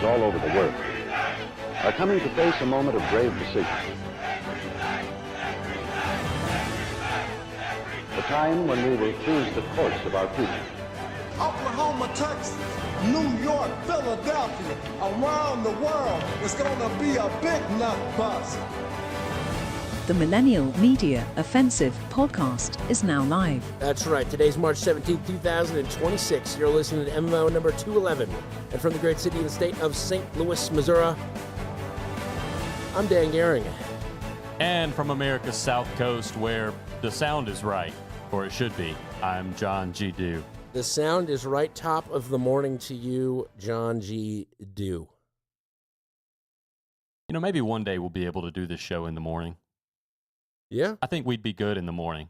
all over the world are coming to face a moment of grave decision. The time when we will choose the course of our future. Oklahoma, Texas, New York, Philadelphia, around the world, it's gonna be a big nut bust. The Millennial Media Offensive podcast is now live. That's right. Today's March 17th, 2026. You're listening to MMO number 211. And from the great city and state of St. Louis, Missouri, I'm Dan Gehring. And from America's South Coast, where the sound is right, or it should be, I'm John G. Dew. The sound is right top of the morning to you, John G. Dew. You know, maybe one day we'll be able to do this show in the morning. Yeah? I think we'd be good in the morning.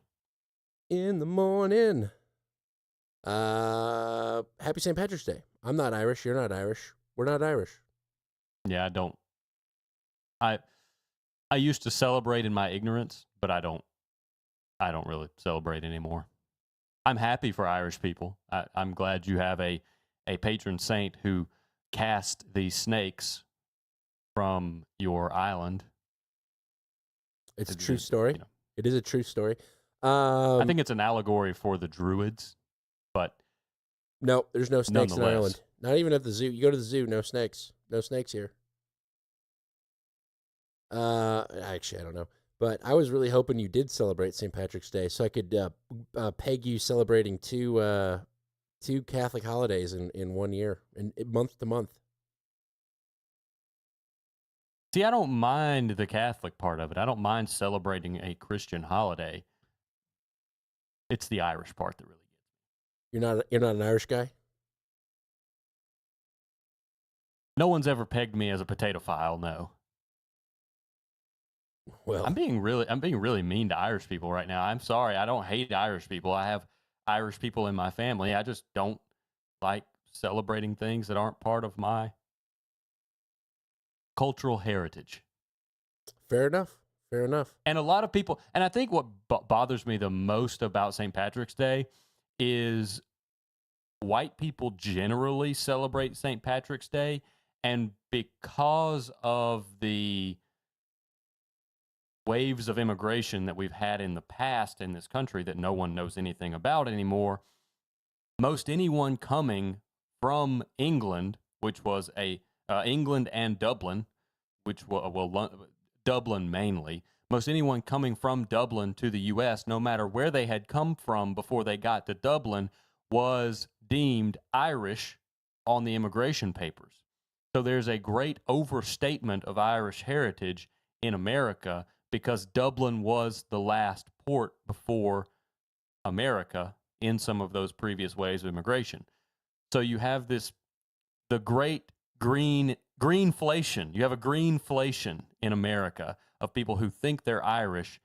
In the morning. Happy St. Patrick's Day. I'm not Irish. You're not Irish. We're not Irish. Yeah, I used to celebrate in my ignorance, but I don't really celebrate anymore. I'm happy for Irish people. I'm glad you have a patron saint who cast these snakes from your island. It's a true story. You know, it is a true story. I think it's an allegory for the Druids, but no, there's no snakes in nonetheless. Ireland. Not even at the zoo. You go to the zoo, no snakes. No snakes here. Actually, I don't know. But I was really hoping you did celebrate St. Patrick's Day so I could peg you celebrating two Catholic holidays in 1 year, and month to month. See, I don't mind the Catholic part of it. I don't mind celebrating a Christian holiday. It's the Irish part that really gets me. You're not an Irish guy? No one's ever pegged me as a potato-phile, no. Well, I'm being really mean to Irish people right now. I'm sorry. I don't hate Irish people. I have Irish people in my family. I just don't like celebrating things that aren't part of my cultural heritage. fair enough. Fair enough. And a lot of people, and I think what bothers me the most about St. Patrick's Day is white people generally celebrate St. Patrick's Day, and because of the waves of immigration that we've had in the past in this country that no one knows anything about anymore, most anyone coming from England, which was England and Dublin, which Dublin mainly, most anyone coming from Dublin to the U.S., no matter where they had come from before they got to Dublin, was deemed Irish on the immigration papers. So there's a great overstatement of Irish heritage in America because Dublin was the last port before America in some of those previous waves of immigration. So you have the great greenflation. You have a greenflation in America of people who think they're Irish,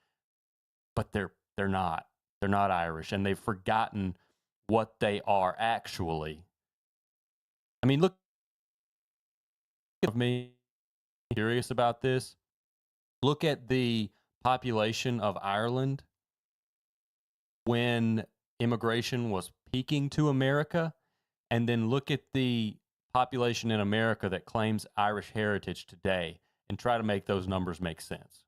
but they're not. They're not Irish, and they've forgotten what they are actually. I mean, look at me, curious about this. Look at the population of Ireland when immigration was peaking to America, and then look at the population in America that claims Irish heritage today, and try to make those numbers make sense.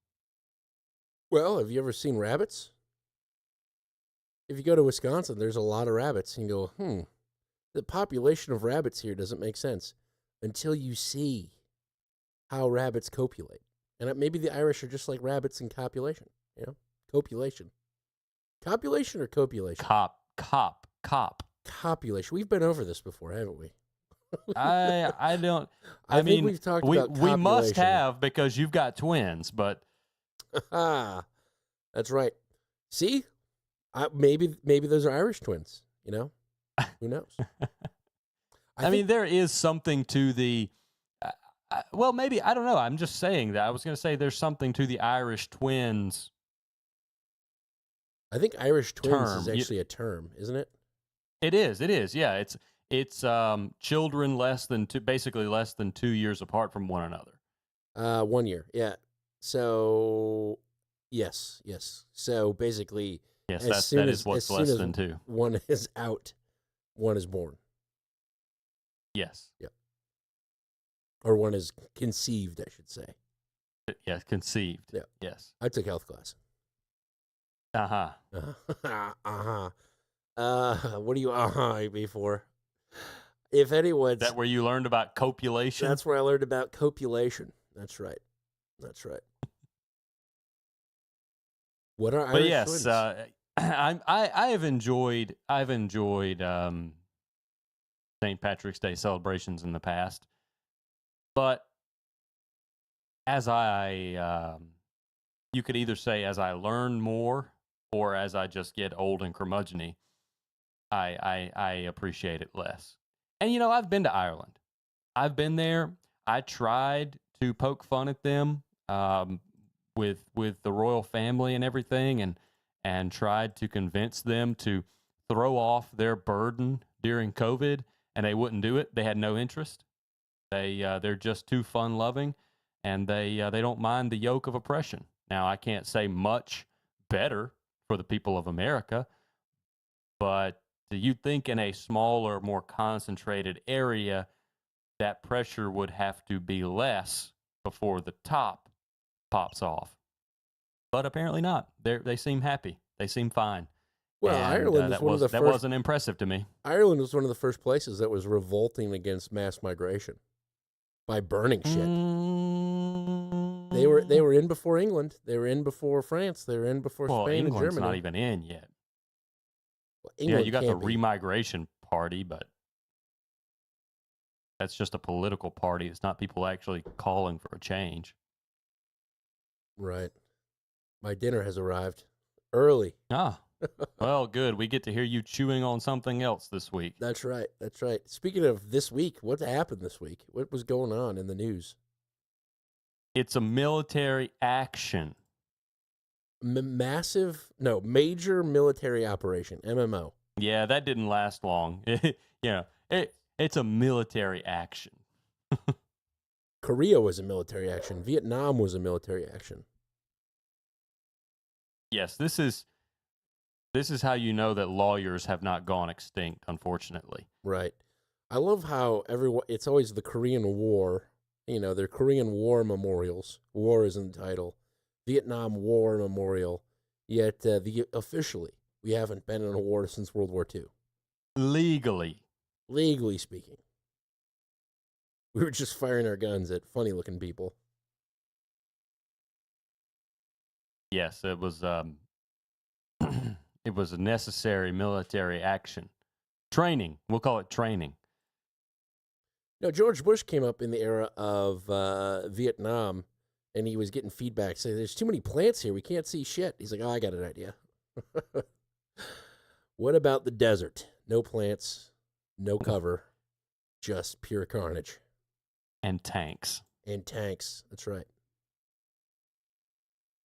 Well, have you ever seen rabbits? If you go to Wisconsin, there's a lot of rabbits, and you go, the population of rabbits here doesn't make sense until you see how rabbits copulate. And maybe the Irish are just like rabbits in copulation, copulation. Copulation or copulation? Cop. Copulation. We've been over this before, haven't we? I don't. I mean, think we've talked about we must copulation. have because you've got twins, but that's right. See, maybe those are Irish twins. Who knows? I mean, there is something to the. Well, maybe I don't know. I'm just saying that. I was going to say there's something to the Irish twins. I think Irish twins term. is actually a term, isn't it? It is. Yeah, it's children basically less than 2 years apart from one another. 1 year, yeah. So yes. So basically, yes, as that is what's less than 2. One is out, one is born. Yes. Yep. Or one is conceived, I should say. Yes, conceived. Yeah. Yes. I took health class. Uh-huh. What do you me for? If anyone's... Is that where you learned about copulation? That's where I learned about copulation. That's right. What are Irish But yes, twins? I've enjoyed St. Patrick's Day celebrations in the past, but as you could either say as I learn more or as I just get old and curmudgeony, I appreciate it less. And I've been to Ireland. I've been there. I tried to poke fun at them with the royal family and everything, and tried to convince them to throw off their burden during COVID, and they wouldn't do it. They had no interest. They're just too fun loving, and they don't mind the yoke of oppression. Now, I can't say much better for the people of America, but do you think in a smaller, more concentrated area that pressure would have to be less before the top pops off? But apparently not. They seem happy. They seem fine. Well, And, Ireland was that wasn't impressive to me. Ireland was one of the first places that was revolting against mass migration by burning shit. They were in before England. They were in before France. They were in before Spain England's and Germany. not even in yet. Well, England You got the can't be. remigration party, but that's just a political party. It's not people actually calling for a change. Right. My dinner has arrived early. Ah, well, good. We get to hear you chewing on something else this week. That's right. Speaking of this week, what happened this week? What was going on in the news? It's a military action. Major military operation, MMO. Yeah, that didn't last long. It's a military action. Korea was a military action. Vietnam was a military action. Yes, this is how you know that lawyers have not gone extinct, unfortunately. Right. I love how it's always the Korean War. They're Korean War memorials. War is in the title. Vietnam War Memorial. Yet, officially, we haven't been in a war since World War II. Legally speaking. We were just firing our guns at funny-looking people. Yes, it was it was a necessary military action. Training. We'll call it training. George Bush came up in the era of Vietnam, and he was getting feedback saying, there's too many plants here. We can't see shit. He's like, I got an idea. What about the desert? No plants, no cover, just pure carnage. And tanks. That's right.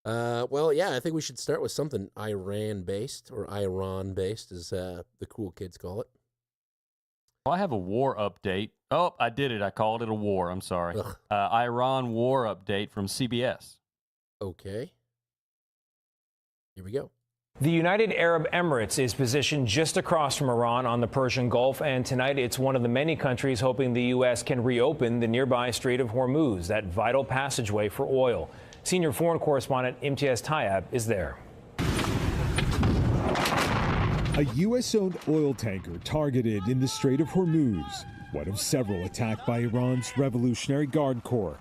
I think we should start with something Iran-based, or Iran-based, as the cool kids call it. Well, I have a war update. Oh, I did it. I called it a war. I'm sorry. Iran war update from CBS. Okay. Here we go. The United Arab Emirates is positioned just across from Iran on the Persian Gulf, and tonight it's one of the many countries hoping the U.S. can reopen the nearby Strait of Hormuz, that vital passageway for oil. Senior foreign correspondent Imtiaz Tayyab is there. A U.S.-owned oil tanker targeted in the Strait of Hormuz, one of several attacked by Iran's Revolutionary Guard Corps.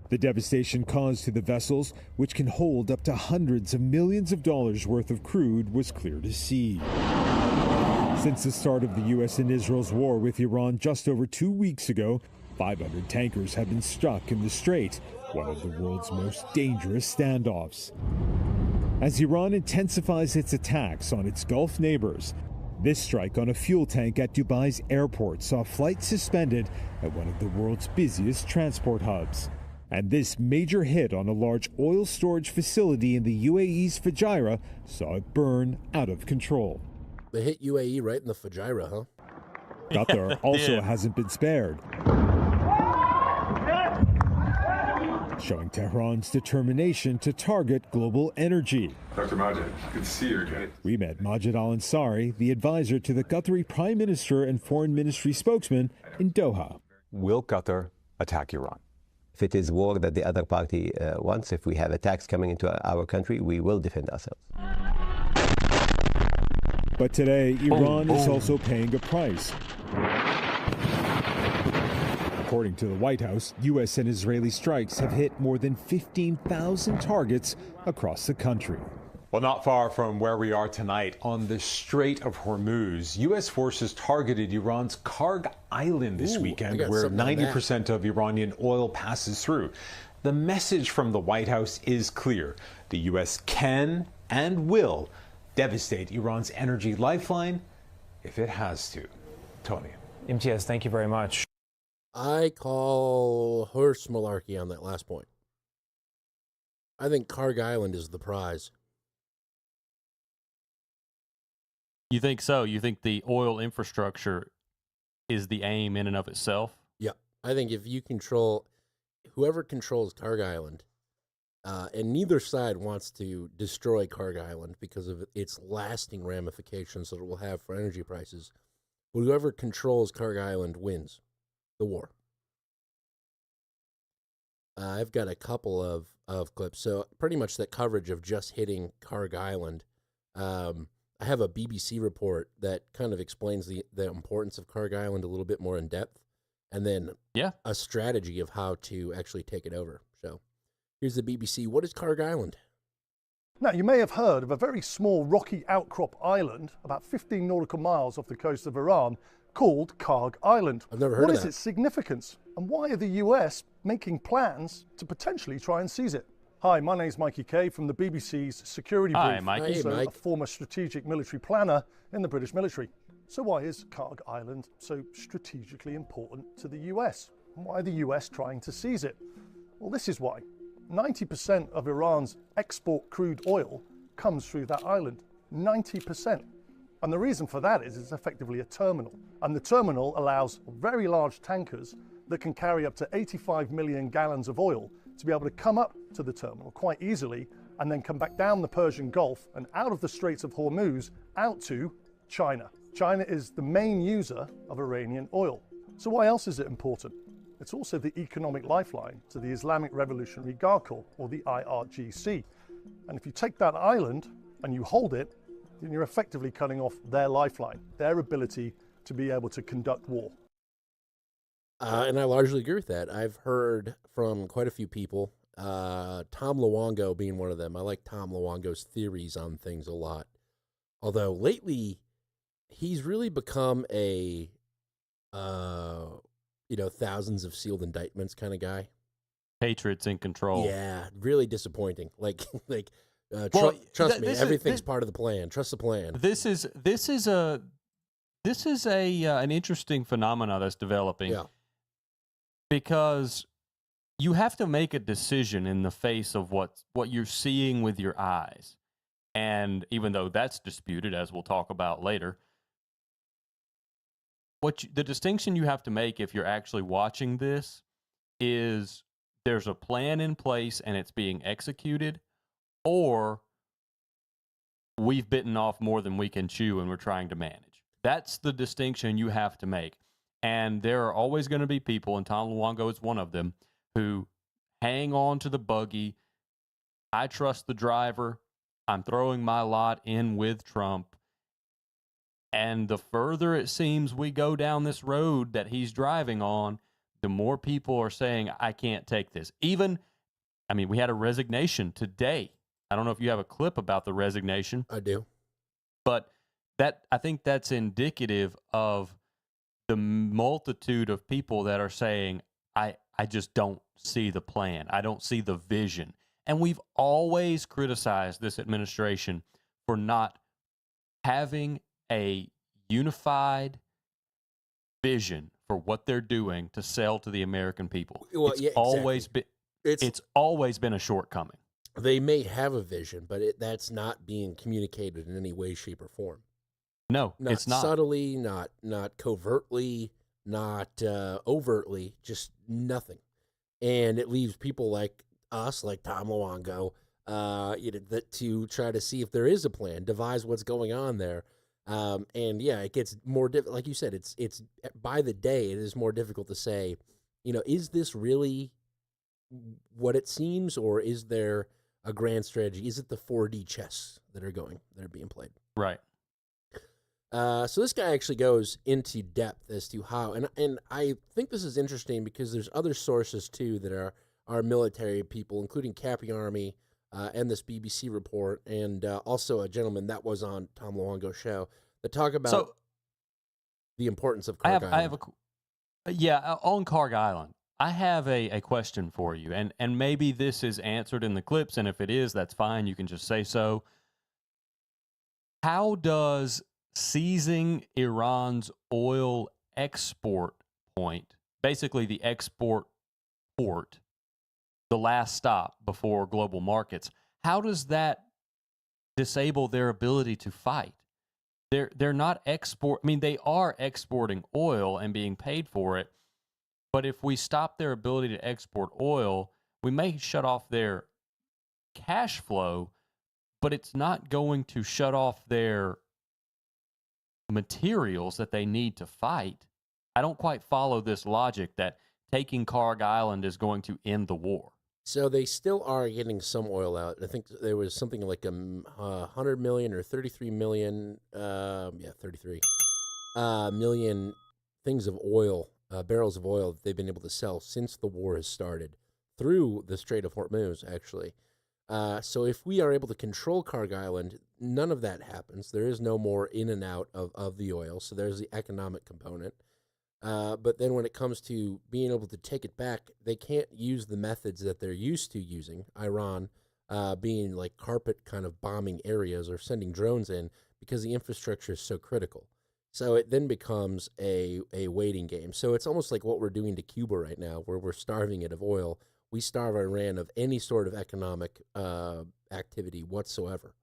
The devastation caused to the vessels, which can hold up to hundreds of millions of dollars worth of crude, was clear to see. Since the start of the U.S. and Israel's war with Iran just over 2 weeks ago, 500 tankers have been stuck in the strait, one of the world's most dangerous standoffs. As Iran intensifies its attacks on its Gulf neighbors, this strike on a fuel tank at Dubai's airport saw flights suspended at one of the world's busiest transport hubs. And this major hit on a large oil storage facility in the UAE's Fujairah saw it burn out of control. They hit UAE right in the Fujairah, huh? Qatar also hasn't been spared, showing Tehran's determination to target global energy. Dr. Majid, good to see you again. We met Majid Al-Ansari, the advisor to the Qatari Prime Minister and Foreign Ministry spokesman, in Doha. Will Qatar attack Iran. If it is war that the other party wants, if we have attacks coming into our country, we will defend ourselves. But today, Iran is also paying a price. According to the White House, U.S. and Israeli strikes have hit more than 15,000 targets across the country. Well, not far from where we are tonight, on the Strait of Hormuz, U.S. forces targeted Iran's Karg Island this weekend, where 90% of Iranian oil passes through. The message from the White House is clear. The U.S. can and will devastate Iran's energy lifeline if it has to. Tony. MTS, thank you very much. I call horse malarkey on that last point. I think Karg Island is the prize. You think so? You think the oil infrastructure is the aim in and of itself? Yeah. I think if you control, whoever controls Karg Island, and neither side wants to destroy Karg Island because of its lasting ramifications that it will have for energy prices, whoever controls Karg Island wins the war. I've got a couple of clips. So pretty much that coverage of just hitting Karg Island. I have a BBC report that kind of explains the importance of Karg Island a little bit more in depth, and then a strategy of how to actually take it over. So here's the BBC. What is Karg Island? Now, you may have heard of a very small rocky outcrop island about 15 nautical miles off the coast of Iran called Karg Island. I've never heard of that. What is its significance, and why are the US making plans to potentially try and seize it? Hi, my name's Mikey Kay from the BBC's Security Brief. Hi, Mike. Also Hey, Mike. a former strategic military planner in the British military. So why is Karg Island so strategically important to the US? And why are the US trying to seize it? Well, this is why. 90% of Iran's export crude oil comes through that island. 90%. And the reason for that is it's effectively a terminal. And the terminal allows very large tankers that can carry up to 85 million gallons of oil to be able to come up to the terminal quite easily and then come back down the Persian Gulf and out of the Straits of Hormuz out to China. China is the main user of Iranian oil. So why else is it important? It's also the economic lifeline to the Islamic Revolutionary Guard Corps, or the IRGC. And if you take that island and you hold it, then you're effectively cutting off their lifeline, their ability to be able to conduct war. And I largely agree with that. I've heard from quite a few people, Tom Luongo being one of them. I like Tom Luongo's theories on things a lot. Although lately, he's really become a, thousands of sealed indictments kind of guy. Patriots in control. Yeah, really disappointing. Trust me, everything's part of the plan. Trust the plan. This is an interesting phenomena that's developing. Yeah. Because you have to make a decision in the face of what you're seeing with your eyes. And even though that's disputed, as we'll talk about later, the distinction you have to make if you're actually watching this is there's a plan in place and it's being executed, or we've bitten off more than we can chew and we're trying to manage. That's the distinction you have to make. And there are always going to be people, and Tom Luongo is one of them, who hang on to the buggy. I trust the driver. I'm throwing my lot in with Trump. And the further it seems we go down this road that he's driving on, the more people are saying, I can't take this. We had a resignation today. I don't know if you have a clip about the resignation. I do. But I think that's indicative of the multitude of people that are saying, I just don't see the plan. I don't see the vision. And we've always criticized this administration for not having a unified vision for what they're doing to sell to the American people. Well, It's always been a shortcoming. They may have a vision, but that's not being communicated in any way, shape, or form. No, it's not. Subtly, not covertly, not overtly, just nothing. And it leaves people like us, like Tom Luongo, to try to see if there is a plan, devise what's going on there. It gets more difficult. Like you said, it's by the day, it is more difficult to say, is this really what it seems, or is there a grand strategy? Is it the 4D chess that are being played? Right. So this guy actually goes into depth as to how, and I think this is interesting because there's other sources too that are military people, including Cappy Army and this BBC report, and also a gentleman that was on Tom Luongo's show that talk about the importance of Karg Island. On Karg Island. I have a question for you, and maybe this is answered in the clips, and if it is, that's fine. You can just say so. How does seizing Iran's oil export point, basically the export port, the last stop before global markets, how does that disable their ability to fight? They're not they are exporting oil and being paid for it. But if we stop their ability to export oil, we may shut off their cash flow, but it's not going to shut off their materials that they need to fight. I don't quite follow this logic that taking Karg Island is going to end the war. So they still are getting some oil out. I think there was something like 100 million or 33 million, 33 million things of oil, barrels of oil that they've been able to sell since the war has started through the Strait of Hormuz, actually. So if we are able to control Karg Island, none of that happens. There is no more in and out of the oil, so there's the economic component. But then when it comes to being able to take it back, they can't use the methods that they're used to using, Iran being like carpet kind of bombing areas or sending drones in, because the infrastructure is so critical. So it then becomes a waiting game. So it's almost like what we're doing to Cuba right now, where we're starving it of oil. We starve Iran of any sort of economic activity whatsoever.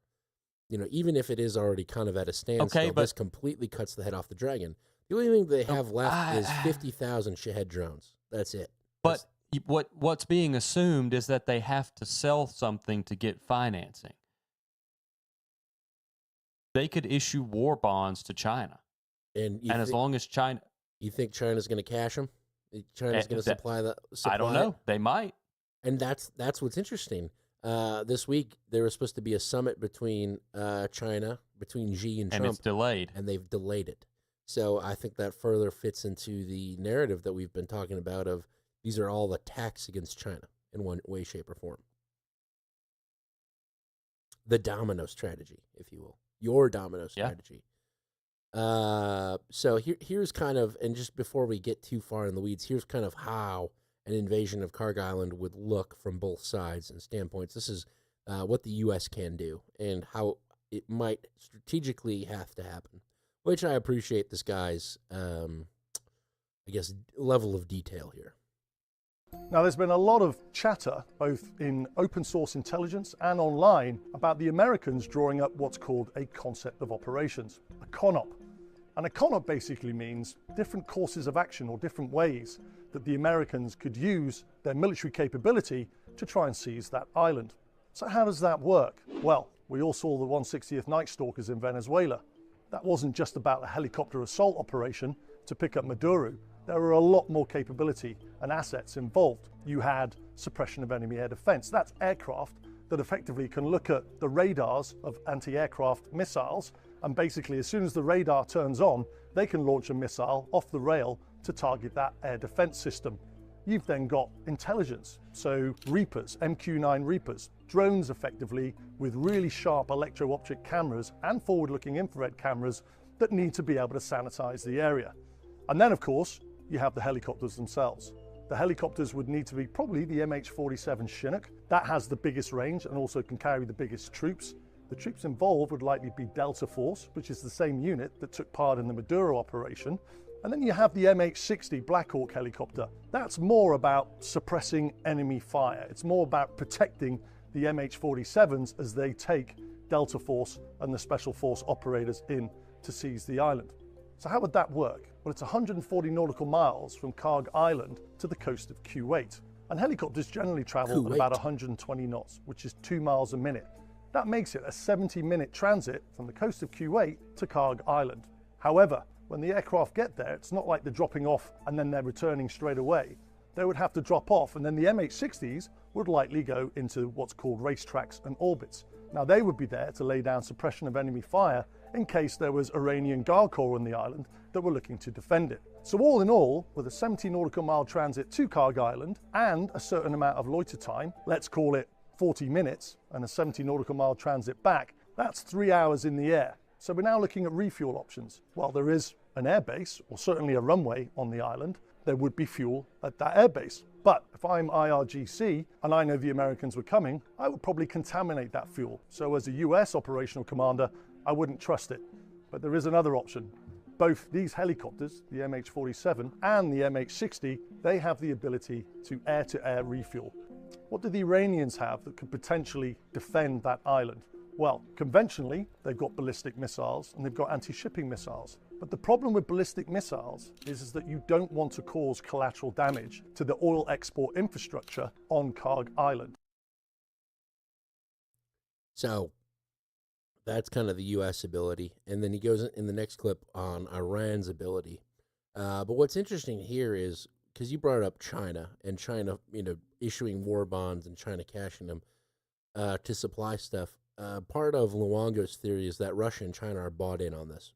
Even if it is already kind of at a standstill, this completely cuts the head off the dragon. The only thing they have left is 50,000 Shahed drones. That's it. But what's being assumed is that they have to sell something to get financing. They could issue war bonds to China. And as long as China... You think China's going to cash them? China's going to supply the... I don't know. They might. And that's what's interesting. This week, there was supposed to be a summit between China, between Xi and Trump. And it's delayed. And they've delayed it. So I think that further fits into the narrative that we've been talking about of these are all attacks against China in one way, shape, or form. The domino strategy, if you will. Your domino strategy. So here's kind of, and just before we get too far in the weeds, here's kind of how an invasion of Karg Island would look from both sides and standpoints. This is what the U.S. can do and how it might strategically have to happen, which I appreciate this guy's, level of detail here. Now, there's been a lot of chatter, both in open source intelligence and online, about the Americans drawing up what's called a concept of operations, a CONOP. And a CONOP basically means different courses of action or different ways that the Americans could use their military capability to try and seize that island. So how does that work? Well, we all saw the 160th Night Stalkers in Venezuela. That wasn't just about a helicopter assault operation to pick up Maduro. There were a lot more capability and assets involved. You had suppression of enemy air defense. That's aircraft that effectively can look at the radars of anti-aircraft missiles, and basically as soon as the radar turns on, they can launch a missile off the rail to target that air defense system. You've then got intelligence, so Reapers, MQ-9 Reapers, drones effectively with really sharp electro-optic cameras and forward-looking infrared cameras that need to be able to sanitize the area. And then, of course, you have the helicopters themselves. The helicopters would need to be probably the MH-47 Chinook. That has the biggest range and also can carry the biggest troops. The troops involved would likely be Delta Force, which is the same unit that took part in the Maduro operation. And then you have the MH-60 Black Hawk helicopter. That's more about suppressing enemy fire. It's more about protecting the MH-47s as they take Delta Force and the Special Force operators in to seize the island. So how would that work? Well, it's 140 nautical miles from Karg Island to the coast of Kuwait. And helicopters generally travel at about 120 knots, which is 2 miles a minute. That makes it a 70-minute transit from the coast of Kuwait to Karg Island. However, when the aircraft get there, it's not like they're dropping off and then they're returning straight away. they would have to drop off, and then the MH-60s would likely go into what's called racetracks and orbits. Now, they would be there to lay down suppression of enemy fire in case there was Iranian Guard Corps on the island that were looking to defend it. So all in all, with a 70 nautical mile transit to Karg Island and a certain amount of loiter time, let's call it 40 minutes, and a 70 nautical mile transit back, that's 3 hours in the air. So we're now looking at refuel options. While there is an airbase, or certainly a runway on the island, there would be fuel at that airbase. But if I'm IRGC and I know the Americans were coming, I would probably contaminate that fuel. So as a US operational commander, I wouldn't trust it. But there is another option. Both these helicopters, the MH-47 and the MH-60, they have the ability to air-to-air refuel. What do the Iranians have that could potentially defend that island? Well, conventionally, they've got ballistic missiles and they've got anti-shipping missiles. But the problem with ballistic missiles is that you don't want to cause collateral damage to the oil export infrastructure on Karg Island. So that's kind of the U.S. ability. And then he goes in the next clip on Iran's ability. But what's interesting here is, because you brought up China and China, issuing war bonds and China cashing them to supply stuff. Part of Luongo's theory is that Russia and China are bought in on this.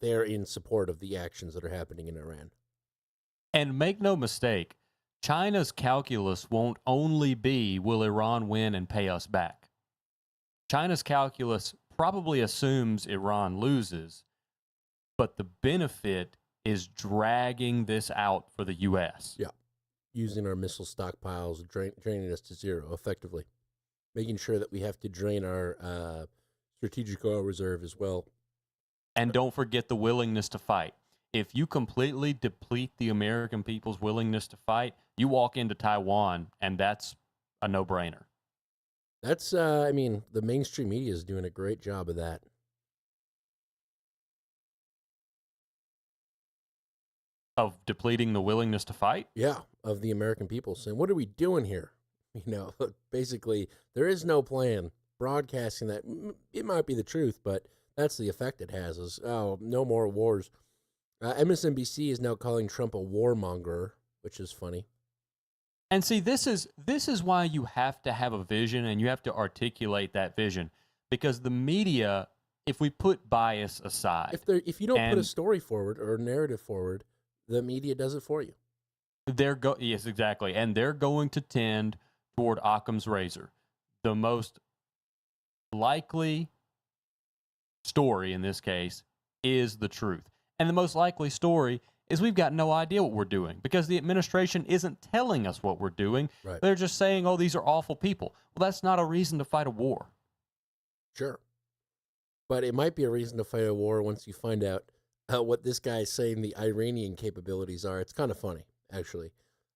They're in support of the actions that are happening in Iran. And make no mistake, China's calculus won't only be, will Iran win and pay us back? China's calculus probably assumes Iran loses, but the benefit is dragging this out for the U.S. Yeah, using our missile stockpiles, draining us to zero effectively, making sure that we have to drain our strategic oil reserve as well. And don't forget the willingness to fight. If you completely deplete the American people's willingness to fight, you walk into Taiwan, and that's a no-brainer. That's, the mainstream media is doing a great job of that. Of depleting the willingness to fight? Yeah, of the American people saying, what are we doing here? Basically, there is no plan. Broadcasting that, it might be the truth, but that's the effect it has, is, no more wars. MSNBC is now calling Trump a warmonger, which is funny. And see, this is why you have to have a vision and you have to articulate that vision. Because the media, if we put bias aside... If you don't put a story forward or a narrative forward, the media does it for you. Yes, exactly. And they're going to tend toward Occam's razor. The most likely story in this case is the truth. And the most likely story is we've got no idea what we're doing because the administration isn't telling us what we're doing. Right. They're just saying, oh, these are awful people. Well, that's not a reason to fight a war. Sure. But it might be a reason to fight a war once you find out what this guy is saying the Iranian capabilities are. It's kind of funny, actually.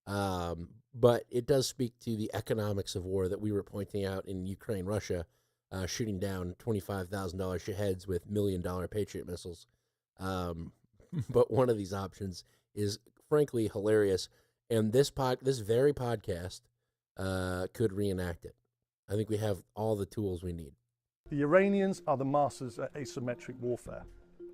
But it does speak to the economics of war that we were pointing out in Ukraine, Russia, shooting down $25,000 Shaheds with $1 million Patriot missiles. But one of these options is frankly hilarious. And this very podcast could reenact it. I think we have all the tools we need. The Iranians are the masters at asymmetric warfare,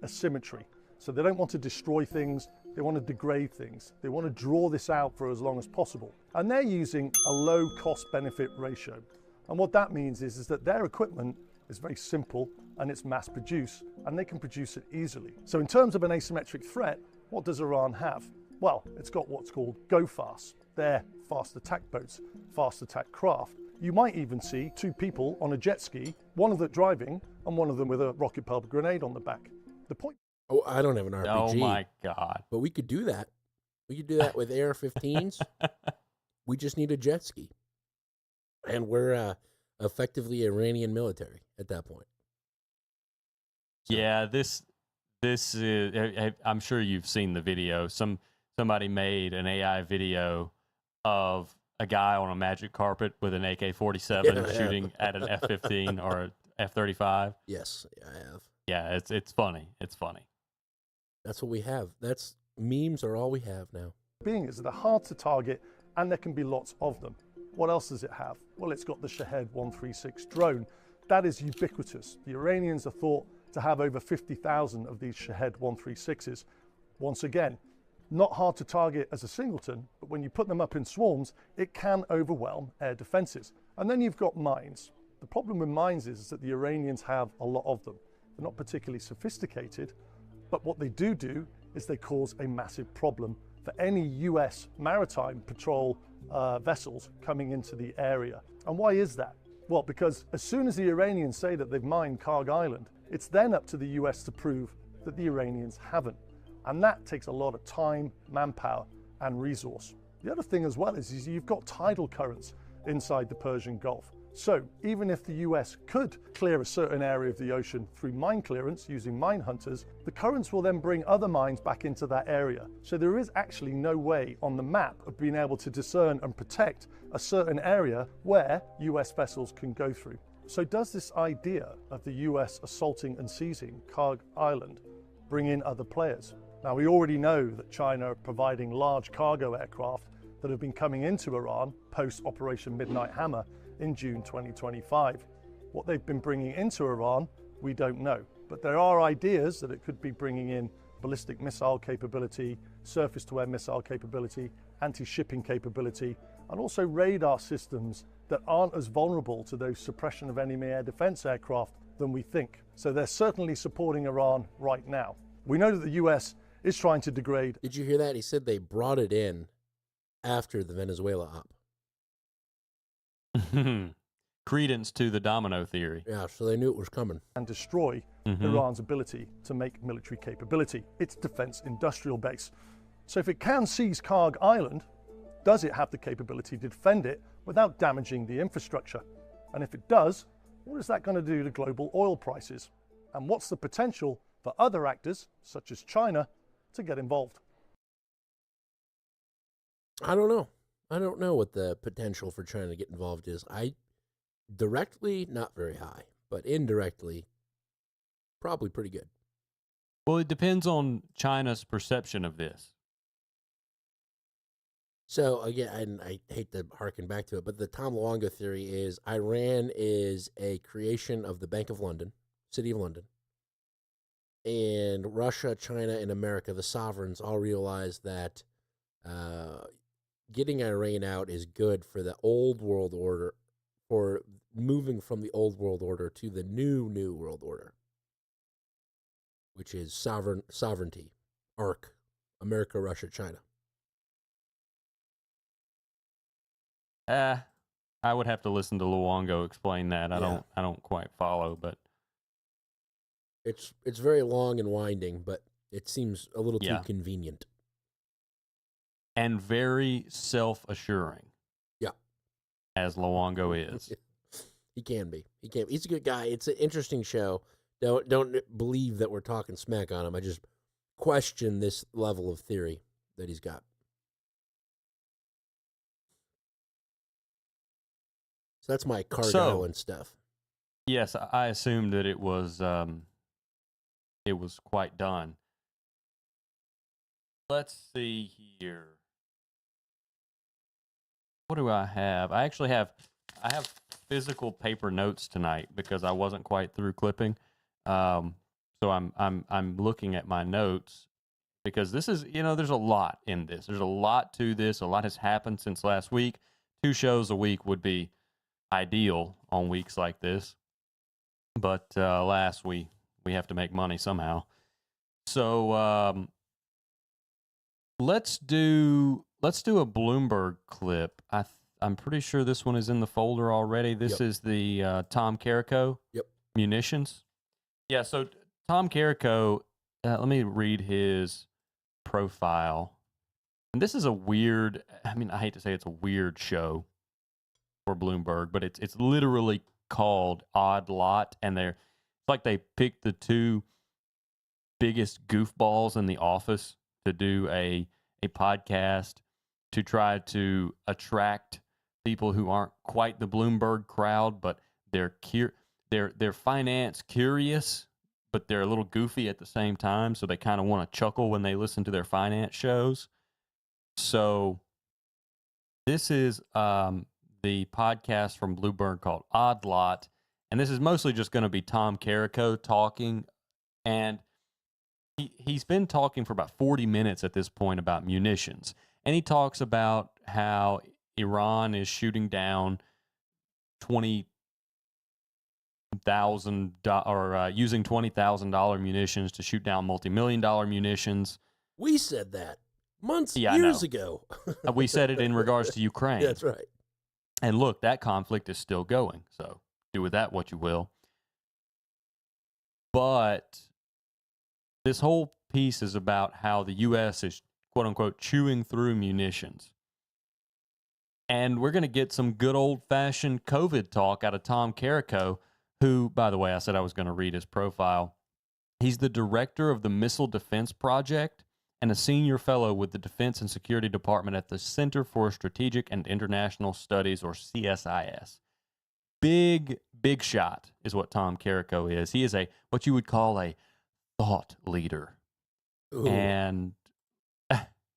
asymmetry. So they don't want to destroy things, they want to degrade things. They want to draw this out for as long as possible. And they're using a low cost-benefit ratio. And what that means is that their equipment is very simple and it's mass produced and they can produce it easily. So in terms of an asymmetric threat, what does Iran have? Well, it's got what's called go fast. They're fast attack boats, fast attack craft. You might even see two people on a jet ski, one of them driving and one of them with a rocket-propelled grenade on the back. The point... Oh, I don't have an RPG. Oh my God. But we could do that. We could do that with AR-15s. We just need a jet ski. And we're effectively Iranian military at that point. So. Yeah, this is, I'm sure you've seen the video. Somebody made an AI video of a guy on a magic carpet with an AK-47 shooting at an F-15 or an F-35. Yes, I have. Yeah, it's funny. It's funny. That's what we have. Memes are all we have now. Being is they're hard to target and there can be lots of them. What else does it have? Well, it's got the Shahed 136 drone. That is ubiquitous. The Iranians are thought to have over 50,000 of these Shahed 136s. Once again, Not hard to target as a singleton, but when you put them up in swarms, it can overwhelm air defenses. And then you've got mines. The problem with mines is that the Iranians have a lot of them. They're not particularly sophisticated, but what they do is they cause a massive problem for any US maritime patrol vessels coming into the area. And why is that? Well, because as soon as the Iranians say that they've mined Karg Island, it's then up to the US to prove that the Iranians haven't. And that takes a lot of time, manpower, and resource. The other thing as well is you've got tidal currents inside the Persian Gulf. So even if the US could clear a certain area of the ocean through mine clearance using mine hunters, the currents will then bring other mines back into that area. So there is actually no way on the map of being able to discern and protect a certain area where US vessels can go through. So does this idea of the US assaulting and seizing Karg Island bring in other players? Now, we already know that China are providing large cargo aircraft that have been coming into Iran post Operation Midnight Hammer in June 2025. What they've been bringing into Iran, we don't know. But there are ideas that it could be bringing in ballistic missile capability, surface-to-air missile capability, anti-shipping capability, and also radar systems that aren't as vulnerable to those suppression of enemy air defense aircraft than we think. So they're certainly supporting Iran right now. We know that the US is trying to degrade. Did you hear that? He said they brought it in after the Venezuela op. Credence to the domino theory. Yeah, so they knew it was coming. And destroy Iran's ability to make military capability, its defense industrial base. So if it can seize Karg Island, does it have the capability to defend it without damaging the infrastructure? And if it does, what is that going to do to global oil prices? And what's the potential for other actors, such as China, to get involved? I don't know. I don't know what the potential for China to get involved is. Directly, not very high, but indirectly, probably pretty good. Well, it depends on China's perception of this. So, again, I hate to harken back to it, but the Tom Luongo theory is Iran is a creation of the Bank of London, City of London, and Russia, China, and America, the sovereigns, all realize that getting Iran out is good for the old world order, for moving from the old world order to the new world order, which is sovereignty, ARC, America, Russia, China. I would have to listen to Luongo explain that. I don't quite follow, but it's very long and winding, but it seems a little too convenient. And very self-assuring. Yeah. As Luongo is. He can be. He's a good guy. It's an interesting show. Don't believe that we're talking smack on him. I just question this level of theory that he's got. So that's my Karg Island stuff. Yes, I assumed that it was quite done. Let's see here. What do I have? I have physical paper notes tonight because I wasn't quite through clipping. So I'm looking at my notes because this is, there's a lot in this. There's a lot to this. A lot has happened since last week. 2 shows a week would be ideal on weeks like this. But alas, we have to make money somehow. So let's do a Bloomberg clip. I'm pretty sure this one is in the folder already. This is the Tom Carrico munitions. Yeah, so Tom Carrico, let me read his profile. And this is a weird, I hate to say it's a weird show for Bloomberg, but it's literally called Odd Lot, and it's like they picked the 2 biggest goofballs in the office to do a podcast to try to attract people who aren't quite the Bloomberg crowd, but they're finance curious, but they're a little goofy at the same time, so they kind of want to chuckle when they listen to their finance shows. So this is the podcast from Bloomberg called Odd Lot, and this is mostly just going to be Tom Carrico talking, and he's been talking for about 40 minutes at this point about munitions. And he talks about how Iran is shooting down using $20,000 munitions to shoot down multi-million-dollar munitions. We said that Yeah, years ago. We said it in regards to Ukraine. That's right. And look, that conflict is still going. So do with that what you will. But this whole piece is about how the U.S. is, quote unquote, chewing through munitions. And we're going to get some good old-fashioned COVID talk out of Tom Carrico, who, by the way, I said I was going to read his profile. He's the director of the Missile Defense Project and a senior fellow with the Defense and Security Department at the Center for Strategic and International Studies, or CSIS. Big shot is what Tom Carrico is. He is what you would call a thought leader. Ooh. And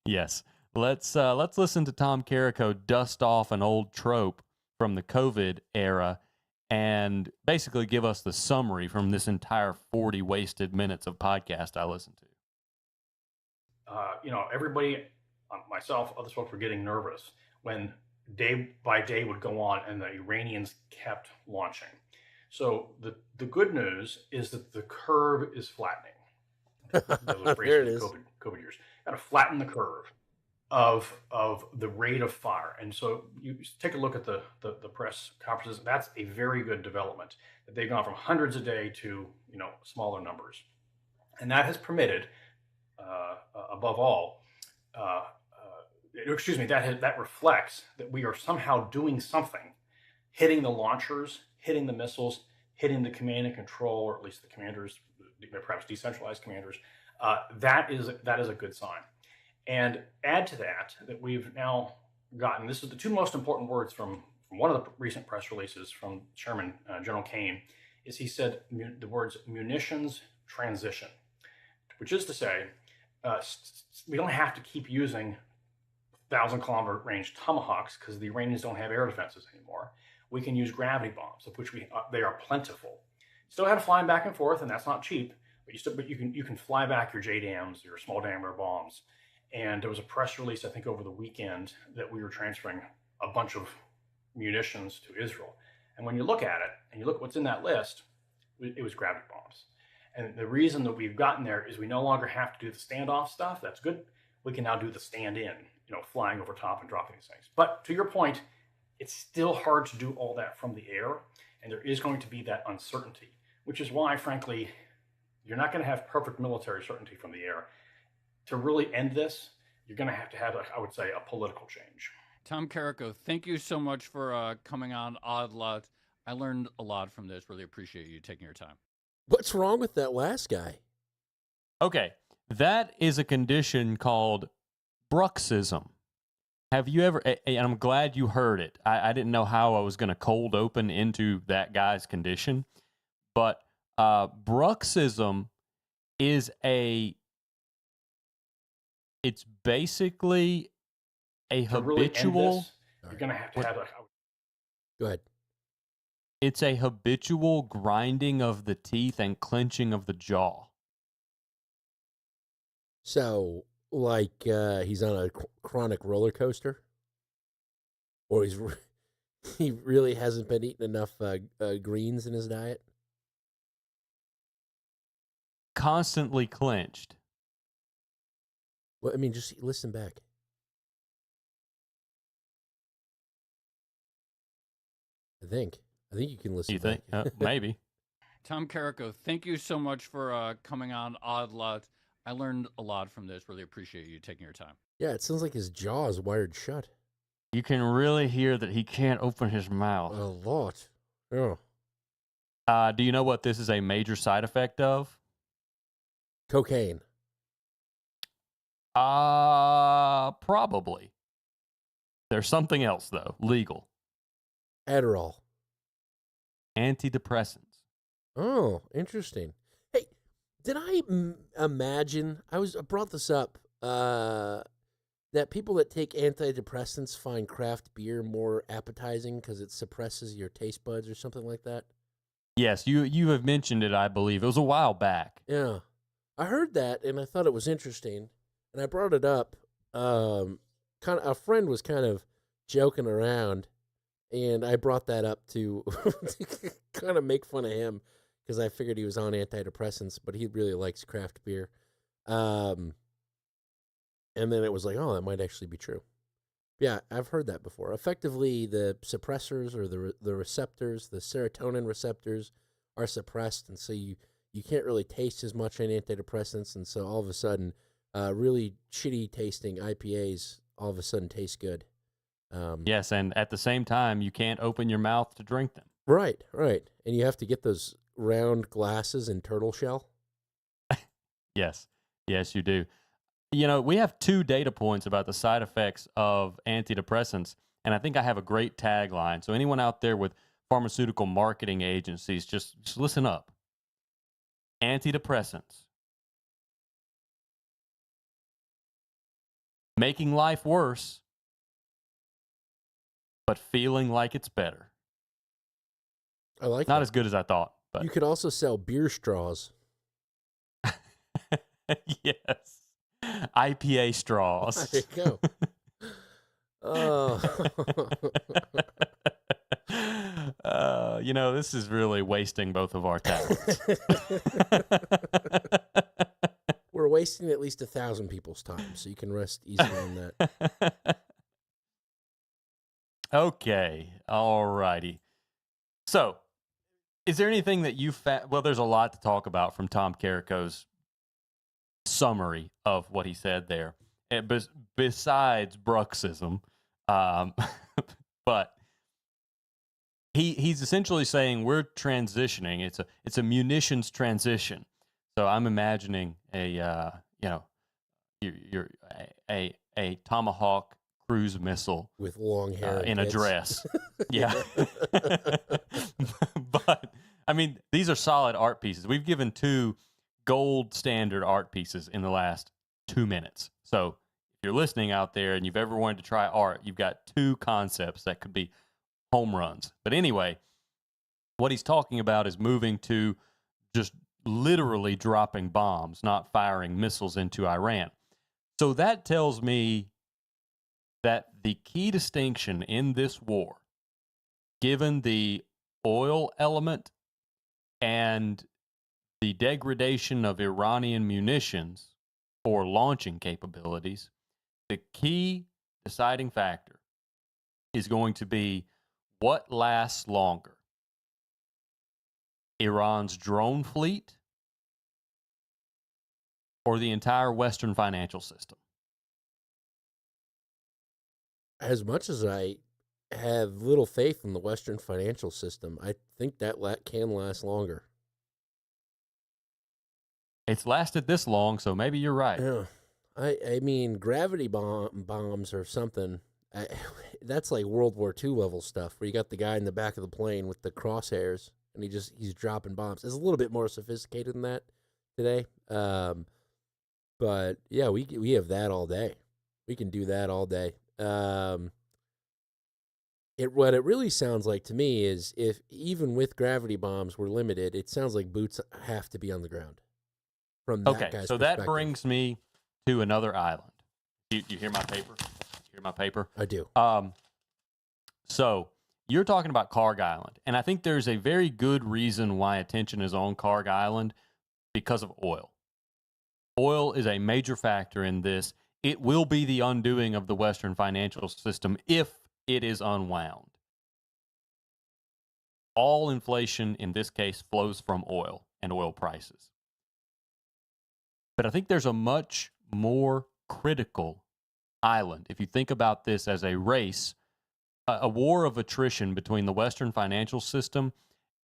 yes, let's listen to Tom Carrico dust off an old trope from the COVID era and basically give us the summary from this entire 40 wasted minutes of podcast I listened to. Everybody, myself, other folks were getting nervous when day by day would go on and the Iranians kept launching. So the good news is that the curve is flattening. There it is. COVID years. Got to flatten the curve of the rate of fire. And so you take a look at the press conferences. That's a very good development, that they've gone from hundreds a day to smaller numbers, and that has permitted, above all, that reflects that we are somehow doing something, hitting the launchers, hitting the missiles, hitting the command and control, or at least the commanders, perhaps decentralized commanders. That is a good sign. And add to that we've now gotten, this is the two most important words from one of the recent press releases from Chairman General Kane, is he said the words munitions transition, which is to say, we don't have to keep using 1,000-kilometer range tomahawks because the Iranians don't have air defenses anymore. We can use gravity bombs, of which they are plentiful. Still have to fly them back and forth, and that's not cheap. But you can fly back your JDAMs, your small diameter bombs. And there was a press release, I think, over the weekend that we were transferring a bunch of munitions to Israel. And when you look at it, and you look at what's in that list, it was gravity bombs. And the reason that we've gotten there is we no longer have to do the standoff stuff. That's good. We can now do the stand-in, flying over top and dropping these things. But to your point, it's still hard to do all that from the air. And there is going to be that uncertainty, which is why, frankly, you're not going to have perfect military certainty from the air. To really end this, you're going to have, I would say, a political change. Tom Carrico, thank you so much for coming on Odd Lot. I learned a lot from this. Really appreciate you taking your time. What's wrong with that last guy? Okay, that is a condition called bruxism. Have you ever, and I'm glad you heard it. I didn't know how I was going to cold open into that guy's condition, but bruxism is it's basically a habitual. You're going to have Go ahead. It's a habitual grinding of the teeth and clenching of the jaw. So, like he's on a chronic roller coaster, or he really hasn't been eating enough greens in his diet. Constantly clenched. Well, I mean, just listen back. I think you can listen. You think? Maybe. Tom Carrico, thank you so much for coming on Odd Lot. I learned a lot from this. Really appreciate you taking your time. Yeah, it sounds like his jaw is wired shut. You can really hear that he can't open his mouth. A lot. Yeah. Do you know what this is a major side effect of? Cocaine. Probably. There's something else, though. Legal. Adderall. Antidepressants. Oh, interesting. Hey, did I imagine, I brought this up, that people that take antidepressants find craft beer more appetizing because it suppresses your taste buds or something like that? Yes, you have mentioned it, I believe. It was a while back. Yeah. I heard that, and I thought it was interesting, and I brought it up. Kind of, a friend was kind of joking around, and I brought that up to kind of make fun of him because I figured he was on antidepressants, but he really likes craft beer. And then it was like, oh, that might actually be true. Yeah, I've heard that before. Effectively, the suppressors or the receptors, the serotonin receptors, are suppressed, and so you can't really taste as much on antidepressants, and so all of a sudden, really shitty tasting IPAs all of a sudden taste good. Yes, and at the same time, you can't open your mouth to drink them. Right, and you have to get those round glasses in turtle shell. Yes, you do. You know, we have 2 data points about the side effects of antidepressants, and I think I have a great tagline. So anyone out there with pharmaceutical marketing agencies, just listen up. Antidepressants. Making life worse, but feeling like it's better. I like Not that. as good as I thought. But You could also sell beer straws. Yes. IPA straws. There you go. Oh. You know, this is really wasting both of our talents. We're wasting at least 1,000 people's time, so you can rest easy on that. Okay. All righty. So, is there anything that you well, there's a lot to talk about from Tom Carrico's summary of what he said there, besides bruxism. But he's essentially saying we're transitioning. It's a munitions transition. So I'm imagining a Tomahawk cruise missile with long hair in a dress. Yeah. But I mean, these are solid art pieces. We've given 2 gold standard art pieces in the last 2 minutes. So if you're listening out there and you've ever wanted to try art, you've got 2 concepts that could be home runs. But anyway, what he's talking about is moving to just literally dropping bombs, not firing missiles into Iran. So that tells me that the key distinction in this war, given the oil element and the degradation of Iranian munitions or launching capabilities, the key deciding factor is going to be what lasts longer. Iran's drone fleet or the entire Western financial system? As much as I have little faith in the Western financial system, I think that can last longer. It's lasted this long, so maybe you're right. Yeah. I mean, gravity bombs or something, that's like World War II level stuff, where you got the guy in the back of the plane with the crosshairs, and he's dropping bombs. It's a little bit more sophisticated than that today. But yeah, we have that all day. We can do that all day. What it really sounds like to me is, if even with gravity bombs we're limited, it sounds like boots have to be on the ground. From that Okay, guy's so perspective. that brings me to another island. You hear my paper? You hear my paper? I do. So you're talking about Karg Island, and I think there's a very good reason why attention is on Karg Island, because of oil. Oil is a major factor in this. It will be the undoing of the Western financial system if it is unwound. All inflation in this case flows from oil and oil prices. But I think there's a much more critical island. If you think about this as a race, a war of attrition between the Western financial system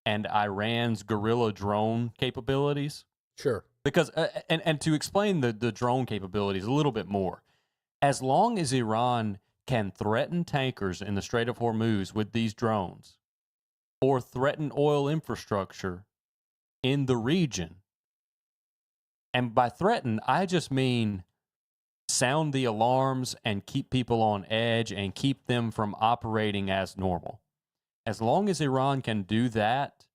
and Iran's guerrilla drone capabilities. Sure. Because, and to explain the drone capabilities a little bit more, as long as Iran can threaten tankers in the Strait of Hormuz with these drones, or threaten oil infrastructure in the region, and by threaten, I just mean sound the alarms and keep people on edge and keep them from operating as normal. As long as Iran can do that,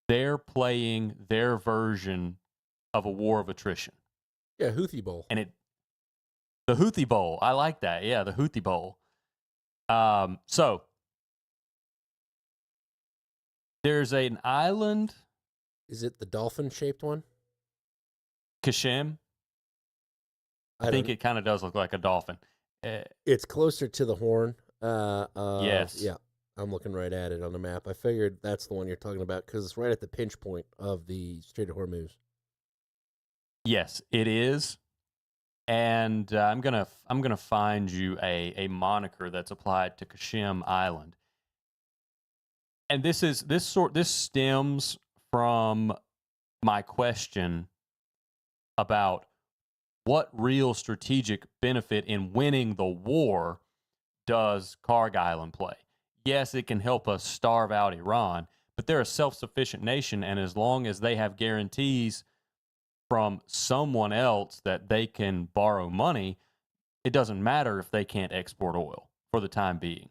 they're playing their version of a war of attrition. Yeah, Houthi Bowl. And the Houthi Bowl. I like that. Yeah, the Houthi Bowl. So there's an island. Is it the dolphin-shaped one? Kashem. I think it kind of does look like a dolphin. It's closer to the horn. Yes. Yeah, I'm looking right at it on the map. I figured that's the one you're talking about because it's right at the pinch point of the Strait of Hormuz. Yes, it is. And I'm gonna find you a moniker that's applied to Kashem Island. And this stems from my question about what real strategic benefit in winning the war does Karg Island play? Yes, it can help us starve out Iran, but they're a self-sufficient nation, and as long as they have guarantees from someone else that they can borrow money, it doesn't matter if they can't export oil for the time being.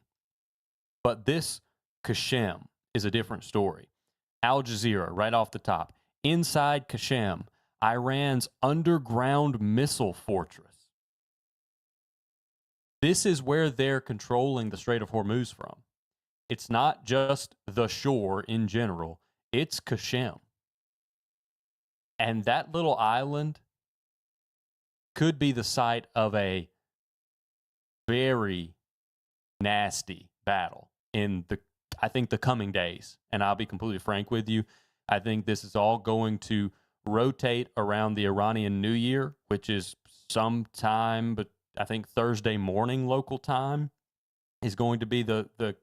But this Kashem is a different story. Al Jazeera, right off the top. Inside Kashem, Iran's underground missile fortress. This is where they're controlling the Strait of Hormuz from. It's not just the shore in general. It's Kashem. And that little island could be the site of a very nasty battle in I think the coming days. And I'll be completely frank with you. I think this is all going to rotate around the Iranian New Year, which is sometime, but I think Thursday morning local time is going to be the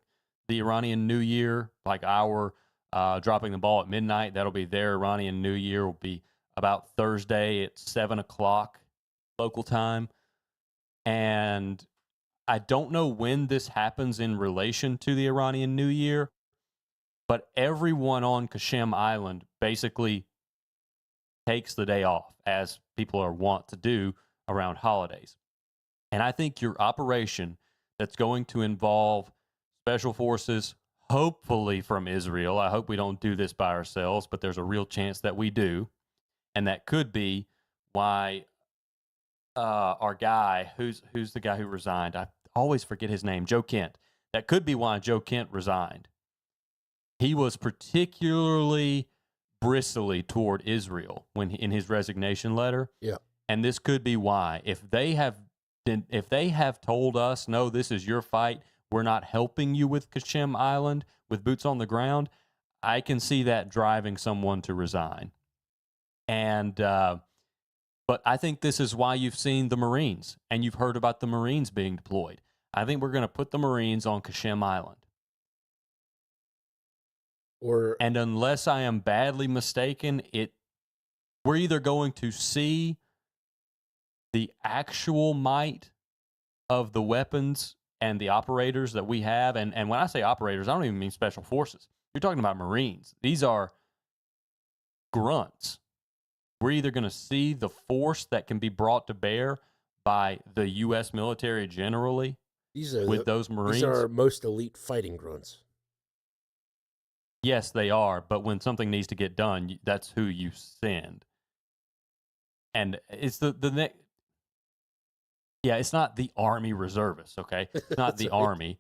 Iranian New Year, like our dropping the ball at midnight. That'll be their Iranian New Year. Will be about Thursday at 7 o'clock local time. And I don't know when this happens in relation to the Iranian New Year, but everyone on Kashem Island basically takes the day off, as people are wont to do around holidays. And I think your operation that's going to involve special forces, hopefully from Israel. I hope we don't do this by ourselves, but there's a real chance that we do. And that could be why our guy, who's the guy who resigned? I always forget his name, Joe Kent. That could be why Joe Kent resigned. He was particularly bristly toward Israel in his resignation letter. Yeah. And this could be why. If they have told us, no, this is your fight, we're not helping you with Kashem Island with boots on the ground, I can see that driving someone to resign. And but I think this is why you've seen the Marines and you've heard about the Marines being deployed. I think we're going to put the Marines on Kashem Island. And unless I am badly mistaken, we're either going to see the actual might of the weapons and the operators that we have. And when I say operators, I don't even mean special forces. You're talking about Marines. These are grunts. We're either going to see the force that can be brought to bear by the U.S. military generally those Marines. These are our most elite fighting grunts. Yes, they are. But when something needs to get done, that's who you send. And it's it's not the Army reservists, okay? It's not the Army.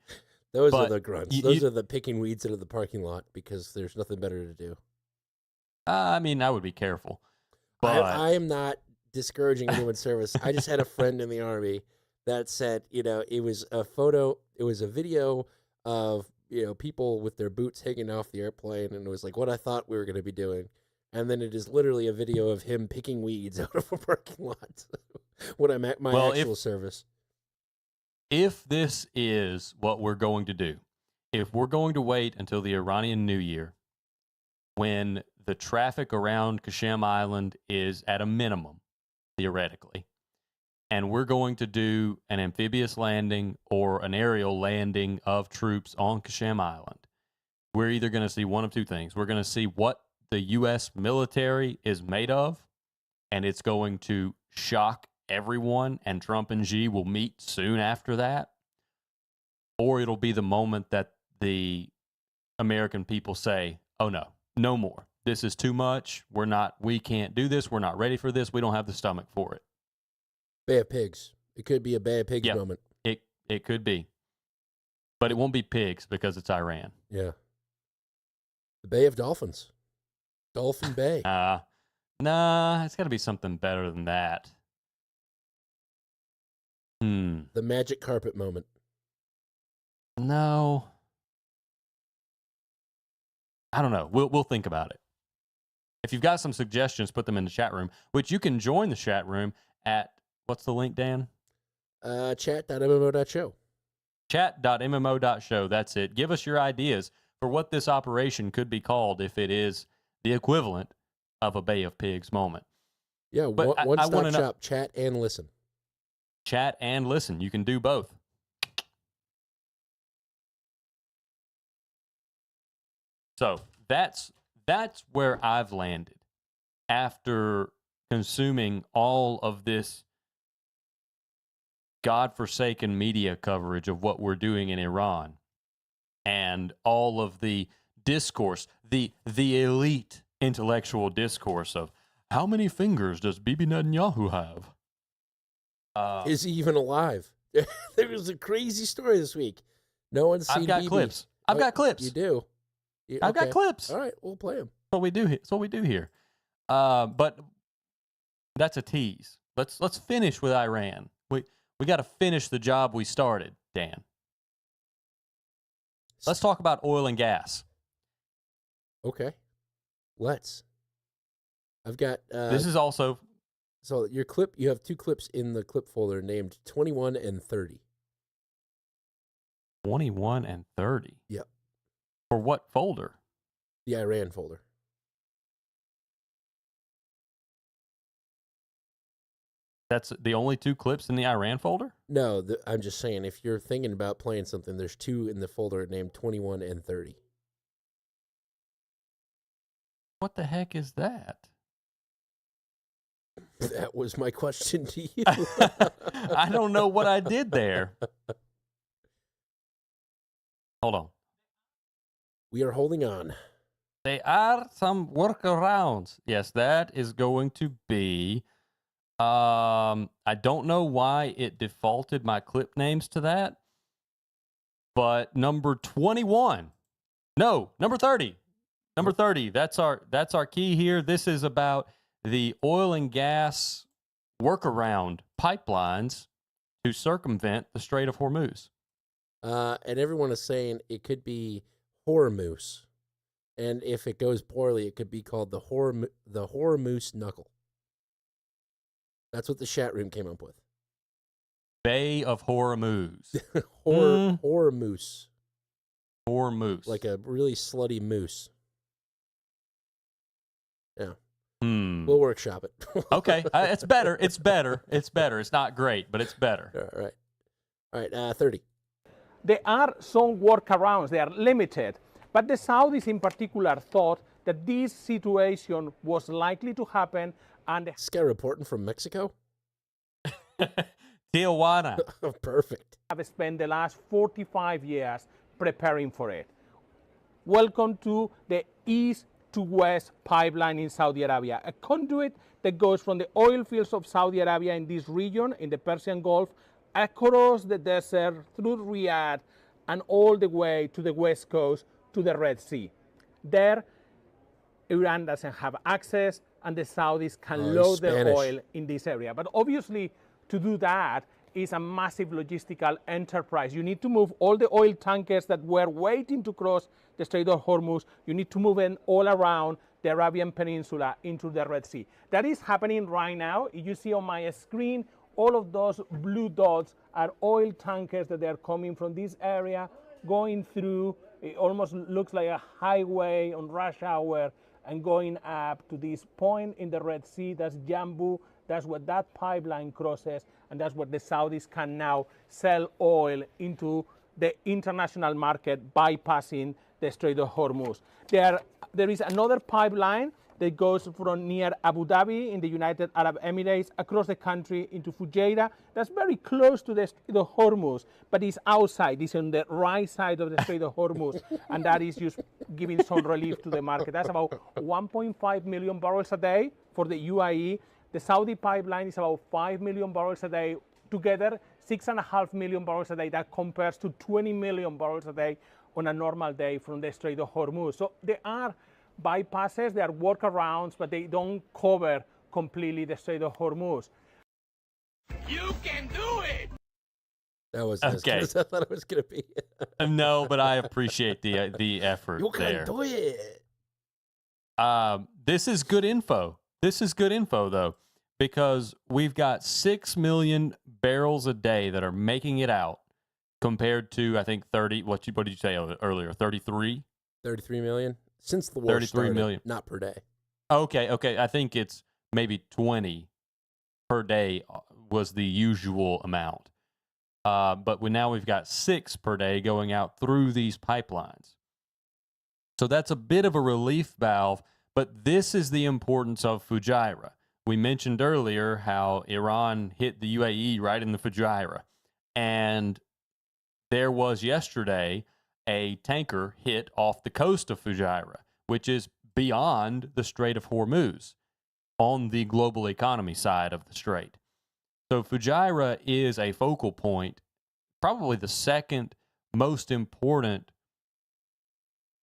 Those are the grunts. Those are the picking weeds into the parking lot because there's nothing better to do. I mean, I would be careful. But I am not discouraging anyone's service. I just had a friend in the Army that said, it was a video of, people with their boots hanging off the airplane, and it was like what I thought we were going to be doing. And then it is literally a video of him picking weeds out of a parking lot when I'm at my actual service. If this is what we're going to do, if we're going to wait until the Iranian New Year, when the traffic around Kashem Island is at a minimum, theoretically, and we're going to do an amphibious landing or an aerial landing of troops on Kashem Island, we're either going to see one of two things. We're going to see what the U.S. military is made of, and it's going to shock everyone, and Trump and Xi will meet soon after that, or it'll be the moment that the American people say, oh no, no more. this is too much. We can't do this. We're not ready for this. We don't have the stomach for it. Bay of Pigs. It could be a Bay of Pigs moment. It could be. But it won't be pigs because it's Iran. Yeah. The Bay of Dolphins. Dolphin Bay. Nah, it's got to be something better than that. The magic carpet moment. No. I don't know. We'll think about it. If you've got some suggestions, put them in the chat room, which you can join the chat room at, what's the link, Dan? Chat.mmo.show. Chat.mmo.show. That's it. Give us your ideas for what this operation could be called if it is the equivalent of a Bay of Pigs moment. Yeah, but one-stop shop, chat and listen. Chat and listen. You can do both. So that's where I've landed after consuming all of this godforsaken media coverage of what we're doing in Iran and all of the discourse, the elite intellectual discourse of how many fingers does Bibi Netanyahu have? Is he even alive? There was a crazy story this week. No one's seen I've got clips. I've got clips. You do? I've got clips. All right, we'll play them. That's what we do. That's what we do here. But that's a tease. Let's finish with Iran. We got to finish the job we started, Dan. Let's talk about oil and gas. Okay. Let's. I've got... this is also... So your clip, you have two clips in the clip folder named 21 and 30. 21 and 30? Yep. For what folder? The Iran folder. That's the only two clips in the Iran folder? No, I'm just saying, if you're thinking about playing something, there's two in the folder named 21 and 30. What the heck is that? That was my question to you. I don't know what I did there. Hold on. We are holding on. There are some workarounds. Yes, that is going to be... I don't know why it defaulted my clip names to that, but number 21. No, number 30. Number 30. That's our key here. This is about the oil and gas workaround pipelines to circumvent the Strait of Hormuz. And everyone is saying it could be Hormuz. And if it goes poorly, it could be called the Hormuz knuckle. That's what the chat room came up with. Bay of Hormuz. Hormuz. Hormuz. Like a really slutty moose. Yeah. We'll workshop it. Okay. It's better. It's better. It's better. It's not great, but it's better. All right. 30. There are some workarounds. They are limited. But the Saudis in particular thought that this situation was likely to happen. And this guy reporting from Mexico? Tijuana. Perfect. Have spent the last 45 years preparing for it. Welcome to the East to West pipeline in Saudi Arabia, a conduit that goes from the oil fields of Saudi Arabia in this region, in the Persian Gulf, across the desert, through Riyadh, and all the way to the West Coast, to the Red Sea. There, Iran doesn't have access, and the Saudis can load their oil in this area. But obviously, to do that is a massive logistical enterprise. You need to move all the oil tankers that were waiting to cross the Strait of Hormuz. You need to move them all around the Arabian Peninsula into the Red Sea. That is happening right now. You see on my screen, all of those blue dots are oil tankers that are coming from this area, going through. It almost looks like a highway on rush hour, and going up to this point in the Red Sea. That's Jambu. That's what that pipeline crosses, and that's what the Saudis can now sell oil into the international market, bypassing the Strait of Hormuz. There is another pipeline that goes from near Abu Dhabi in the United Arab Emirates across the country into Fujairah. That's very close to the Strait of Hormuz, but it's outside. It's on the right side of the Strait of Hormuz, and that is just giving some relief to the market. That's about 1.5 million barrels a day for the UAE. The Saudi pipeline is about 5 million barrels a day. Together, 6.5 million barrels a day. That compares to 20 million barrels a day on a normal day from the Strait of Hormuz. So there are bypasses, there are workarounds, but they don't cover completely the Strait of Hormuz. You can do it! That was okay. as good as I thought it was going to be. No, but I appreciate the effort You can there. do it. This is good info. This is good info, though, because we've got 6 million barrels a day that are making it out compared to, I think, 30. What did you say earlier? 33? 33 million? Since the war 33 started, million. not per day. Okay. I think it's maybe 20 per day was the usual amount. But now we've got 6 per day going out through these pipelines. So that's a bit of a relief valve, but this is the importance of Fujairah. We mentioned earlier how Iran hit the UAE right in the Fujairah, and there was yesterday a tanker hit off the coast of Fujairah, which is beyond the Strait of Hormuz on the global economy side of the strait. So Fujairah is a focal point, probably the second most important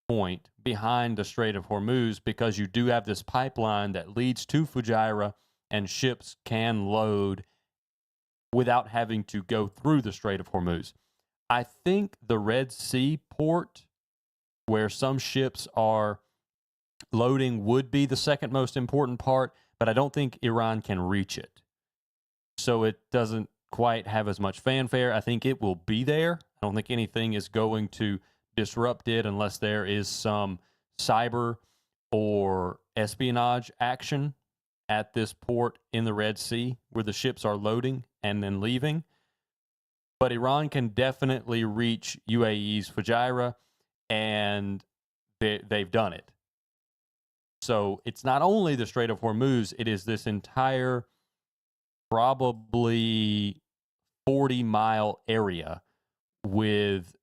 point behind the Strait of Hormuz, because you do have this pipeline that leads to Fujairah and ships can load without having to go through the Strait of Hormuz. I think the Red Sea port, where some ships are loading, would be the second most important part, but I don't think Iran can reach it. So it doesn't quite have as much fanfare. I think it will be there. I don't think anything is going to disrupt it unless there is some cyber or espionage action at this port in the Red Sea where the ships are loading and then leaving. But Iran can definitely reach UAE's Fujairah, and they've done it. So it's not only the Strait of Hormuz, it is this entire probably 40-mile area with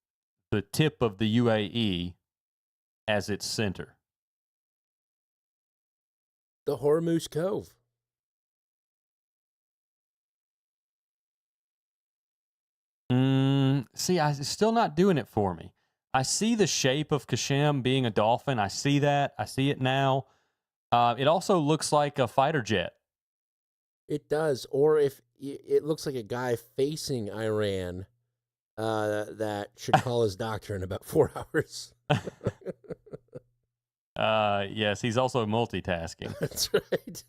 the tip of the UAE as its center. The Hormuz Cove. See, it's still not doing it for me. I see the shape of Qashem being a dolphin. I see that. I see it now. It also looks like a fighter jet. It does. Or if it looks like a guy facing Iran that should call his doctor in about 4 hours. Yes, he's also multitasking. That's right.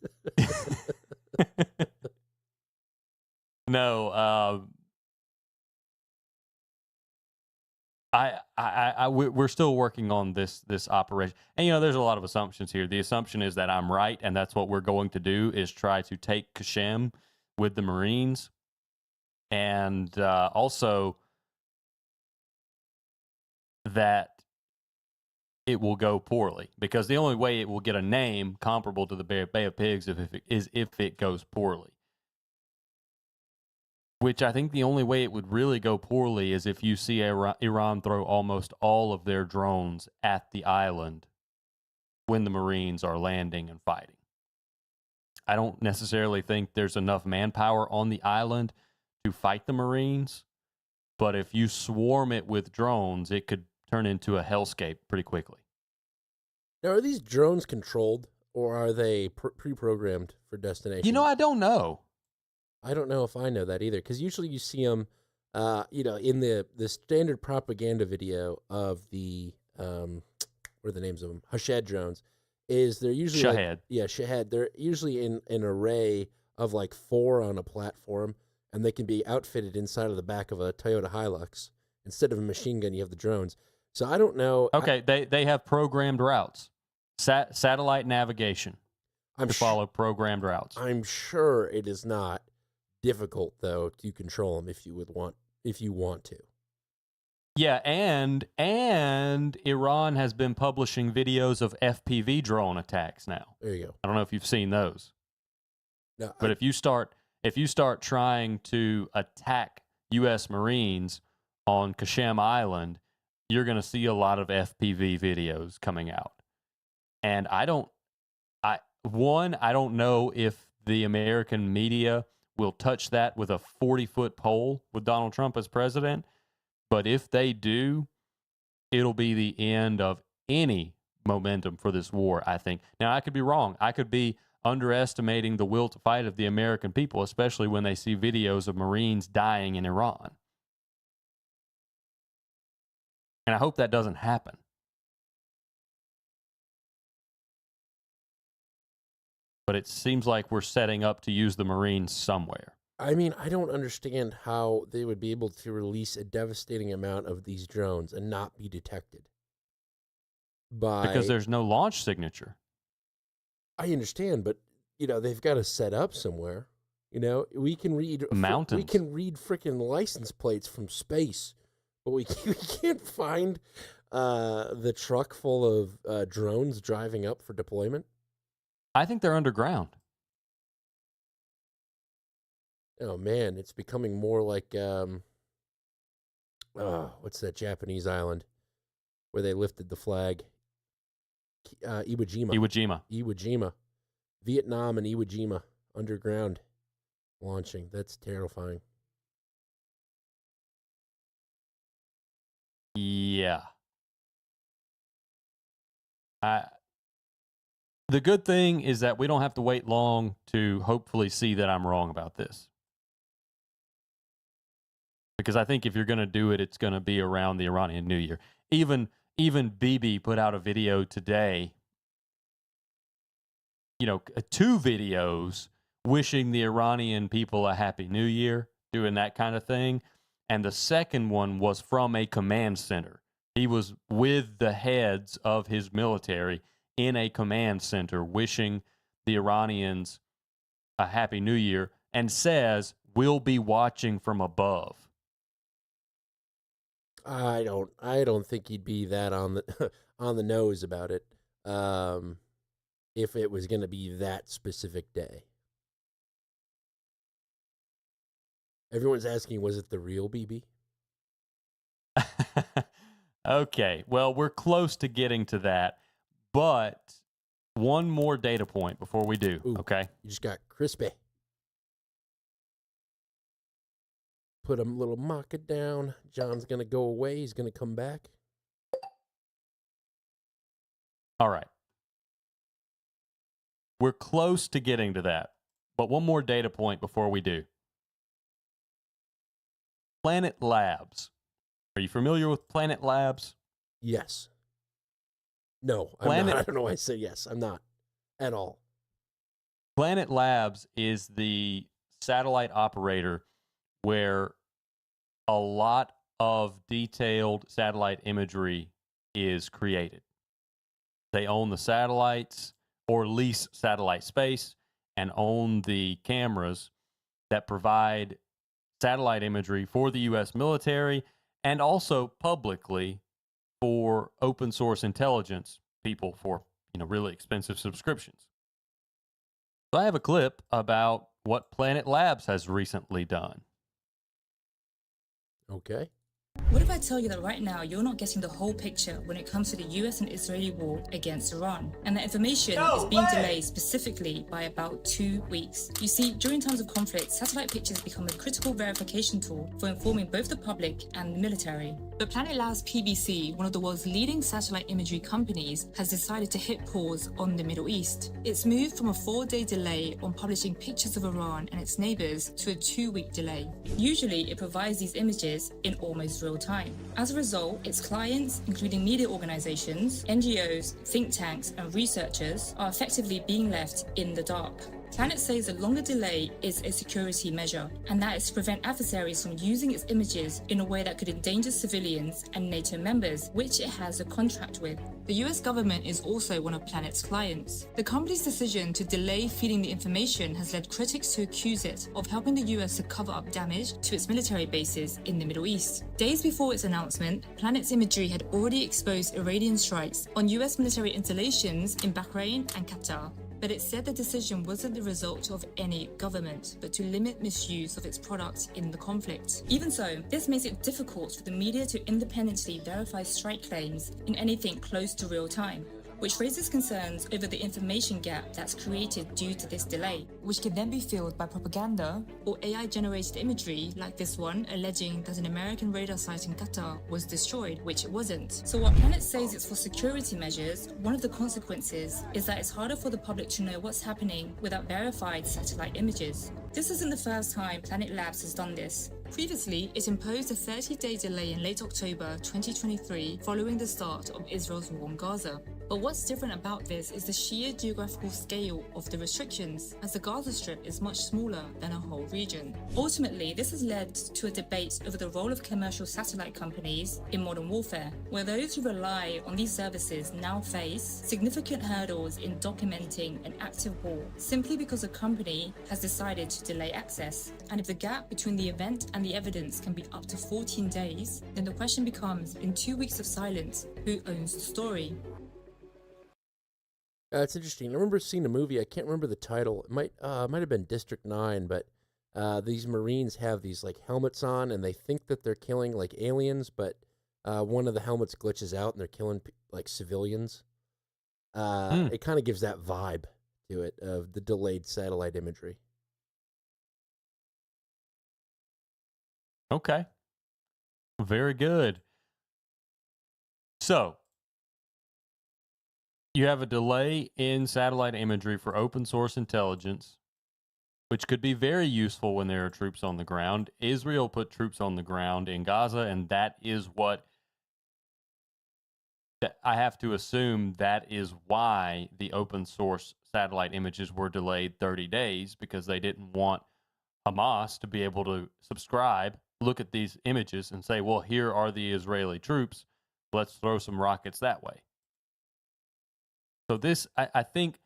No, we're still working on this operation, and there's a lot of assumptions here. The assumption is that I'm right, and that's what we're going to do: is try to take Qashem with the Marines, and also that it will go poorly, because the only way it will get a name comparable to the Bay of Pigs is if it goes poorly. Which I think the only way it would really go poorly is if you see Iran throw almost all of their drones at the island when the Marines are landing and fighting. I don't necessarily think there's enough manpower on the island to fight the Marines, but if you swarm it with drones, it could turn into a hellscape pretty quickly. Now, are these drones controlled, or are they pre-programmed for destination? I don't know. I don't know if I know that either, because usually you see them, in the standard propaganda video of the, what are the names of them? Hashed drones. They're usually Shahed. Shahed. They're usually in an array of like 4 on a platform, and they can be outfitted inside of the back of a Toyota Hilux. Instead of a machine gun, you have the drones. So I don't know. Okay, they have programmed routes, satellite navigation. To follow programmed routes. I'm sure it is not difficult though to control them if you want to. Yeah, and Iran has been publishing videos of FPV drone attacks now. There you go. I don't know if you've seen those. No, but if you start trying to attack U.S. Marines on Qasem Island, you're going to see a lot of FPV videos coming out. And I don't know if the American media will touch that with a 40-foot pole with Donald Trump as president. But if they do, it'll be the end of any momentum for this war, I think. Now, I could be wrong. I could be underestimating the will to fight of the American people, especially when they see videos of Marines dying in Iran. And I hope that doesn't happen. But it seems like we're setting up to use the Marines somewhere. I mean, I don't understand how they would be able to release a devastating amount of these drones and not be detected. Because there's no launch signature. I understand, but, they've got to set up somewhere. We can read mountains. We can read freaking license plates from space, but we can't find the truck full of drones driving up for deployment. I think they're underground. Oh man, it's becoming more like what's that Japanese island where they lifted the flag? Iwo Jima. Vietnam and Iwo Jima underground launching. That's terrifying. Yeah. The good thing is that we don't have to wait long to hopefully see that I'm wrong about this. Because I think if you're going to do it, it's going to be around the Iranian New Year. Even Bibi put out a video today, 2 videos wishing the Iranian people a happy New Year, doing that kind of thing. And the second one was from a command center. He was with the heads of his military in a command center wishing the Iranians a happy New Year and says, "We'll be watching from above." I don't think he'd be that on the nose about it. If it was going to be that specific day. Everyone's asking, was it the real BB? Okay, well, we're close to getting to that, but one more data point before we do. Ooh, okay, you just got crispy. Put a little market down. John's going to go away. He's going to come back. All right. We're close to getting to that, but one more data point before we do. Planet Labs. Are you familiar with Planet Labs? Yes. No, I'm not. I don't know why I said yes. I'm not at all. Planet Labs is the satellite operator where a lot of detailed satellite imagery is created. They own the satellites or lease satellite space and own the cameras that provide satellite imagery for the U.S. military and also publicly for open source intelligence people for, really expensive subscriptions. So I have a clip about what Planet Labs has recently done. Okay. What if I tell you that right now you're not getting the whole picture when it comes to the US and Israeli war against Iran, and that information is being delayed specifically by about 2 weeks? You see, during times of conflict, satellite pictures become a critical verification tool for informing both the public and the military. But Planet Labs PBC, one of the world's leading satellite imagery companies, has decided to hit pause on the Middle East. It's moved from a 4-day delay on publishing pictures of Iran and its neighbors to a 2-week delay. Usually, it provides these images in almost real time. As a result, its clients, including media organizations, NGOs, think tanks, and researchers, are effectively being left in the dark. Planet says a longer delay is a security measure, and that is to prevent adversaries from using its images in a way that could endanger civilians and NATO members, which it has a contract with. The US government is also one of Planet's clients. The company's decision to delay feeding the information has led critics to accuse it of helping the US to cover up damage to its military bases in the Middle East. Days before its announcement, Planet's imagery had already exposed Iranian strikes on US military installations in Bahrain and Qatar. But it said the decision wasn't the result of any government, but to limit misuse of its product in the conflict. Even so, this makes it difficult for the media to independently verify strike claims in anything close to real time, which raises concerns over the information gap that's created due to this delay, which can then be filled by propaganda or AI-generated imagery like this one alleging that an American radar site in Qatar was destroyed, which it wasn't. So while Planet says it's for security measures, one of the consequences is that it's harder for the public to know what's happening without verified satellite images. This isn't the first time Planet Labs has done this. Previously, it imposed a 30-day delay in late October 2023 following the start of Israel's war in Gaza. But what's different about this is the sheer geographical scale of the restrictions, as the Gaza Strip is much smaller than a whole region. Ultimately, this has led to a debate over the role of commercial satellite companies in modern warfare, where those who rely on these services now face significant hurdles in documenting an active war, simply because a company has decided to delay access. And if the gap between the event and the evidence can be up to 14 days, then the question becomes, in 2 weeks of silence, who owns the story? It's interesting. I remember seeing a movie. I can't remember the title. It might have been District 9, but these Marines have these like helmets on, and they think that they're killing like aliens, but one of the helmets glitches out, and they're killing like civilians. It kind of gives that vibe to it of the delayed satellite imagery. Okay. Very good. So, you have a delay in satellite imagery for open source intelligence, which could be very useful when there are troops on the ground. Israel put troops on the ground in Gaza, and that is what I have to assume that is why the open source satellite images were delayed 30 days, because they didn't want Hamas to be able to subscribe, look at these images, and say, well, here are the Israeli troops. Let's throw some rockets that way. So this, I think,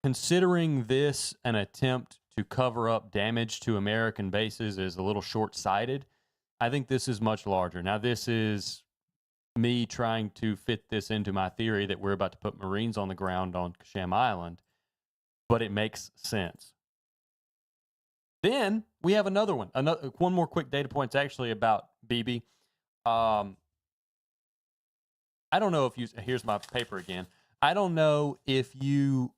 considering this an attempt to cover up damage to American bases is a little short-sighted. I think this is much larger. Now, this is me trying to fit this into my theory that we're about to put Marines on the ground on Qasem Island, but it makes sense. Then we have another one. One more quick data point. It's actually about Bibi. I don't know if you... Here's my paper again. I don't know if you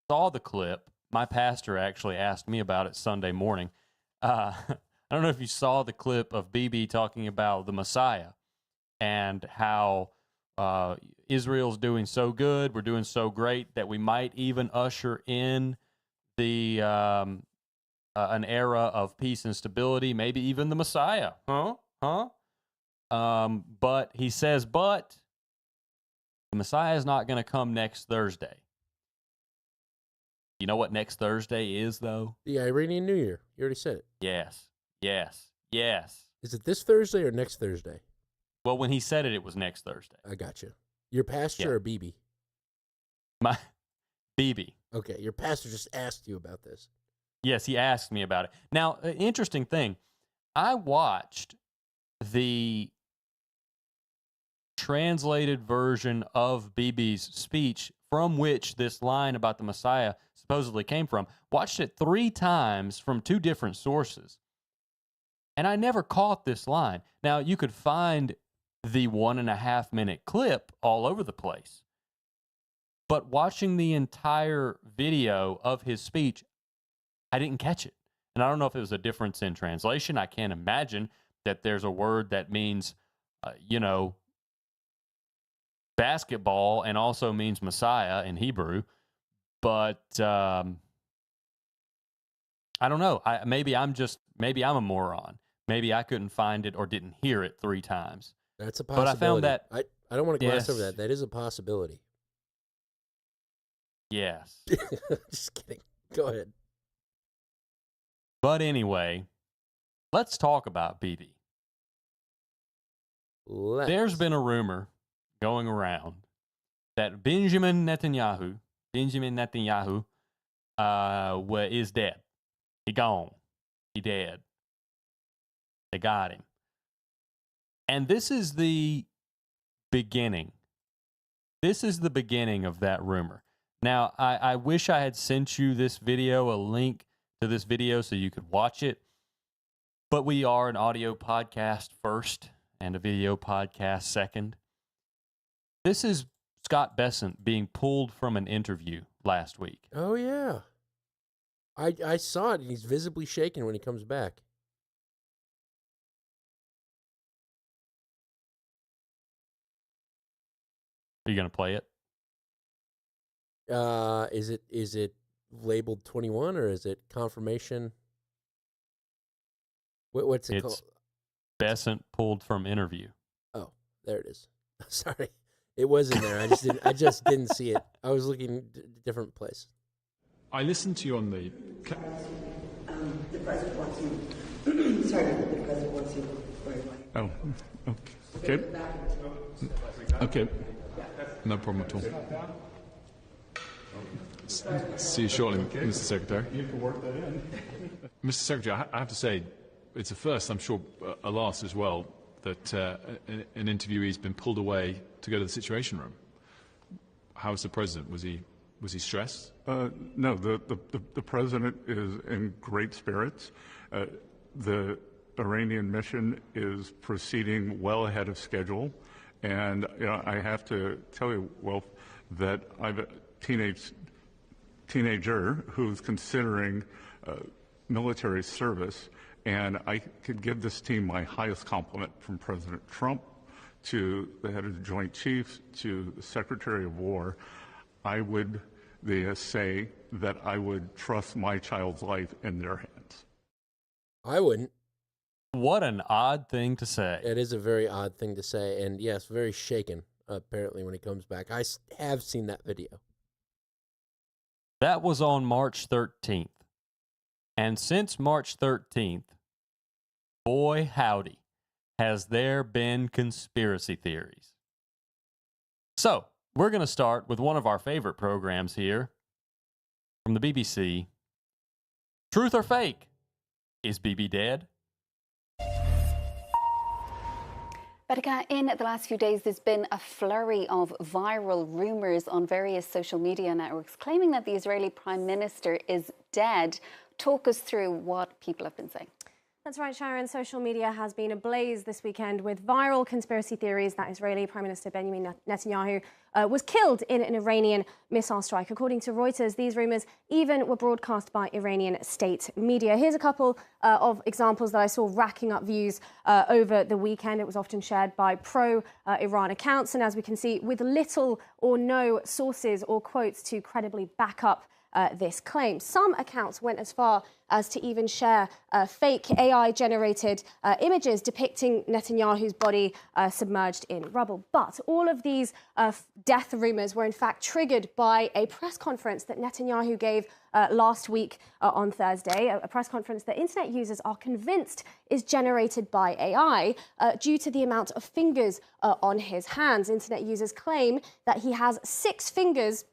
saw the clip. My pastor actually asked me about it Sunday morning. I don't know if you saw the clip of Bibi talking about the Messiah and how Israel's doing so good, we're doing so great that we might even usher in the an era of peace and stability, maybe even the Messiah. But he says, but the Messiah is not going to come next Thursday. You know what next Thursday is, though? The Iranian New Year. You already said it. Yes. Is it this Thursday or next Thursday? Well, when he said it, it was next Thursday. I got you. Your pastor or Bibi? My Bibi. Okay, your pastor just asked you about this. Yes, he asked me about it. Now, an interesting thing. I watched the translated version of Bibi's speech from which this line about the Messiah supposedly came from. Watched it 3 times from 2 different sources. And I never caught this line. Now, you could find the 1.5-minute clip all over the place. But watching the entire video of his speech, I didn't catch it. And I don't know if it was a difference in translation. I can't imagine that there's a word that means, basketball and also means Messiah in Hebrew. But I don't know. Maybe I'm a moron. Maybe I couldn't find it or didn't hear it 3 times. That's a possibility. But I found that... I don't want to gloss over that. That is a possibility. Yes. Just kidding. Go ahead. But anyway, let's talk about Bibi. There's been a rumor going around that Benjamin Netanyahu is dead. He gone. He dead. They got him. And this is the beginning. This is the beginning of that rumor. Now, I wish I had sent you this video, a link to this video so you could watch it. But we are an audio podcast first and a video podcast second. This is Scott Bessent being pulled from an interview last week. Oh, yeah. I saw it, and he's visibly shaken when he comes back. Are you going to play it? Is it labeled 21 or is it confirmation? What's it called? Bessent pulled from interview. Oh, there it is. Sorry, it was in there. I just didn't see it. I was looking different place. I listened to you on the. The president wants you. Sorry, the president wants you. Oh, okay. Okay. No problem at all. See you shortly, Mr. Secretary. You can work that in. Mr. Secretary, I have to say, it's a first, I'm sure a last as well, that an interviewee's been pulled away to go to the Situation Room. How was the president? Was he stressed? No, the president is in great spirits. The Iranian mission is proceeding well ahead of schedule. And I have to tell you, Wolf, that I've a teenager who's considering military service, and I could give this team my highest compliment, from President Trump to the head of the Joint Chiefs to the Secretary of War. I would say that I would trust my child's life in their hands. I wouldn't. What an odd thing to say. It is a very odd thing to say, and yes, very shaken, apparently, when he comes back. I have seen that video. That was on March 13th. And since March 13th, boy howdy, has there been conspiracy theories. So, we're going to start with one of our favorite programs here from the BBC. Truth or fake? Is Bibi dead? Betika, in the last few days, there's been a flurry of viral rumors on various social media networks claiming that the Israeli Prime Minister is dead. Talk us through what people have been saying. That's right, Sharon. Social media has been ablaze this weekend with viral conspiracy theories that Israeli Prime Minister Benjamin Netanyahu was killed in an Iranian missile strike. According to Reuters, these rumors even were broadcast by Iranian state media. Here's a couple of examples that I saw racking up views over the weekend. It was often shared by pro-Iran accounts, and as we can see, with little or no sources or quotes to credibly back up this claim. Some accounts went as far as to even share fake AI-generated images depicting Netanyahu's body submerged in rubble. But all of these death rumors were in fact triggered by a press conference that Netanyahu gave last week on Thursday, a press conference that internet users are convinced is generated by AI due to the amount of fingers on his hands. Internet users claim that he has 6 fingers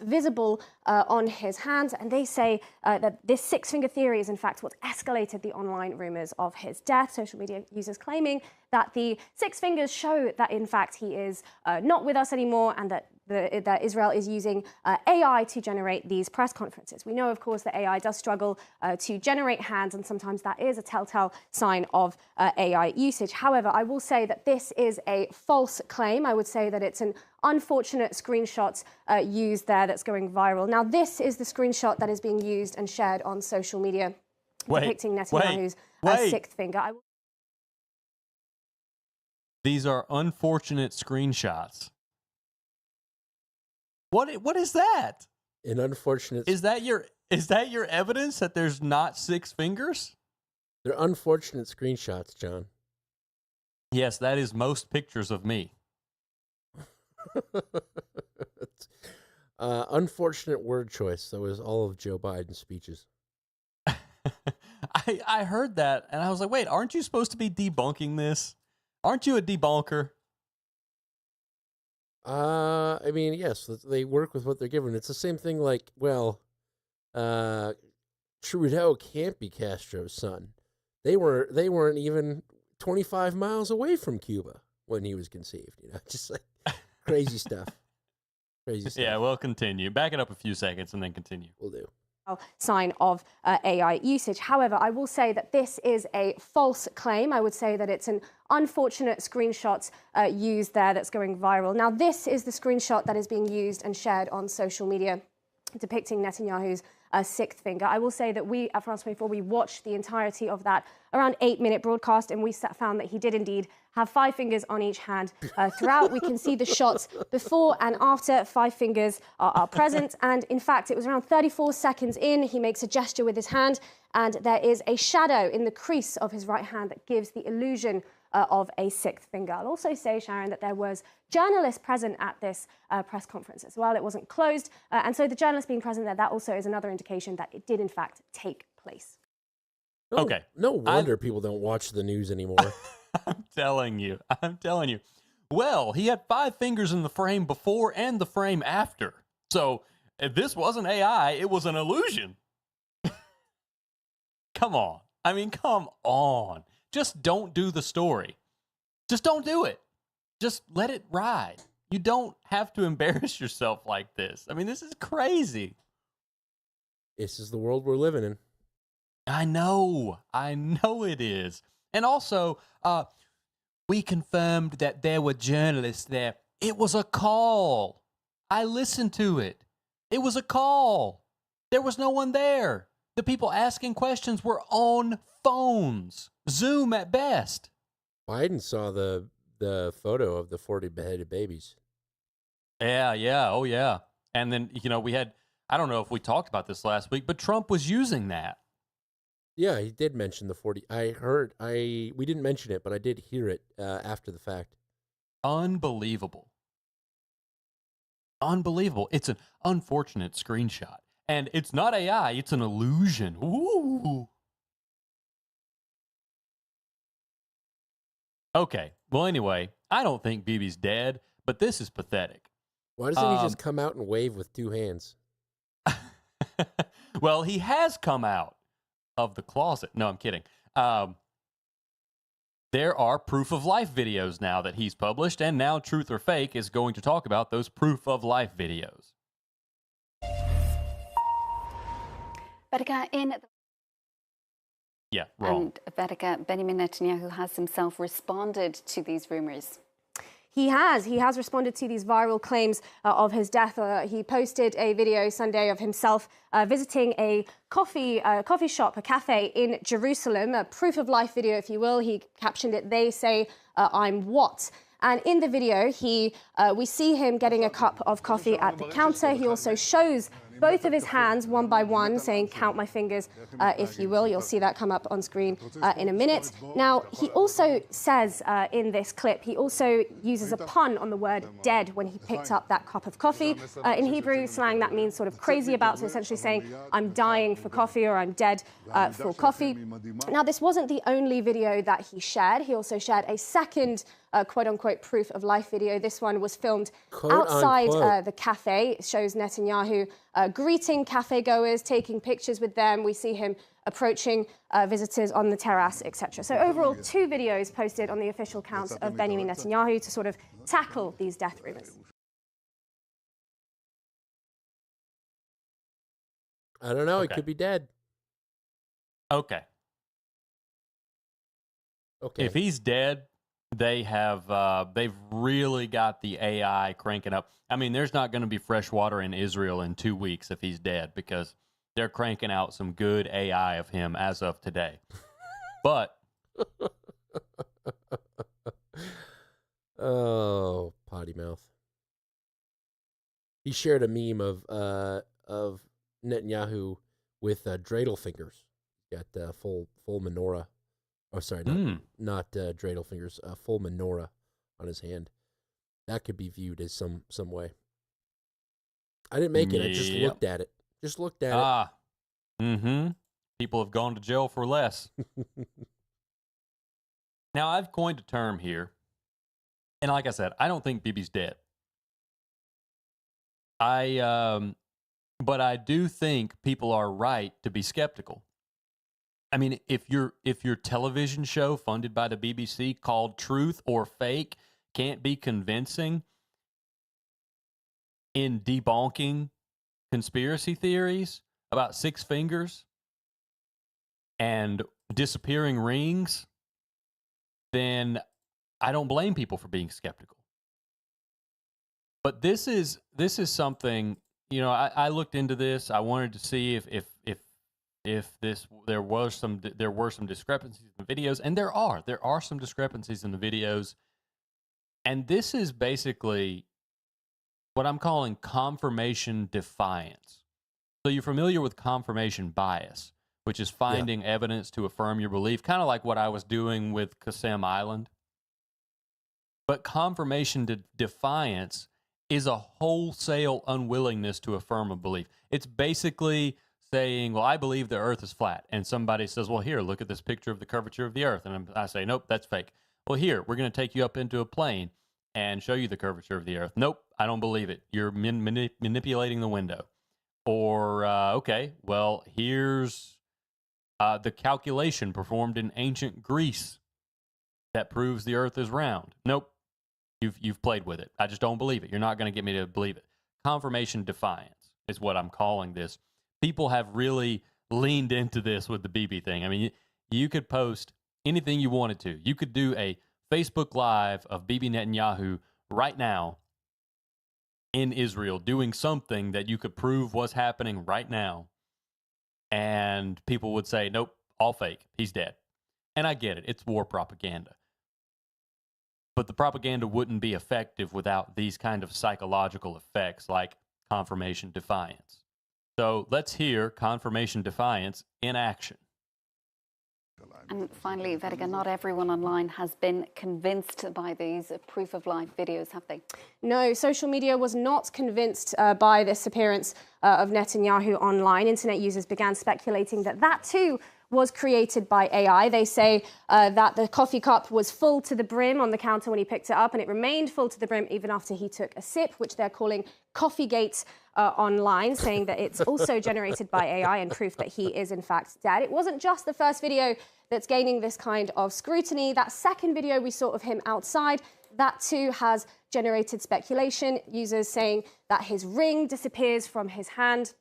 visible on his hands, and they say that this 6-finger theory is in fact what escalated the online rumors of his death. Social media users claiming that the 6 fingers show that in fact he is not with us anymore, and that Israel is using AI to generate these press conferences. We know, of course, that AI does struggle to generate hands, and sometimes that is a telltale sign of AI usage. However, I will say that this is a false claim. I would say that it's an unfortunate screenshot used there that's going viral. Now, this is the screenshot that is being used and shared on social media depicting Netanyahu's 6th finger. These are unfortunate screenshots. What is that? An unfortunate. Is that your evidence that there's not 6 fingers? They're unfortunate screenshots, John. Yes, that is most pictures of me. Unfortunate word choice. That was all of Joe Biden's speeches. I heard that, and I was like, wait, aren't you supposed to be debunking this? Aren't you a debunker? I mean, yes, they work with what they're given. It's the same thing like, well, Trudeau can't be Castro's son. They weren't even 25 miles away from Cuba when he was conceived. Just like crazy stuff. Crazy stuff. Yeah, we'll continue. Back it up a few seconds and then continue. We'll do. Sign of AI usage. However, I will say that this is a false claim. I would say that it's an unfortunate screenshot used there that's going viral. Now, this is the screenshot that is being used and shared on social media depicting Netanyahu's sixth finger. I will say that we at France 24, we watched the entirety of that around 8-minute broadcast, and we found that he did indeed have 5 fingers on each hand throughout. We can see the shots before and after 5 fingers are present. And in fact, it was around 34 seconds in, he makes a gesture with his hand, and there is a shadow in the crease of his right hand that gives the illusion of a 6th finger. I'll also say, Sharon, that there was journalists present at this press conference as well. It wasn't closed. And so the journalists being present there, that also is another indication that it did, in fact, take place. Okay. No wonder people don't watch the news anymore. I'm telling you. Well, he had 5 fingers in the frame before and the frame after. So if this wasn't AI, it was an illusion. Come on. I mean, come on. Just don't do the story. Just don't do it. Just let it ride. You don't have to embarrass yourself like this. I mean, this is crazy. This is the world we're living in. I know it is. And also, we confirmed that there were journalists there. It was a call. I listened to it. It was a call. There was no one there. The people asking questions were on phones. Zoom at best. Biden saw the photo of the 40 beheaded babies. Yeah. Oh, yeah. And then, we had, I don't know if we talked about this last week, but Trump was using that. Yeah, he did mention the 40. We didn't mention it, but I did hear it after the fact. Unbelievable. It's an unfortunate screenshot. And it's not AI, it's an illusion. Ooh. Okay, well, anyway, I don't think Bibi's dead, but this is pathetic. Why doesn't he just come out and wave with 2 hands? Well, he has come out of the closet. No, I'm kidding. There are proof of life videos now that he's published, and now Truth or Fake is going to talk about those proof of life videos. Yeah, wrong. And Vedika, Benjamin Netanyahu has himself responded to these rumours. He has responded to these viral claims of his death. He posted a video Sunday of himself visiting a coffee shop, a cafe in Jerusalem, a proof of life video, if you will. He captioned it, "They say I'm what?" And in the video, we see him getting a cup of coffee at the counter. He also shows both of his hands one by one, saying, "Count my fingers, if you will." You'll see that come up on screen in a minute. Now, he also says in this clip, he also uses a pun on the word dead when he picked up that cup of coffee. In Hebrew slang, that means sort of crazy about, so essentially saying, "I'm dying for coffee," or "I'm dead for coffee." Now, this wasn't the only video that he shared. He also shared a second quote-unquote proof of life video. This one was filmed outside the cafe. It shows Netanyahu greeting cafe goers, taking pictures with them. We see him approaching visitors on the terrace, etc. So overall, 2 videos posted on the official accounts of Benjamin Netanyahu to sort of tackle these death rumors. I don't know. Okay. He could be dead. Okay. If he's dead, they've really got the AI cranking up. I mean, there's not going to be fresh water in Israel in 2 weeks if he's dead, because they're cranking out some good AI of him as of today. But oh, potty mouth. He shared a meme of Netanyahu with dreidel fingers. Got full menorah. Oh, sorry, not dreidel fingers. Full menorah on his hand. That could be viewed as some way. I didn't make it. I just Yep. looked at it. Just looked at Mm-hmm. People have gone to jail for less. Now, I've coined a term here, and like I said, I don't think Bibi's dead. But I do think people are right to be skeptical. I mean, if your television show funded by the BBC called Truth or Fake can't be convincing in debunking conspiracy theories about six fingers and disappearing rings, then I don't blame people for being skeptical. But this is something, you know, I looked into this. I wanted to see if there were some discrepancies in the videos, and there are some discrepancies in the videos. And this is basically what I'm calling confirmation defiance. So you're familiar with confirmation bias, which is finding evidence to affirm your belief, kind of like what I was doing with Qasem Island. But confirmation defiance is a wholesale unwillingness to affirm a belief. It's basically saying, well, I believe the earth is flat. And somebody says, well, here, look at this picture of the curvature of the earth. And I say, nope, that's fake. Well, here, we're going to take you up into a plane and show you the curvature of the earth. Nope, I don't believe it. You're manipulating the window. Or, okay, well, here's the calculation performed in ancient Greece that proves the earth is round. Nope, you've played with it. I just don't believe it. You're not going to get me to believe it. Confirmation defiance is what I'm calling this. People have really leaned into this with the Bibi thing. I mean, you could post anything you wanted to. You could do a Facebook Live of Bibi Netanyahu right now in Israel doing something that you could prove was happening right now. And people would say, nope, all fake. He's dead. And I get it. It's war propaganda. But the propaganda wouldn't be effective without these kind of psychological effects like confirmation defiance. So let's hear confirmation defiance in action. And finally, Vedika, not everyone online has been convinced by these proof of life videos, have they? No, social media was not convinced by this appearance of Netanyahu online. Internet users began speculating that too was created by AI. They say that the coffee cup was full to the brim on the counter when he picked it up, and it remained full to the brim even after he took a sip, which they're calling Coffeegate online, saying that it's also generated by AI and proof that he is in fact dead. It wasn't just the first video that's gaining this kind of scrutiny. That second video we saw of him outside, that too has generated speculation. Users saying that his ring disappears from his hand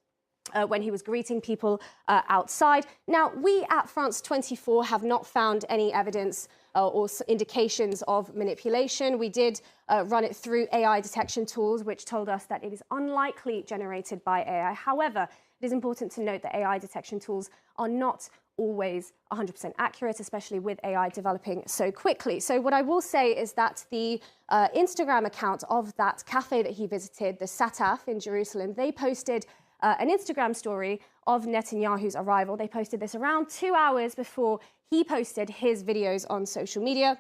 when he was greeting people outside. Now, we at France 24 have not found any evidence or indications of manipulation. We did run it through AI detection tools, which told us that it is unlikely generated by AI. However, it is important to note that AI detection tools are not always 100% accurate, especially with AI developing so quickly. So what I will say is that the Instagram account of that cafe that he visited, the Sataf in Jerusalem, they posted an Instagram story of Netanyahu's arrival. They posted this around 2 hours before he posted his videos on social media.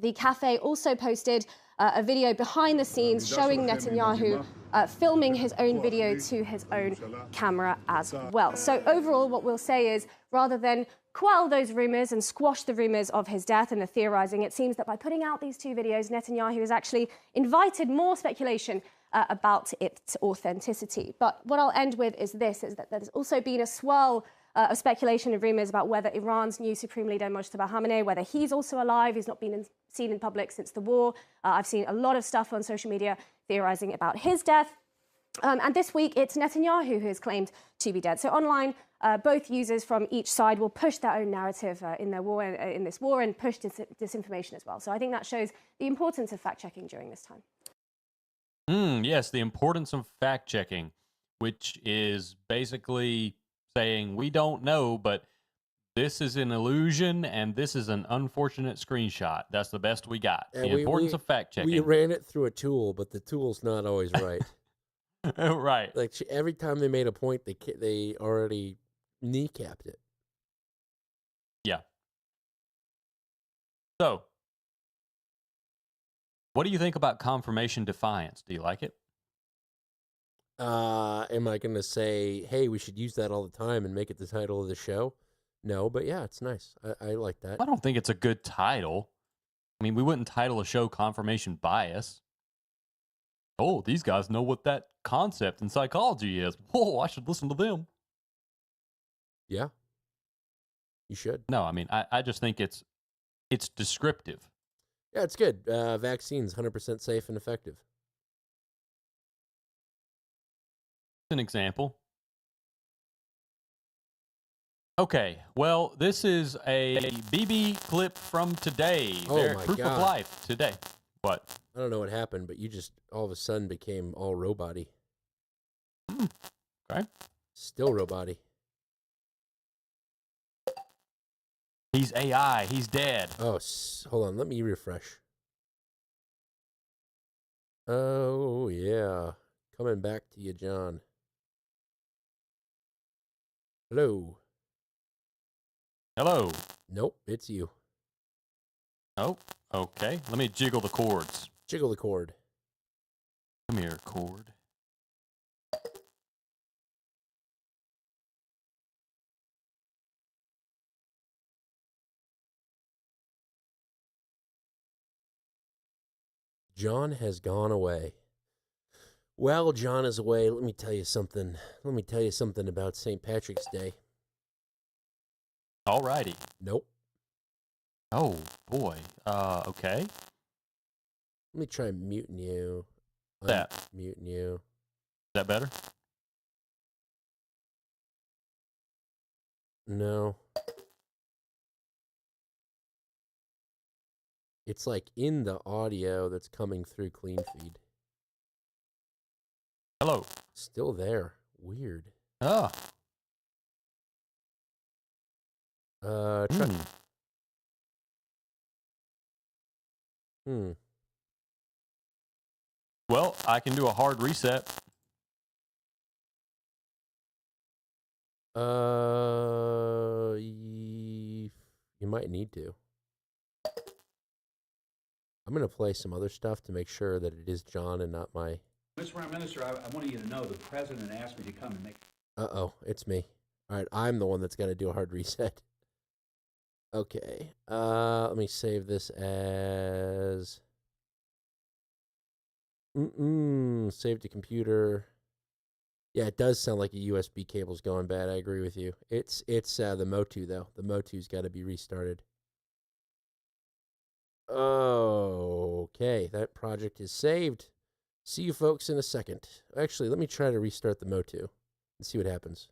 The cafe also posted a video behind the scenes showing Netanyahu filming his own video to his own camera as well. So overall, what we'll say is, rather than quell those rumors and squash the rumors of his death and the theorizing, it seems that by putting out these two videos, Netanyahu has actually invited more speculation about its authenticity. But what I'll end with is this, is that there's also been a swirl of speculation and rumors about whether Iran's new Supreme Leader, Mojtaba Khamenei, whether he's also alive. He's not been seen in public since the war. I've seen a lot of stuff on social media theorizing about his death. And this week, it's Netanyahu who is claimed to be dead. So online, both users from each side will push their own narrative in this war and push disinformation as well. So I think that shows the importance of fact-checking during this time. Yes, the importance of fact-checking, which is basically saying we don't know, but this is an illusion and this is an unfortunate screenshot. That's the best we got. And the importance of fact-checking. We ran it through a tool, but the tool's not always right. Right. Like every time they made a point, they already kneecapped it. Yeah. So, what do you think about confirmation defiance? Do you like it? Am I going to say, hey, we should use that all the time and make it the title of the show? No, but yeah, it's nice. I like that. I don't think it's a good title. I mean, we wouldn't title a show Confirmation Bias. Oh, these guys know what that concept in psychology is. Whoa, I should listen to them. Yeah. You should. No, I mean, I just think it's descriptive. Yeah, it's good. Vaccines, 100% safe and effective. An example. Okay, well, this is a BB clip from today. Oh, my Proof God. of life today. What? I don't know what happened, but you just all of a sudden became all robot-y. Okay. Still robot-y. He's AI. He's dead. Oh, hold on. Let me refresh. Oh, yeah. Coming back to you, John. Hello. Hello. Nope, it's you. Oh, okay. Let me jiggle the cords. Jiggle the cord. Come here, cord. John has gone away. Well, John is away. Let me tell you something. Let me tell you something about St. Patrick's Day. Alrighty. Nope. Oh, boy. Okay. Let me try muting you. That. Muting you. Is that better? No. It's like in the audio that's coming through clean feed. Hello. Still there. Weird. Oh. Try. Well, I can do a hard reset. You might need to. I'm going to play some other stuff to make sure that it is John and not my... Mr. Prime Minister, I wanted you to know the president asked me to come and make... Uh-oh, it's me. All right, I'm the one that's got to do a hard reset. Okay, let me save this as... Save to computer. Yeah, it does sound like a USB cable's going bad. I agree with you. It's the Motu, though. The Motu's got to be restarted. Okay, that project is saved. See you folks in a second. Actually, let me try to restart the Motu and see what happens.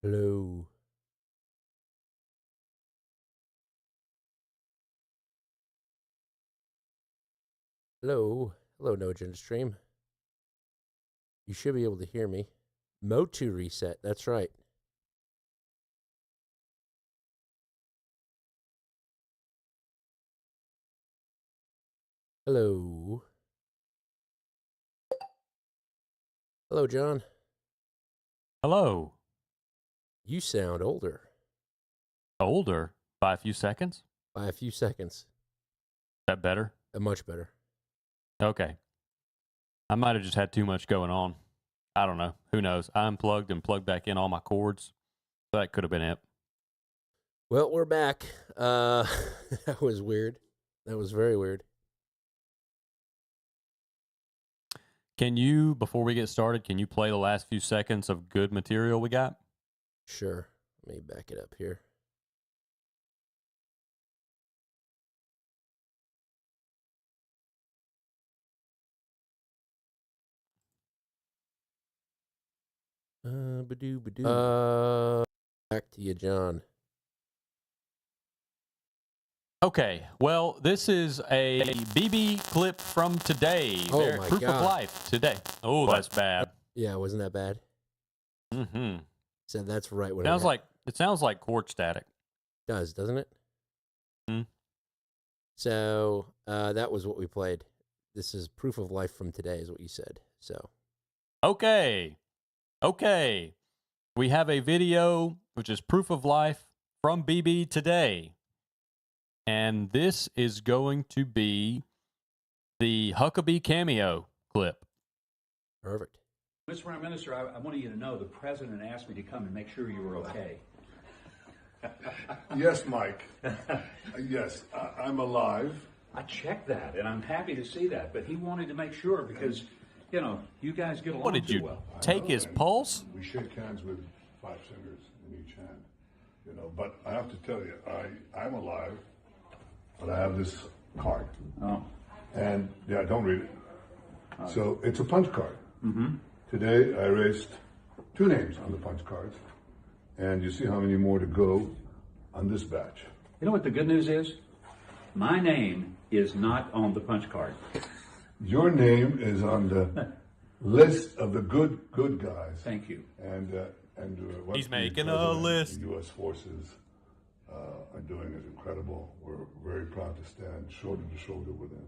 Hello. Hello. Hello, No Agenda Stream. You should be able to hear me. Motu reset. That's right. Hello. Hello, John. Hello. You sound older. Older? By a few seconds? By a few seconds. Is that better? Much better. Okay. I might have just had too much going on. I don't know. Who knows? I unplugged and plugged back in all my cords. So that could have been it. Well, we're back. That was weird. That was very weird. Can you, before we get started, can you play the last few seconds of good material we got? Sure. Let me back it up here. Back to you, John. Okay, well, this is a BB clip from today. Oh, my Proof God. of life today. Oh, that's bad. Yeah, wasn't that bad? Mm-hmm. Said that's right. When It sounds like cord static. Does, doesn't it? Hmm. So that was what we played. This is proof of life from today, is what you said. So Okay. We have a video, which is proof of life from BB today. And this is going to be the Huckabee cameo clip. Perfect. Mr. Prime Minister, I wanted you to know the president asked me to come and make sure you were okay. Yes, Mike. Yes, I'm alive. I checked that, and I'm happy to see that. But he wanted to make sure because, you guys get along What did too you well. take his pulse? We shake hands with 5 fingers in each hand, But I have to tell you, I'm alive, but I have this card. Oh. And, don't read it. So it's a punch card. Mm-hmm. Today I erased 2 names on the punch cards, and you see how many more to go on this batch. You know what the good news is? My name is not on the punch card. Your name is on the list of the good guys. Thank you. And what He's the making a president, list. The U.S. forces are doing is incredible. We're very proud to stand shoulder to shoulder with them.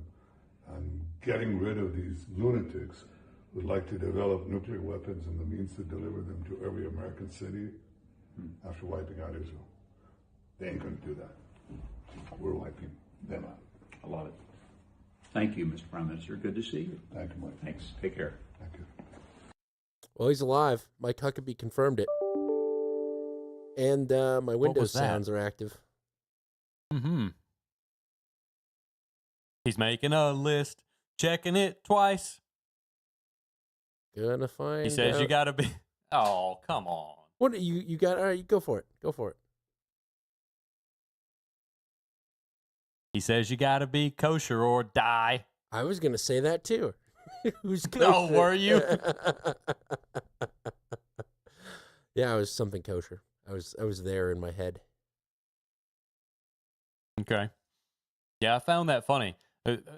And getting rid of these lunatics who would like to develop nuclear weapons and the means to deliver them to every American city after wiping out Israel. They ain't going to do that. We're wiping them out. I love it. Thank you, Mr. Prime Minister. Good to see you. Thank you, Mike. Thanks. Take care. Thank you. Well, he's alive. Mike Huckabee confirmed it. And my Windows sounds are active. Mm-hmm. He's making a list, checking it twice. Gonna find He says out. you gotta be. Oh, come on. What you got? All right, you go for it. Go for it. He says you gotta be kosher or die. I was gonna say that too. Who's kosher? Oh, were you? Yeah, I was something kosher. I was there in my head. Okay. Yeah, I found that funny,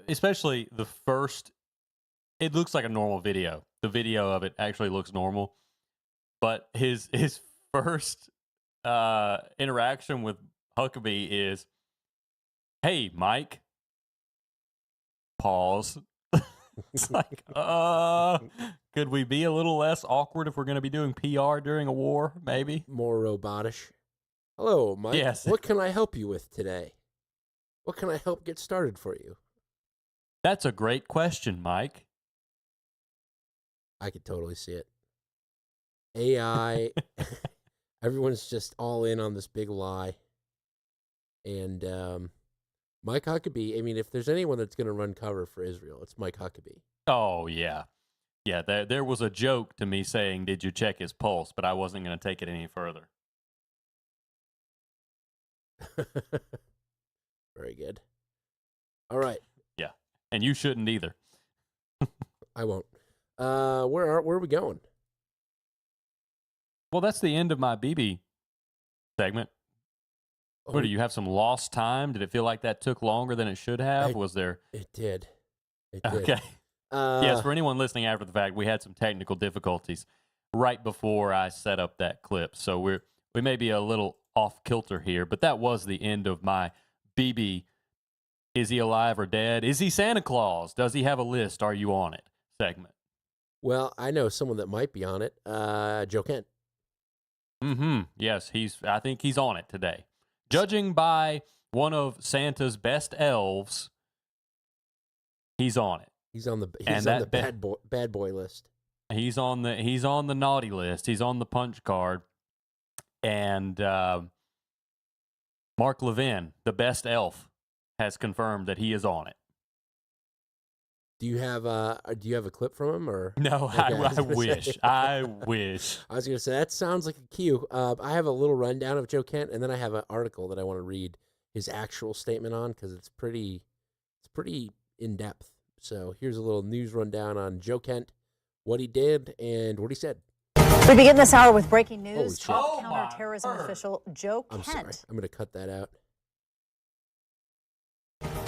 especially the first. It looks like a normal video. The video of it actually looks normal, but his first interaction with Huckabee is, "Hey, Mike." Pause. It's like, could we be a little less awkward if we're going to be doing PR during a war? Maybe more robotish. Hello, Mike. Yes. What can I help you with today? What can I help get started for you? That's a great question, Mike. I could totally see it. AI, everyone's just all in on this big lie. And Mike Huckabee, I mean, if there's anyone that's going to run cover for Israel, it's Mike Huckabee. Oh, yeah. Yeah, there was a joke to me saying, did you check his pulse? But I wasn't going to take it any further. Very good. All right. Yeah, and you shouldn't either. I won't. Where are we going? Well, that's the end of my BB segment. What, do you have some lost time? Did it feel like that took longer than it should have? Was there? It did. It did. Okay. Yes, for anyone listening after the fact, we had some technical difficulties right before I set up that clip. So we may be a little off kilter here, but that was the end of my BB. Is he alive or dead? Is he Santa Claus? Does he have a list? Are you on it? Segment. Well, I know someone that might be on it. Joe Kent. Mm-hmm. Yes, I think he's on it today. Judging by one of Santa's best elves, he's on it. He's on the bad boy list. He's on the naughty list. He's on the punch card. And Mark Levin, the best elf, has confirmed that he is on it. Do you have a clip from him or no? Okay, I wish. I wish. I was going to say that sounds like a cue. I have a little rundown of Joe Kent, and then I have an article that I want to read his actual statement on because it's pretty in depth. So here's a little news rundown on Joe Kent, what he did and what he said. We begin this hour with breaking news. Top counterterrorism official Joe Kent. I'm sorry. I'm going to cut that out.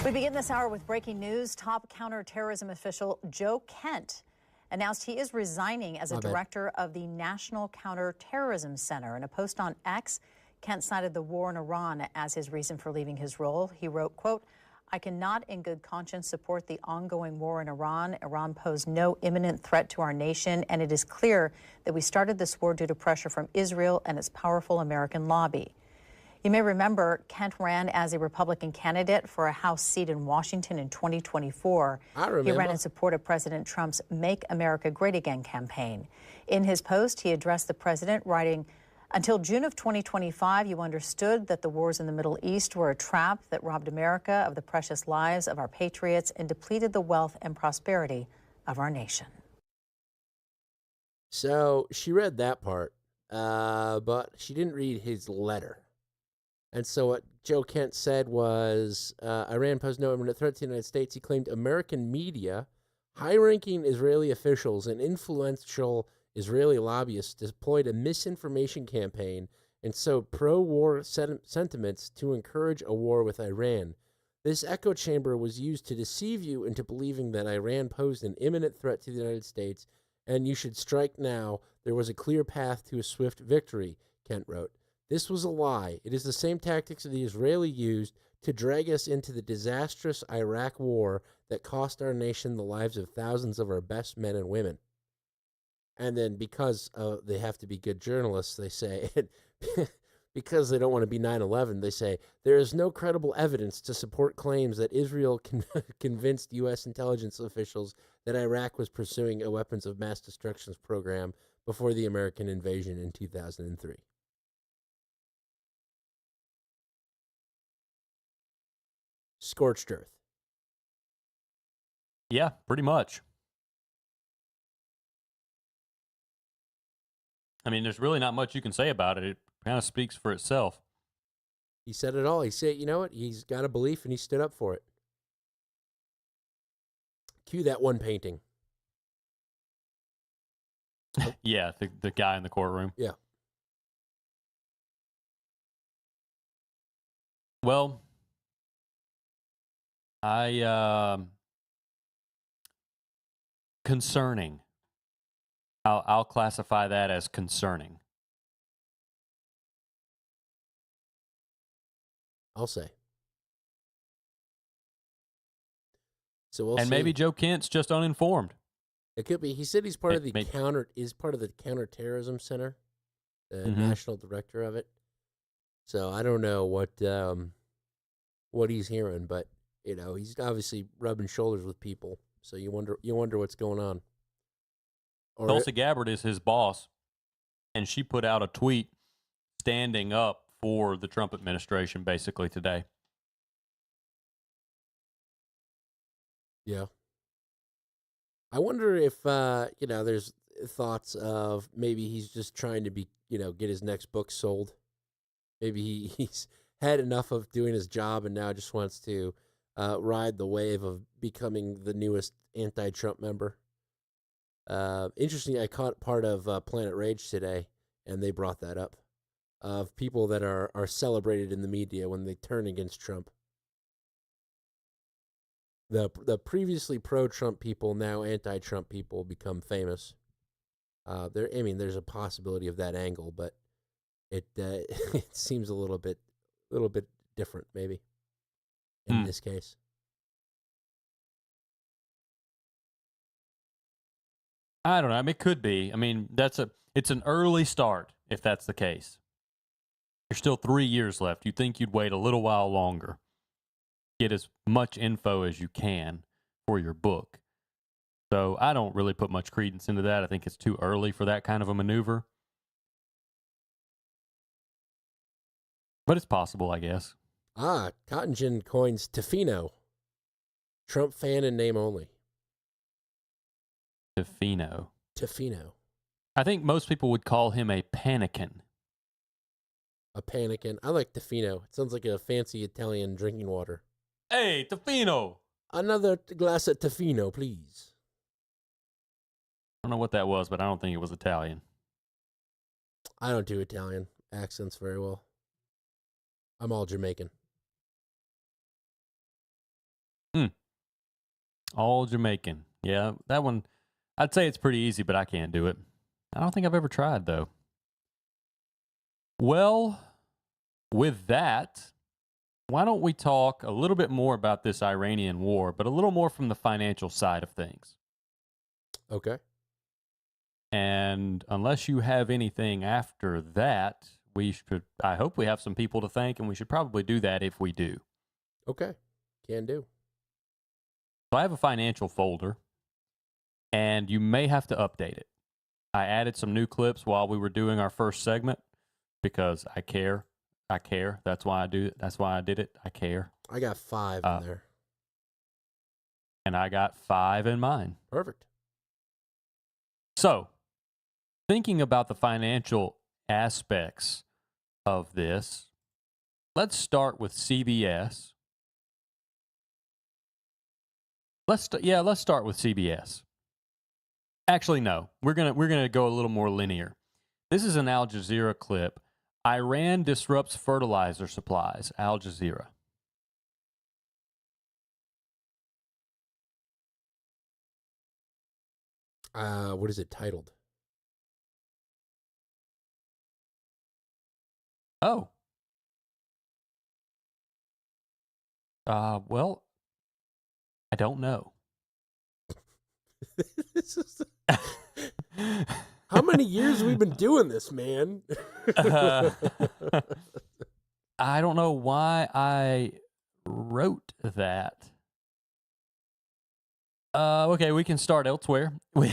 We begin this hour with breaking news. Top counterterrorism official Joe Kent announced he is resigning as a director of the National Counterterrorism Center. In a post on X, Kent cited the war in Iran as his reason for leaving his role. He wrote, quote, "I cannot in good conscience support the ongoing war in Iran. Iran posed no imminent threat to our nation, and it is clear that we started this war due to pressure from Israel and its powerful American lobby." You may remember Kent ran as a Republican candidate for a House seat in Washington in 2024. I remember. He ran in support of President Trump's Make America Great Again campaign. In his post, he addressed the president, writing, "Until June of 2025, you understood that the wars in the Middle East were a trap that robbed America of the precious lives of our patriots and depleted the wealth and prosperity of our nation." So she read that part, but she didn't read his letter. And so what Joe Kent said was, Iran posed no imminent threat to the United States. He claimed American media, high-ranking Israeli officials, and influential Israeli lobbyists deployed a misinformation campaign and sowed pro-war sentiments to encourage a war with Iran. This echo chamber was used to deceive you into believing that Iran posed an imminent threat to the United States, and you should strike now. There was a clear path to a swift victory, Kent wrote. This was a lie. It is the same tactics that the Israeli used to drag us into the disastrous Iraq war that cost our nation the lives of thousands of our best men and women. And then because they have to be good journalists, they say, because they don't want to be 9/11, they say, there is no credible evidence to support claims that Israel convinced U.S. intelligence officials that Iraq was pursuing a weapons of mass destruction program before the American invasion in 2003. Scorched earth. Yeah, pretty much. I mean, there's really not much you can say about it. It kind of speaks for itself. He said it all. He said, you know what? He's got a belief and he stood up for it. Cue that one painting. Yeah, the guy in the courtroom. Yeah. Well, concerning. I'll classify that as concerning. I'll say. So we'll see. Maybe Joe Kent's just uninformed. It could be. He said he's part of the Counterterrorism Center, the national director of it. So I don't know what he's hearing, but you know, he's obviously rubbing shoulders with people. So you wonder what's going on. Tulsi Gabbard is his boss, and she put out a tweet standing up for the Trump administration basically today. Yeah. I wonder if, there's thoughts of maybe he's just trying to get his next book sold. Maybe he's had enough of doing his job and now just wants to ride the wave of becoming the newest anti-Trump member. Interesting, I caught part of Planet Rage today, and they brought that up, of people that are celebrated in the media when they turn against Trump. The previously pro-Trump people, now anti-Trump people, become famous. There's a possibility of that angle, but it it seems a little bit different, maybe, in this case. I don't know. I mean, it could be. I mean, it's an early start if that's the case. There's still 3 years left. You'd think you'd wait a little while longer. Get as much info as you can for your book. So I don't really put much credence into that. I think it's too early for that kind of a maneuver. But it's possible, I guess. Cotton Gin coins Tofino. Trump fan in name only. Tofino. I think most people would call him a pannikin. A pannikin. I like Tofino. It sounds like a fancy Italian drinking water. Hey, Tofino! Another glass of Tofino, please. I don't know what that was, but I don't think it was Italian. I don't do Italian accents very well. I'm all Jamaican. All Jamaican. Yeah, that one, I'd say it's pretty easy, but I can't do it. I don't think I've ever tried, though. Well, with that, why don't we talk a little bit more about this Iranian war, but a little more from the financial side of things. Okay. And unless you have anything after that, I hope we have some people to thank, and we should probably do that if we do. Okay. Can do. So I have a financial folder, and you may have to update it. I added some new clips while we were doing our first segment because I care. That's why I do it. That's why I did it. I care. I got 5 in there. And I got 5 in mine. Perfect. So, thinking about the financial aspects of this, let's start with CBS. Let's start with CBS. Actually, no. We're gonna go a little more linear. This is an Al Jazeera clip. Iran disrupts fertilizer supplies. Al Jazeera. What is it titled? Oh. Well, I don't know. How many years we've been doing this, man? I don't know why I wrote that. Okay, we can start elsewhere. Because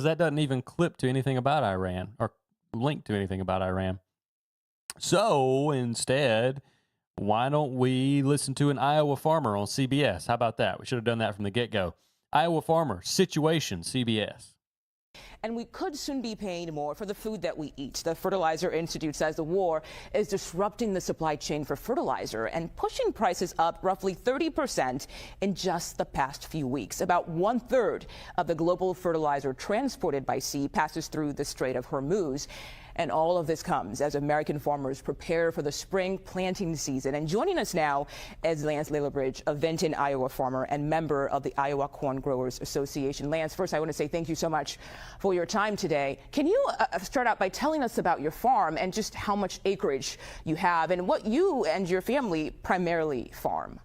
that doesn't even clip to anything about Iran or link to anything about Iran. So instead, why don't we listen to an Iowa farmer on CBS? How about that? We should have done that from the get-go. Iowa farmer, situation, CBS. And we could soon be paying more for the food that we eat. The Fertilizer Institute says the war is disrupting the supply chain for fertilizer and pushing prices up roughly 30% in just the past few weeks. About 1/3 of the global fertilizer transported by sea passes through the Strait of Hormuz. And all of this comes as American farmers prepare for the spring planting season. And joining us now is Lance Lalibridge, a Vinton, Iowa farmer and member of the Iowa Corn Growers Association. Lance, first I want to say thank you so much for your time today. Can you start out by telling us about your farm and just how much acreage you have and what you and your family primarily farm?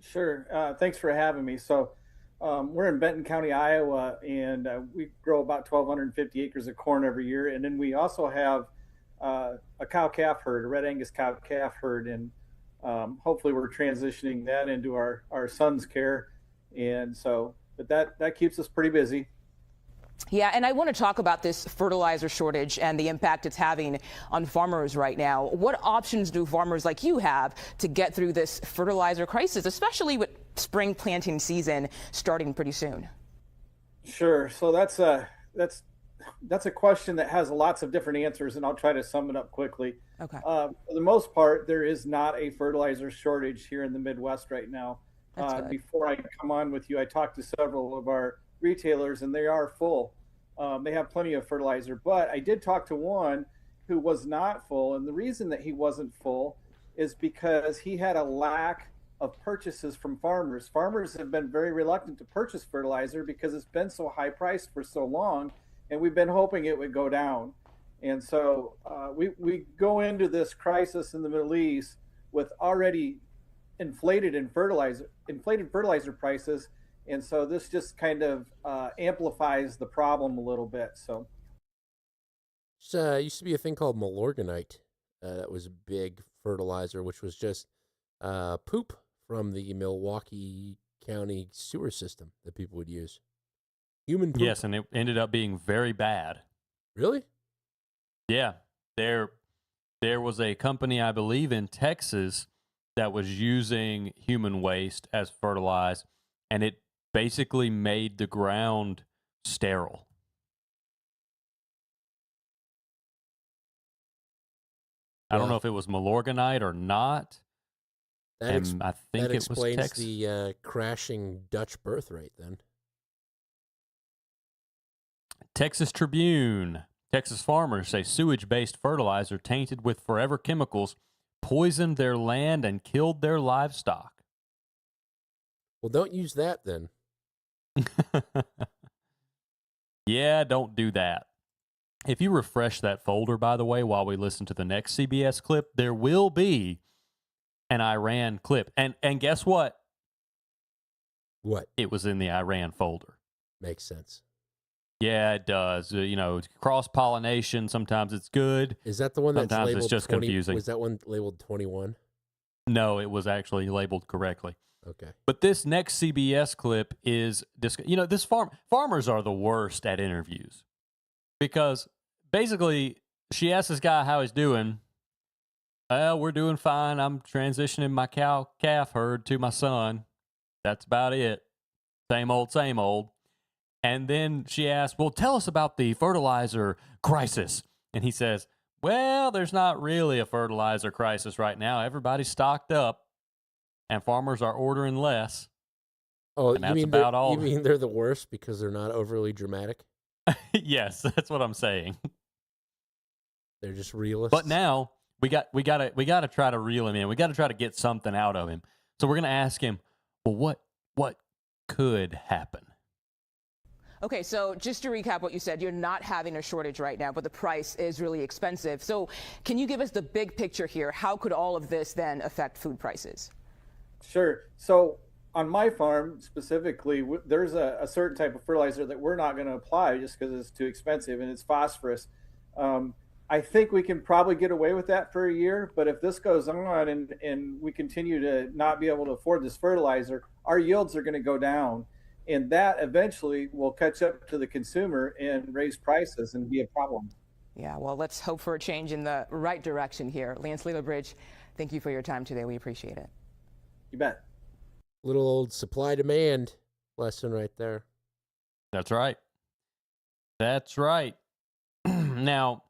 Sure. Thanks for having me. So we're in Benton County, Iowa, and we grow about 1,250 acres of corn every year. And then we also have a cow-calf herd, a red Angus cow-calf herd, and hopefully we're transitioning that into our son's care. And so, but that keeps us pretty busy. Yeah, and I want to talk about this fertilizer shortage and the impact it's having on farmers right now. What options do farmers like you have to get through this fertilizer crisis, especially with spring planting season starting pretty soon? Sure. So that's a question that has lots of different answers, and I'll try to sum it up quickly. Okay. For the most part, there is not a fertilizer shortage here in the Midwest right now. That's good. Before I come on with you, I talked to several of our retailers, and they are full. they have plenty of fertilizer. But I did talk to one who was not full, and the reason that he wasn't full is because he had a lack of purchases from farmers. Farmers have been very reluctant to purchase fertilizer because it's been so high priced for so long, and we've been hoping it would go down. And so we go into this crisis in the Middle East with already inflated fertilizer prices, and so this just kind of amplifies the problem a little bit. So used to be a thing called Milorganite that was a big fertilizer, which was just poop from the Milwaukee County sewer system that people would use. Human poop. Yes, and it ended up being very bad. Really? Yeah. There was a company, I believe, in Texas that was using human waste as fertilizer, and it basically made the ground sterile. I don't know if it was Milorganite or not. I think that it was explains Texas. the crashing Dutch birth rate then. Texas Tribune. Texas farmers say sewage-based fertilizer tainted with forever chemicals poisoned their land and killed their livestock. Well, don't use that then. Yeah, don't do that. If you refresh that folder, by the way, while we listen to the next CBS clip, there will be an Iran clip. And guess what? What? It was in the Iran folder. Makes sense. Yeah, it does. Cross-pollination, sometimes it's good. Is that the one that's sometimes labeled it's just 20, confusing. Was that one labeled 21? No, it was actually labeled correctly. Okay. But this next CBS clip is, farmers are the worst at interviews. Because basically, she asked this guy how he's doing. We're doing fine. I'm transitioning my calf herd to my son. That's about it. Same old, same old. And then she asked, well, tell us about the fertilizer crisis. And he says, well, there's not really a fertilizer crisis right now. Everybody's stocked up, and farmers are ordering less. Oh, and that's about all. You mean they're the worst because they're not overly dramatic? Yes, that's what I'm saying. They're just realists. But now we got to try to reel him in. We got to try to get something out of him. So we're going to ask him, well, what could happen? Okay, so just to recap what you said, you're not having a shortage right now, but the price is really expensive. So can you give us the big picture here? How could all of this then affect food prices? Sure. So on my farm specifically, there's a certain type of fertilizer that we're not going to apply just because it's too expensive, and it's phosphorus. I think we can probably get away with that for a year, but if this goes on and we continue to not be able to afford this fertilizer, our yields are going to go down. And that eventually will catch up to the consumer and raise prices and be a problem. Yeah, well, let's hope for a change in the right direction here. Lance Leela-Bridge, thank you for your time today. We appreciate it. You bet. Little old supply-demand lesson right there. That's right. That's right. Now,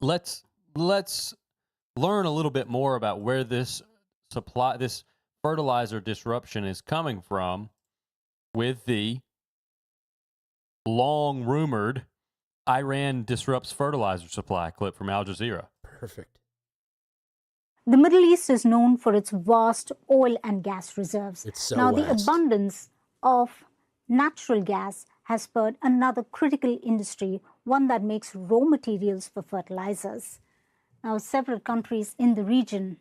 let's learn a little bit more about where this fertilizer disruption is coming from with the long-rumored Iran disrupts fertilizer supply clip from Al Jazeera. Perfect. The Middle East is known for its vast oil and gas reserves. It's so now, vast. The abundance of natural gas has spurred another critical industry, one that makes raw materials for fertilizers. Now, several countries in the region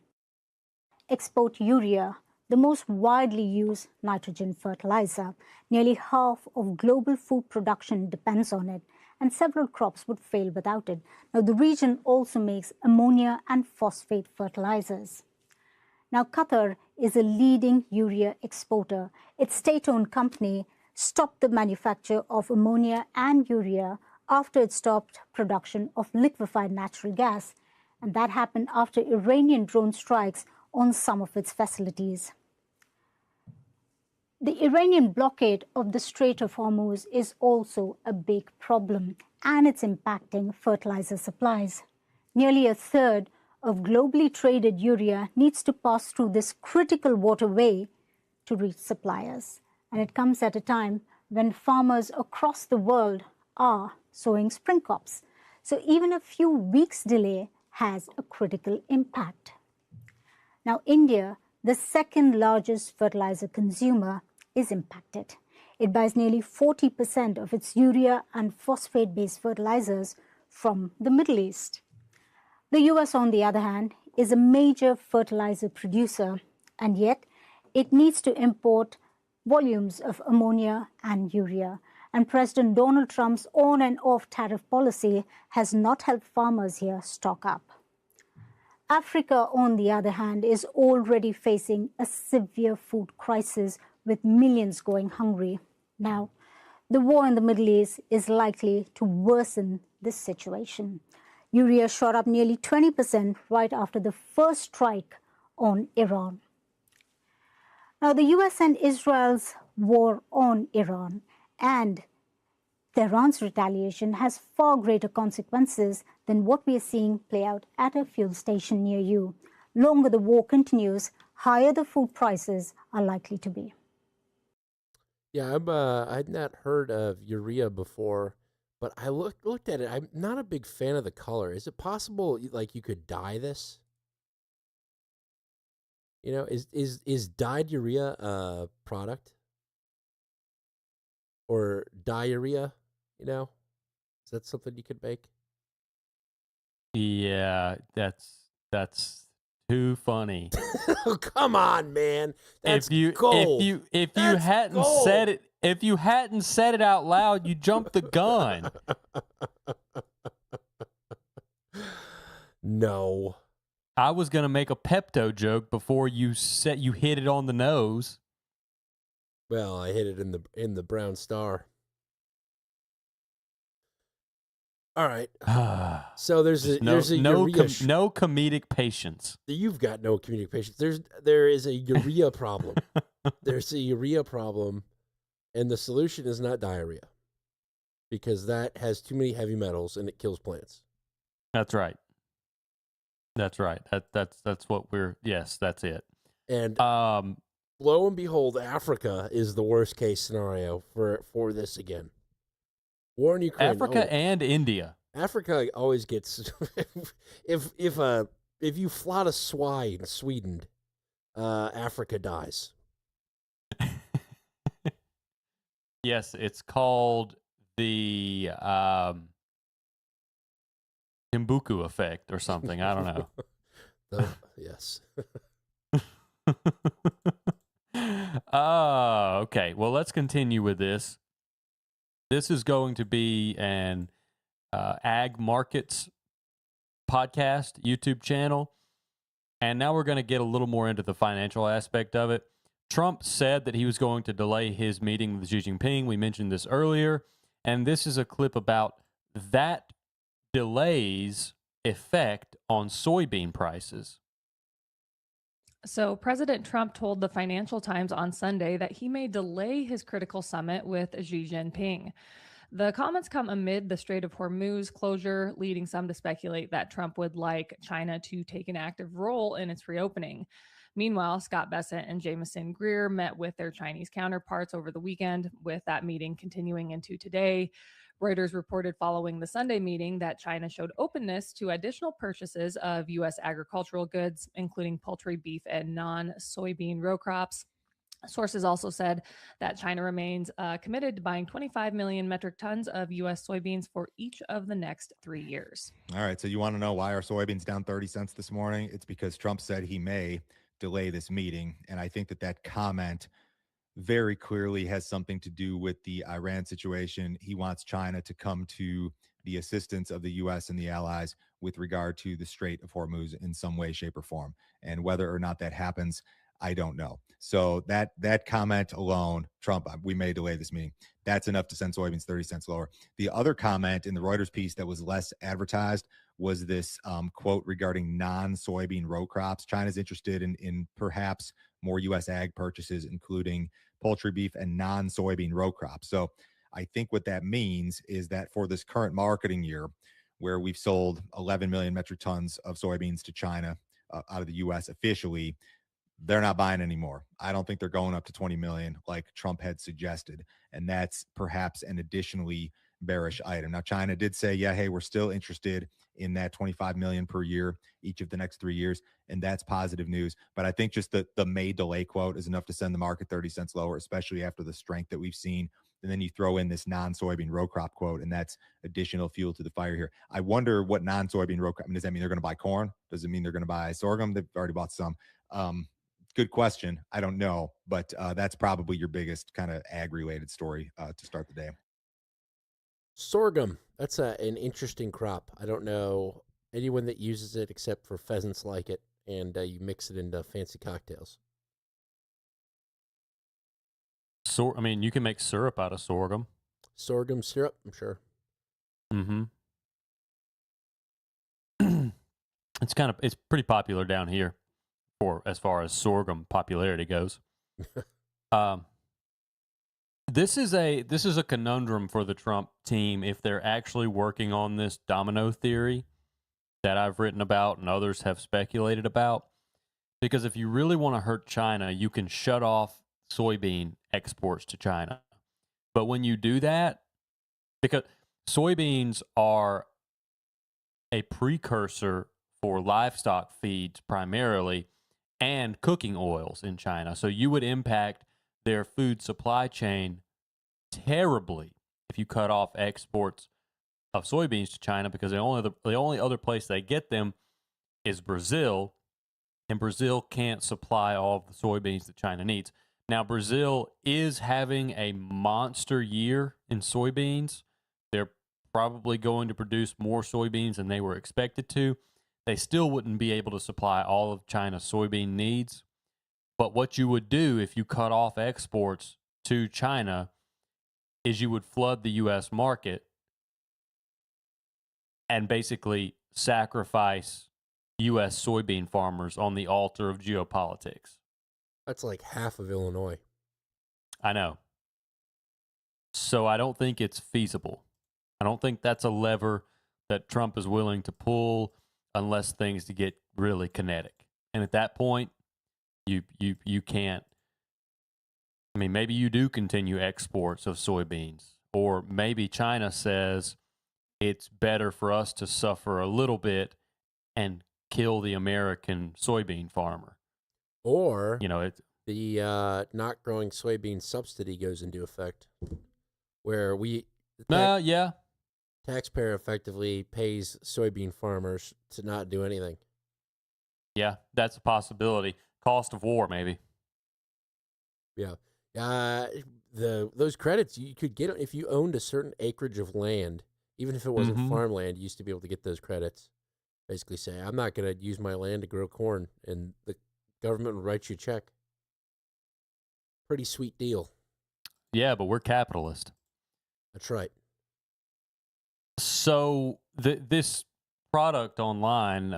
export urea, the most widely used nitrogen fertilizer. Nearly half of global food production depends on it, and several crops would fail without it. Now, the region also makes ammonia and phosphate fertilizers. Now, Qatar is a leading urea exporter. Its state-owned company stopped the manufacture of ammonia and urea after it stopped production of liquefied natural gas, and that happened after Iranian drone strikes on some of its facilities. The Iranian blockade of the Strait of Hormuz is also a big problem, and it's impacting fertilizer supplies. Nearly a third of globally traded urea needs to pass through this critical waterway to reach suppliers. And it comes at a time when farmers across the world are sowing spring crops. So even a few weeks' delay has a critical impact. Now, India, the second largest fertilizer consumer, is impacted. It buys nearly 40% of its urea and phosphate-based fertilizers from the Middle East. The US, on the other hand, is a major fertilizer producer, and yet it needs to import volumes of ammonia and urea. And President Donald Trump's on and off tariff policy has not helped farmers here stock up. Africa, on the other hand, is already facing a severe food crisis with millions going hungry. Now, the war in the Middle East is likely to worsen this situation. Urea shot up nearly 20% right after the first strike on Iran. Now, the US and Israel's war on Iran and Tehran's retaliation has far greater consequences than what we are seeing play out at a fuel station near you. Longer the war continues, higher the food prices are likely to be. Yeah, I'd not heard of urea before, but I looked at it. I'm not a big fan of the color. Is it possible, like, you could dye this? You know, is dyed urea a product? Or diarrhea, you know? Is that something you could make? Yeah, that's too funny. Oh, come on, man. That's gold. If you hadn't gold. said it, if you hadn't said it out loud, you jumped the gun. No. I was gonna make a Pepto joke before you hit it on the nose. Well, I hit it in the brown star. All right. So there's a urea no comedic patience. You've got no comedic patience. There is a urea problem. There's a urea problem, and the solution is not diarrhea, because that has too many heavy metals and it kills plants. That's right. That's right. That's what we're. Yes, that's it. And lo and behold, Africa is the worst case scenario for this again. War in Ukraine. Africa and India. Africa always gets if you flout a swine in Sweden, Africa dies. Yes, it's called the Timbuktu effect or something. I don't know. Yes. Okay. Well, let's continue with this. This is going to be an Ag Markets podcast, YouTube channel. And now we're going to get a little more into the financial aspect of it. Trump said that he was going to delay his meeting with Xi Jinping. We mentioned this earlier. And this is a clip about that delay's effect on soybean prices. So President Trump told the Financial Times on Sunday that he may delay his critical summit with Xi Jinping. The comments come amid the Strait of Hormuz closure, leading some to speculate that Trump would like China to take an active role in its reopening. Meanwhile, Scott Bessent and Jameson Greer met with their Chinese counterparts over the weekend, with that meeting continuing into today. Reuters reported following the Sunday meeting that China showed openness to additional purchases of U.S. agricultural goods, including poultry, beef, and non-soybean row crops. Sources also said that China remains committed to buying 25 million metric tons of U.S. soybeans for each of the next 3 years. All right, so you want to know why our soybeans down 30 cents this morning? It's because Trump said he may delay this meeting, and I think that comment very clearly has something to do with the Iran situation. He wants China to come to the assistance of the U.S. and the allies with regard to the Strait of Hormuz in some way, shape, or form. And whether or not that happens, I don't know. So that comment alone, Trump, we may delay this meeting, that's enough to send soybeans 30 cents lower. The other comment in the Reuters piece that was less advertised was this quote regarding non-soybean row crops. China's interested in perhaps more U.S. ag purchases, including poultry, beef, and non-soybean row crops. So I think what that means is that for this current marketing year, where we've sold 11 million metric tons of soybeans to China out of the U.S. officially, they're not buying anymore. I don't think they're going up to 20 million like Trump had suggested. And that's perhaps an additionally bearish item. Now, China did say, yeah, hey, we're still interested in that 25 million per year each of the next 3 years, and that's positive news. But I think just the may delay quote is enough to send the market 30 cents lower, especially after the strength that we've seen. And then you throw in this non-soybean row crop quote, and that's additional fuel to the fire here. I wonder what non-soybean row crop, I mean, does that mean they're going to buy corn? Does it mean they're going to buy sorghum? They've already bought some. Good question. I don't know, but that's probably your biggest kind of ag-related story to start the day. Sorghum. That's an interesting crop. I don't know anyone that uses it except for pheasants like it, and you mix it into fancy cocktails. I mean, you can make syrup out of sorghum. Sorghum syrup, I'm sure. Mm-hmm. It's pretty popular down here for as far as sorghum popularity goes. This is a conundrum for the Trump team if they're actually working on this domino theory that I've written about and others have speculated about. Because if you really want to hurt China, you can shut off soybean exports to China. But when you do that, because soybeans are a precursor for livestock feeds primarily and cooking oils in China. So you would impact their food supply chain terribly if you cut off exports of soybeans to China, because the only other place they get them is Brazil, and Brazil can't supply all of the soybeans that China needs. Now, Brazil is having a monster year in soybeans. They're probably going to produce more soybeans than they were expected to. They still wouldn't be able to supply all of China's soybean needs. But what you would do if you cut off exports to China is you would flood the U.S. market and basically sacrifice U.S. soybean farmers on the altar of geopolitics. That's like half of Illinois. I know. So I don't think it's feasible. I don't think that's a lever that Trump is willing to pull unless things to get really kinetic. And at that point, you can't. I mean, maybe you do continue exports of soybeans, or maybe China says it's better for us to suffer a little bit and kill the American soybean farmer. Or, the not growing soybean subsidy goes into effect, where taxpayer effectively pays soybean farmers to not do anything. Yeah, that's a possibility. Cost of war, maybe. Yeah. Those credits, you could get if you owned a certain acreage of land, even if it wasn't farmland, you used to be able to get those credits. Basically say, I'm not going to use my land to grow corn, and the government will write you a check. Pretty sweet deal. Yeah, but we're capitalist. That's right. So this product online,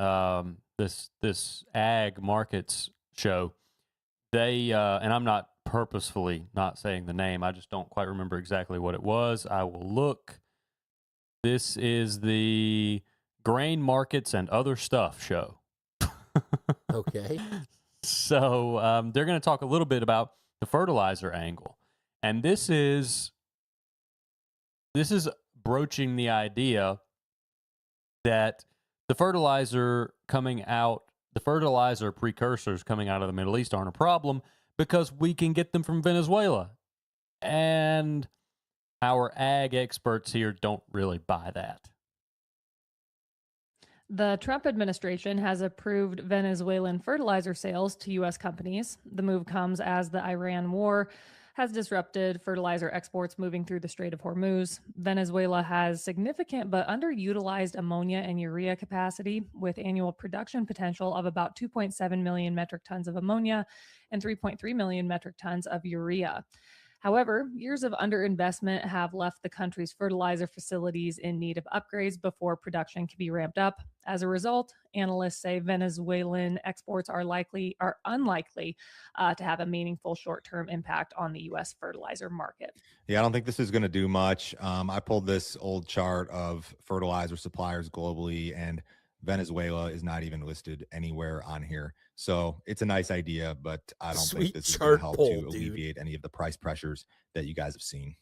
this ag markets show, they and I'm not purposefully not saying the name. I just don't quite remember exactly what it was. I will look. This is the Grain Markets and Other Stuff show. Okay. So they're going to talk a little bit about the fertilizer angle. And this is broaching the idea that the fertilizer precursors coming out of the Middle East aren't a problem because we can get them from Venezuela. And our ag experts here don't really buy that. The Trump administration has approved Venezuelan fertilizer sales to U.S. companies. The move comes as the Iran war has disrupted fertilizer exports moving through the Strait of Hormuz. Venezuela has significant but underutilized ammonia and urea capacity, with annual production potential of about 2.7 million metric tons of ammonia and 3.3 million metric tons of urea. However, years of underinvestment have left the country's fertilizer facilities in need of upgrades before production can be ramped up. As a result, analysts say Venezuelan exports are unlikely to have a meaningful short-term impact on the U.S. fertilizer market. Yeah, I don't think this is going to do much. I pulled this old chart of fertilizer suppliers globally, and Venezuela is not even listed anywhere on here. So it's a nice idea, but I don't think this is going to help to alleviate any of the price pressures that you guys have seen.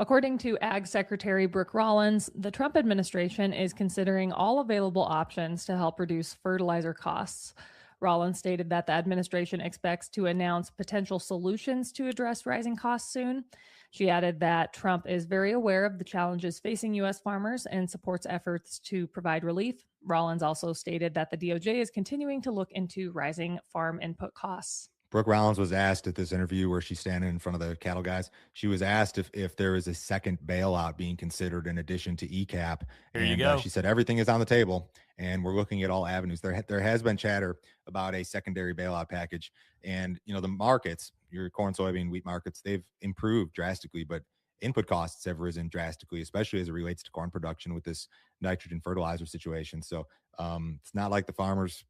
According to Ag Secretary Brooke Rollins, the Trump administration is considering all available options to help reduce fertilizer costs. Rollins stated that the administration expects to announce potential solutions to address rising costs soon. She added that Trump is very aware of the challenges facing U.S. farmers and supports efforts to provide relief. Rollins also stated that the DOJ is continuing to look into rising farm input costs. Brooke Rollins was asked at this interview where she's standing in front of the cattle guys. She was asked if there is a second bailout being considered in addition to ECAP. Here you go. She said everything is on the table and we're looking at all avenues. There has been chatter about a secondary bailout package, and the markets, your corn, soybean, wheat markets, they've improved drastically, but input costs have risen drastically, especially as it relates to corn production with this nitrogen fertilizer situation. So it's not like the farmers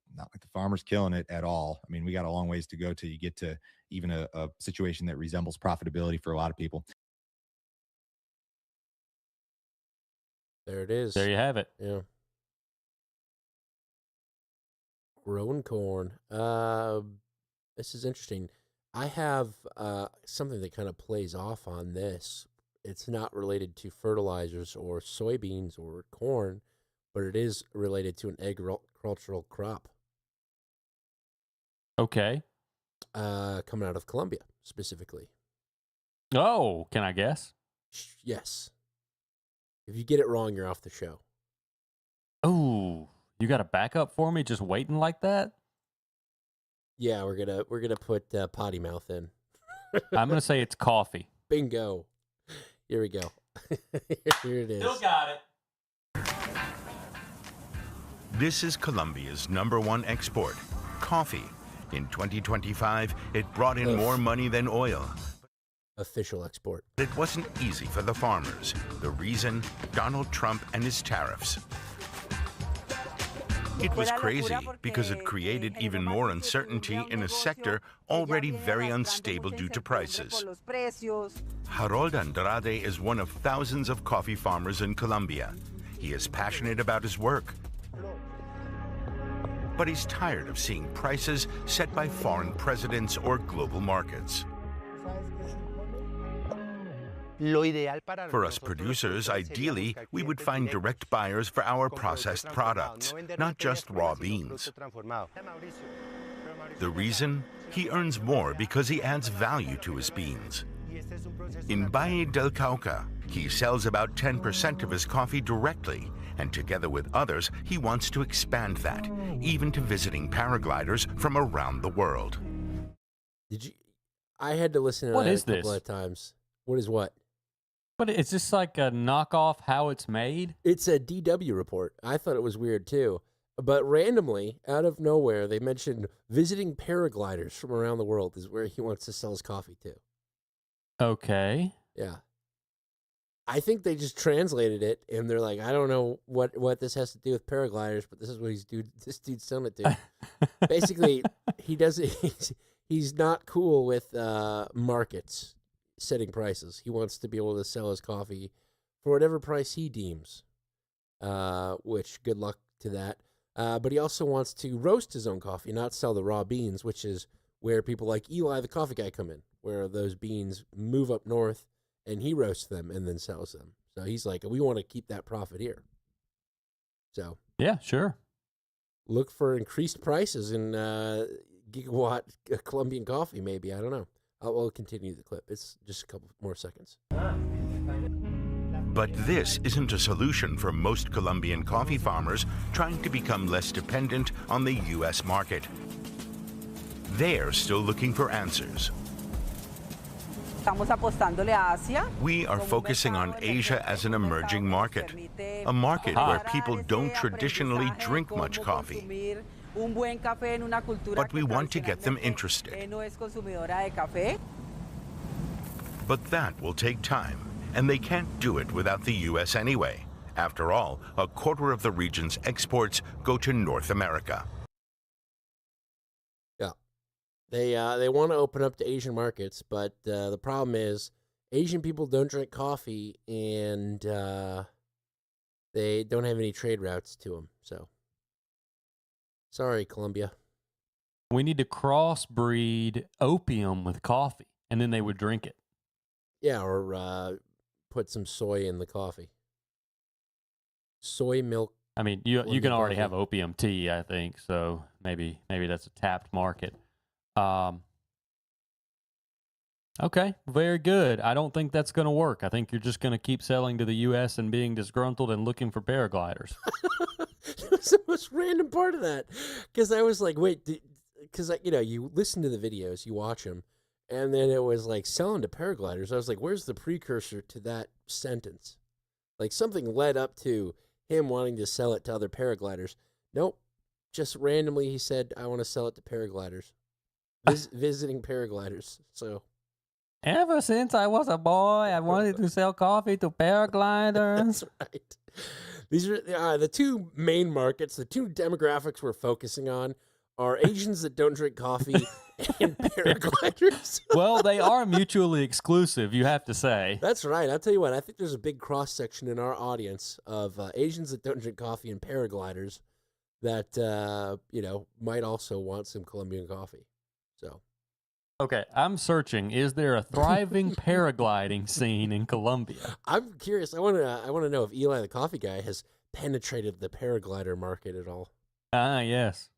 killing it at all. I mean, we got a long ways to go till you get to even a situation that resembles profitability for a lot of people. There it is. There you have it. Yeah. Growing corn. This is interesting. I have something that kind of plays off on this. It's not related to fertilizers or soybeans or corn, but it is related to an agricultural crop. Okay. Coming out of Colombia, specifically. Oh, can I guess? Yes. If you get it wrong, you're off the show. Oh, you got a backup for me just waiting like that? Yeah, we're gonna put potty mouth in. I'm gonna say it's coffee. Bingo. Here we go. Here it is. Still got it. This is Colombia's #1 export, coffee. In 2025, it brought in more money than oil. Official export. It wasn't easy for the farmers. The reason? Donald Trump and his tariffs. It was crazy because it created even more uncertainty in a sector already very unstable due to prices. Harold Andrade is one of thousands of coffee farmers in Colombia. He is passionate about his work, but he's tired of seeing prices set by foreign presidents or global markets. For us producers, ideally, we would find direct buyers for our processed products, not just raw beans. The reason? He earns more because he adds value to his beans. In Valle del Cauca, he sells about 10% of his coffee directly, and together with others, he wants to expand that, even to visiting paragliders from around the world. I had to listen to What that is a couple this? of times. What is what? But is this like a knockoff how it's made? It's a DW report. I thought it was weird too. But randomly, out of nowhere, they mentioned visiting paragliders from around the world is where he wants to sell his coffee to. Okay. Yeah. I think they just translated it, and they're like, I don't know what this has to do with paragliders, but this is what this dude's selling it to. Basically, he's not cool with markets setting prices. He wants to be able to sell his coffee for whatever price he deems, which good luck to that. But he also wants to roast his own coffee, not sell the raw beans, which is where people like Eli, the coffee guy, come in, where those beans move up north and he roasts them and then sells them. So he's like, we want to keep that profit here. So yeah, sure. Look for increased prices in gigawatt Colombian coffee, maybe. I don't know. I'll continue the clip. It's just a couple more seconds. But this isn't a solution for most Colombian coffee farmers trying to become less dependent on the U.S. market. They're still looking for answers. We are focusing on Asia as an emerging market, a market where people don't traditionally drink much coffee. But we want to get them interested. But that will take time, and they can't do it without the U.S. anyway. After all, a quarter of the region's exports go to North America. Yeah. They want to open up to Asian markets, but the problem is Asian people don't drink coffee, and they don't have any trade routes to them, so... Sorry, Colombia. We need to crossbreed opium with coffee, and then they would drink it. Yeah, or put some soy in the coffee. Soy milk. I mean, you can already have opium tea, I think. So maybe that's a tapped market. Okay, very good. I don't think that's going to work. I think you're just going to keep selling to the U.S. and being disgruntled and looking for paragliders. It was the most random part of that, because I was like, wait, because you listen to the videos, you watch them, and then it was like selling to paragliders. I was like, where's the precursor to that sentence? Like something led up to him wanting to sell it to other paragliders. Nope, just randomly he said, I want to sell it to paragliders, visiting paragliders. So. Ever since I was a boy, I wanted to sell coffee to paragliders. That's right. These are the two main markets. The two demographics we're focusing on are Asians that don't drink coffee and paragliders. Well, they are mutually exclusive, you have to say. That's right. I'll tell you what, I think there's a big cross-section in our audience of Asians that don't drink coffee and paragliders that, might also want some Colombian coffee. So. Okay, I'm searching. Is there a thriving paragliding scene in Colombia? I'm curious. I want to know if Eli the coffee guy has penetrated the paraglider market at all. Yes.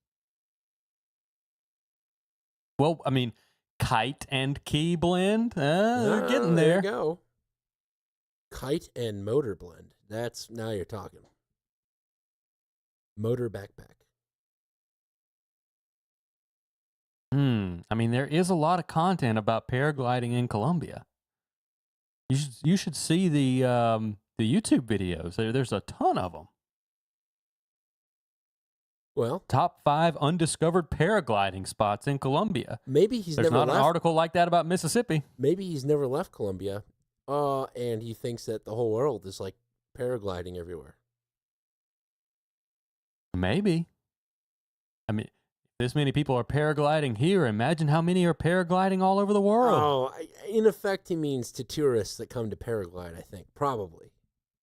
Well, I mean, kite and key blend. They're getting there. There you go. Kite and motor blend. Now you're talking. Motor backpack. I mean, there is a lot of content about paragliding in Colombia. You should see the YouTube videos. There's a ton of them. Well, top 5 undiscovered paragliding spots in Colombia. Maybe there's never not an article like that about Mississippi. Maybe he's never left Colombia, and he thinks that the whole world is like paragliding everywhere. Maybe. I mean, this many people are paragliding here. Imagine how many are paragliding all over the world. Oh, in effect, he means to tourists that come to paraglide, I think. Probably.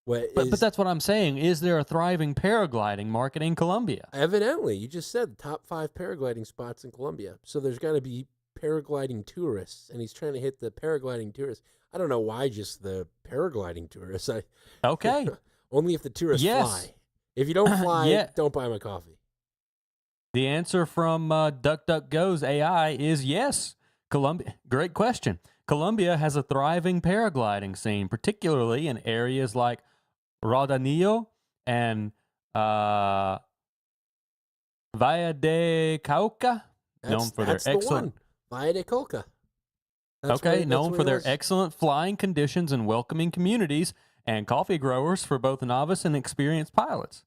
But that's what I'm saying. Is there a thriving paragliding market in Colombia? Evidently. You just said the top 5 paragliding spots in Colombia. So there's got to be paragliding tourists, and he's trying to hit the paragliding tourists. I don't know why just the paragliding tourists. Okay. Only if the tourists fly. If you don't fly, don't buy my coffee. The answer from DuckDuckGo's AI is yes. Colombia. Great question. Colombia has a thriving paragliding scene, particularly in areas like Rodanillo and Valle de Cauca, known for their excellent. Valle de Cauca. Known for their excellent flying conditions and welcoming communities, and coffee growers for both novice and experienced pilots.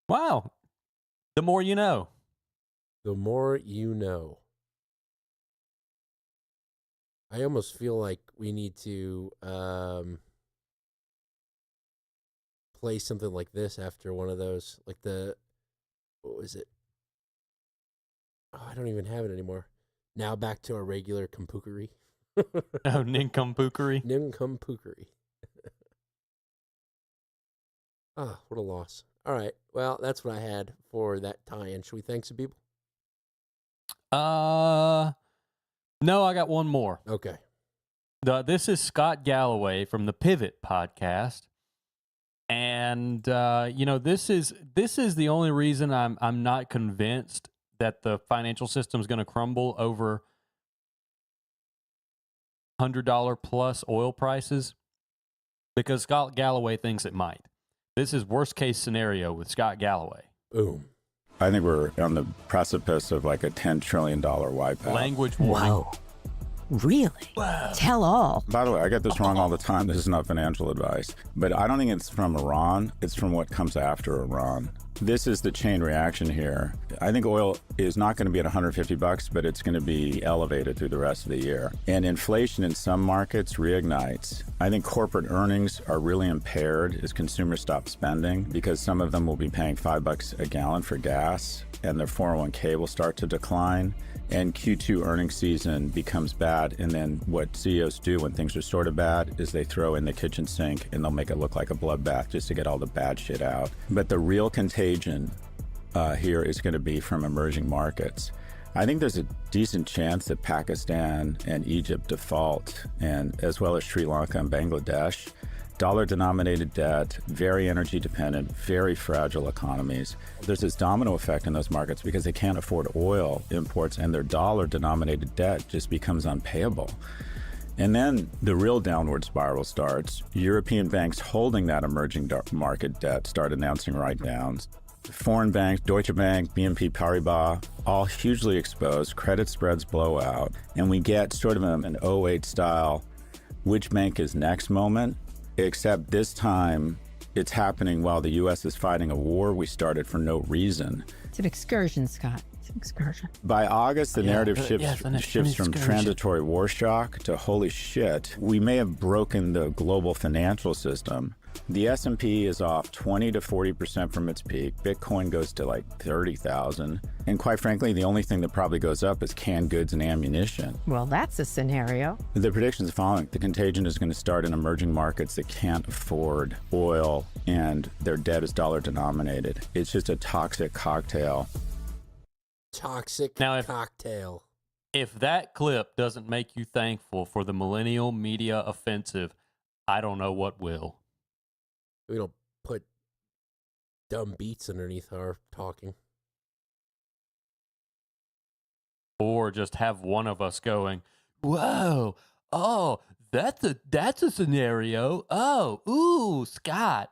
Wow. The more you know. The more you know. I almost feel like we need to play something like this after one of those. Like what was it? Oh, I don't even have it anymore. Now back to our regular Kumpukery. Oh, Nincompookery. Nincompookery. What a loss. All right. Well, that's what I had for that tie-in. Should we thank some people? No, I got one more. Okay. This is Scott Galloway from the Pivot podcast. And this is the only reason I'm not convinced that the financial system is going to crumble over $100 plus oil prices, because Scott Galloway thinks it might. This is worst case scenario with Scott Galloway. Boom. I think we're on the precipice of like a $10 trillion wipeout. Language warning. Whoa. Really? Wow. Tell all. By the way, I get this wrong all the time. This is not financial advice. But I don't think it's from Iran. It's from what comes after Iran. This is the chain reaction here. I think oil is not going to be at $150, but it's going to be elevated through the rest of the year. And inflation in some markets reignites. I think corporate earnings are really impaired as consumers stop spending, because some of them will be paying $5 a gallon for gas, and their 401k will start to decline. And Q2 earnings season becomes bad, and then what CEOs do when things are sort of bad is they throw in the kitchen sink and they'll make it look like a bloodbath just to get all the bad shit out. But the real contagion here is going to be from emerging markets. I think there's a decent chance that Pakistan and Egypt default, and as well as Sri Lanka and Bangladesh. Dollar-denominated debt, very energy-dependent, very fragile economies. There's this domino effect in those markets because they can't afford oil imports, and their dollar-denominated debt just becomes unpayable. And then the real downward spiral starts. European banks holding that emerging market debt start announcing write-downs. Foreign banks, Deutsche Bank, BNP Paribas, all hugely exposed. Credit spreads blow out. And we get sort of an 08 style, which bank is next moment, except this time it's happening while the U.S. is fighting a war we started for no reason. It's an excursion, Scott. It's an excursion. By August, the narrative shifts from transitory war shock to holy shit, we may have broken the global financial system. The S&P is off 20 to 40% from its peak. Bitcoin goes to like 30,000. And quite frankly, the only thing that probably goes up is canned goods and ammunition. Well, that's a scenario. The predictions are following. The contagion is going to start in emerging markets that can't afford oil and their debt is dollar denominated. It's just a toxic cocktail. Cocktail. If that clip doesn't make you thankful for the millennial media offensive, I don't know what will. We don't put dumb beats underneath our talking. Or just have one of us going, whoa, oh, that's a scenario. Oh, ooh, Scott.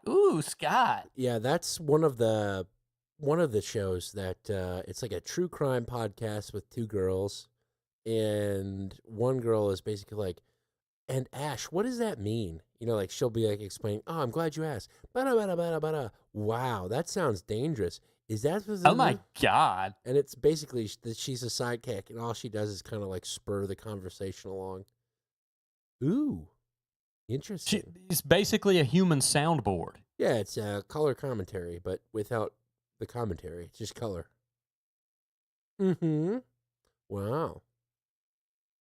Yeah, that's one of the shows that it's like a true crime podcast with two girls, and one girl is basically like, and Ash, what does that mean? You know, like she'll be like explaining, oh, I'm glad you asked. Bada. Wow, that sounds dangerous. Is that what Oh my God. And it's basically that she's a sidekick, and all she does is kind of like spur the conversation along. Ooh, interesting. It's basically a human soundboard. Yeah, it's color commentary, but without the commentary. It's just color. Mm-hmm. Wow.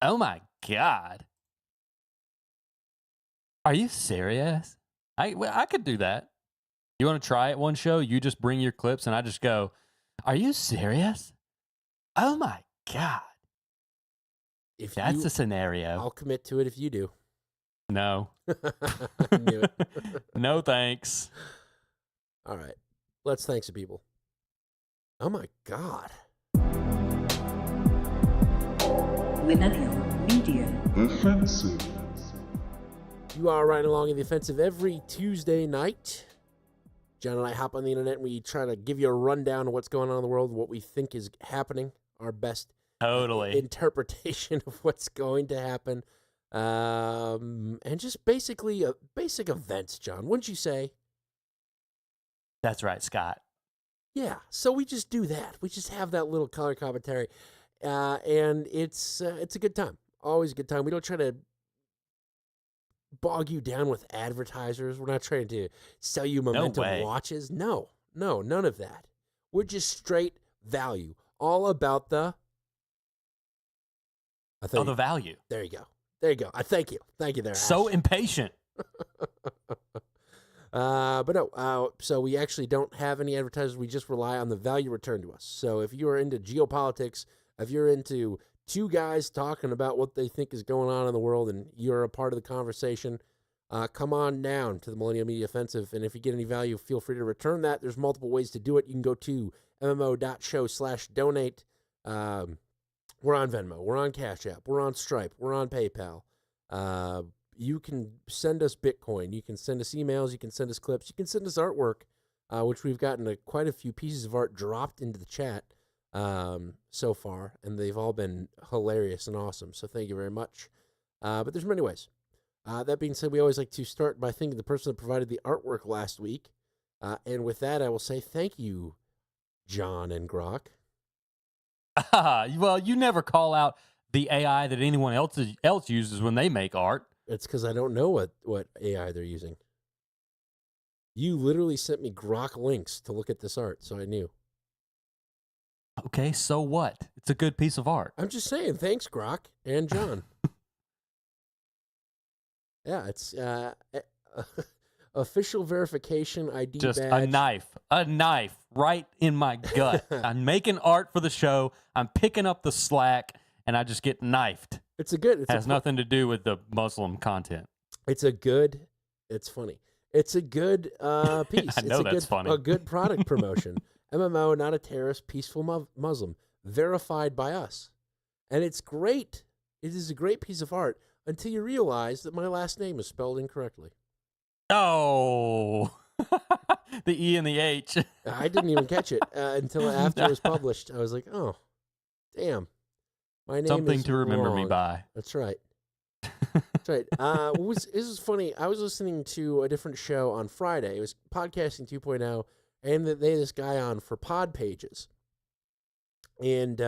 Oh my God. Are you serious? I could do that. You want to try it one show? You just bring your clips and I just go, are you serious? Oh my God. If that's a scenario. I'll commit to it if you do. No. I knew it. No thanks. All right. Let's thank some people. Oh my God. Millennial Media Offensive. You are riding along in the offensive every Tuesday night. John and I hop on the internet and we try to give you a rundown of what's going on in the world, what we think is happening, our best interpretation of what's going to happen, and just basically basic events, John. Wouldn't you say? That's right, Scott. Yeah, so we just do that. We just have that little color commentary, and it's a good time. Always a good time. We don't try to bog you down with advertisers. We're not trying to sell you Momentum watches. No, none of that. We're just straight value. All about the value. There you go. I thank you. Thank you there, So Ash. impatient. But no, so we actually don't have any advertisers. We just rely on the value returned to us. So if you are into geopolitics, if you're into two guys talking about what they think is going on in the world and you're a part of the conversation, come on down to the Millennial Media Offensive. And if you get any value, feel free to return that. There's multiple ways to do it. You can go to mmo.show/donate. We're on Venmo. We're on Cash App. We're on Stripe. We're on PayPal. You can send us Bitcoin. You can send us emails. You can send us clips. You can send us artwork, which we've gotten quite a few pieces of art dropped into the chat so far, and they've all been hilarious and awesome. So thank you very much. But there's many ways. That being said, we always like to start by thanking the person that provided the artwork last week. And with that, I will say thank you, John and Grok. Well, you never call out the AI that anyone else uses when they make art. It's because I don't know what AI they're using. You literally sent me Grok links to look at this art, so I knew. Okay, so what? It's a good piece of art. I'm just saying, thanks, Grok and John. Yeah, it's official verification ID Just badge. a knife right in my gut. I'm making art for the show. I'm picking up the slack, and I just get knifed. It's a good. Has nothing to do with the Muslim content. It's funny. It's a good piece. I know it's that's funny. A good product promotion. MMO, not a terrorist, peaceful Muslim, verified by us. And it's great. It is a great piece of art until you realize that my last name is spelled incorrectly. Oh, the E and the H. I didn't even catch it until after it was published. I was like, oh, damn. My name Something is to remember me wrong. by. That's right. That's right. This is funny. I was listening to a different show on Friday. It was Podcasting 2.0, and they had this guy on for Pod Pages. And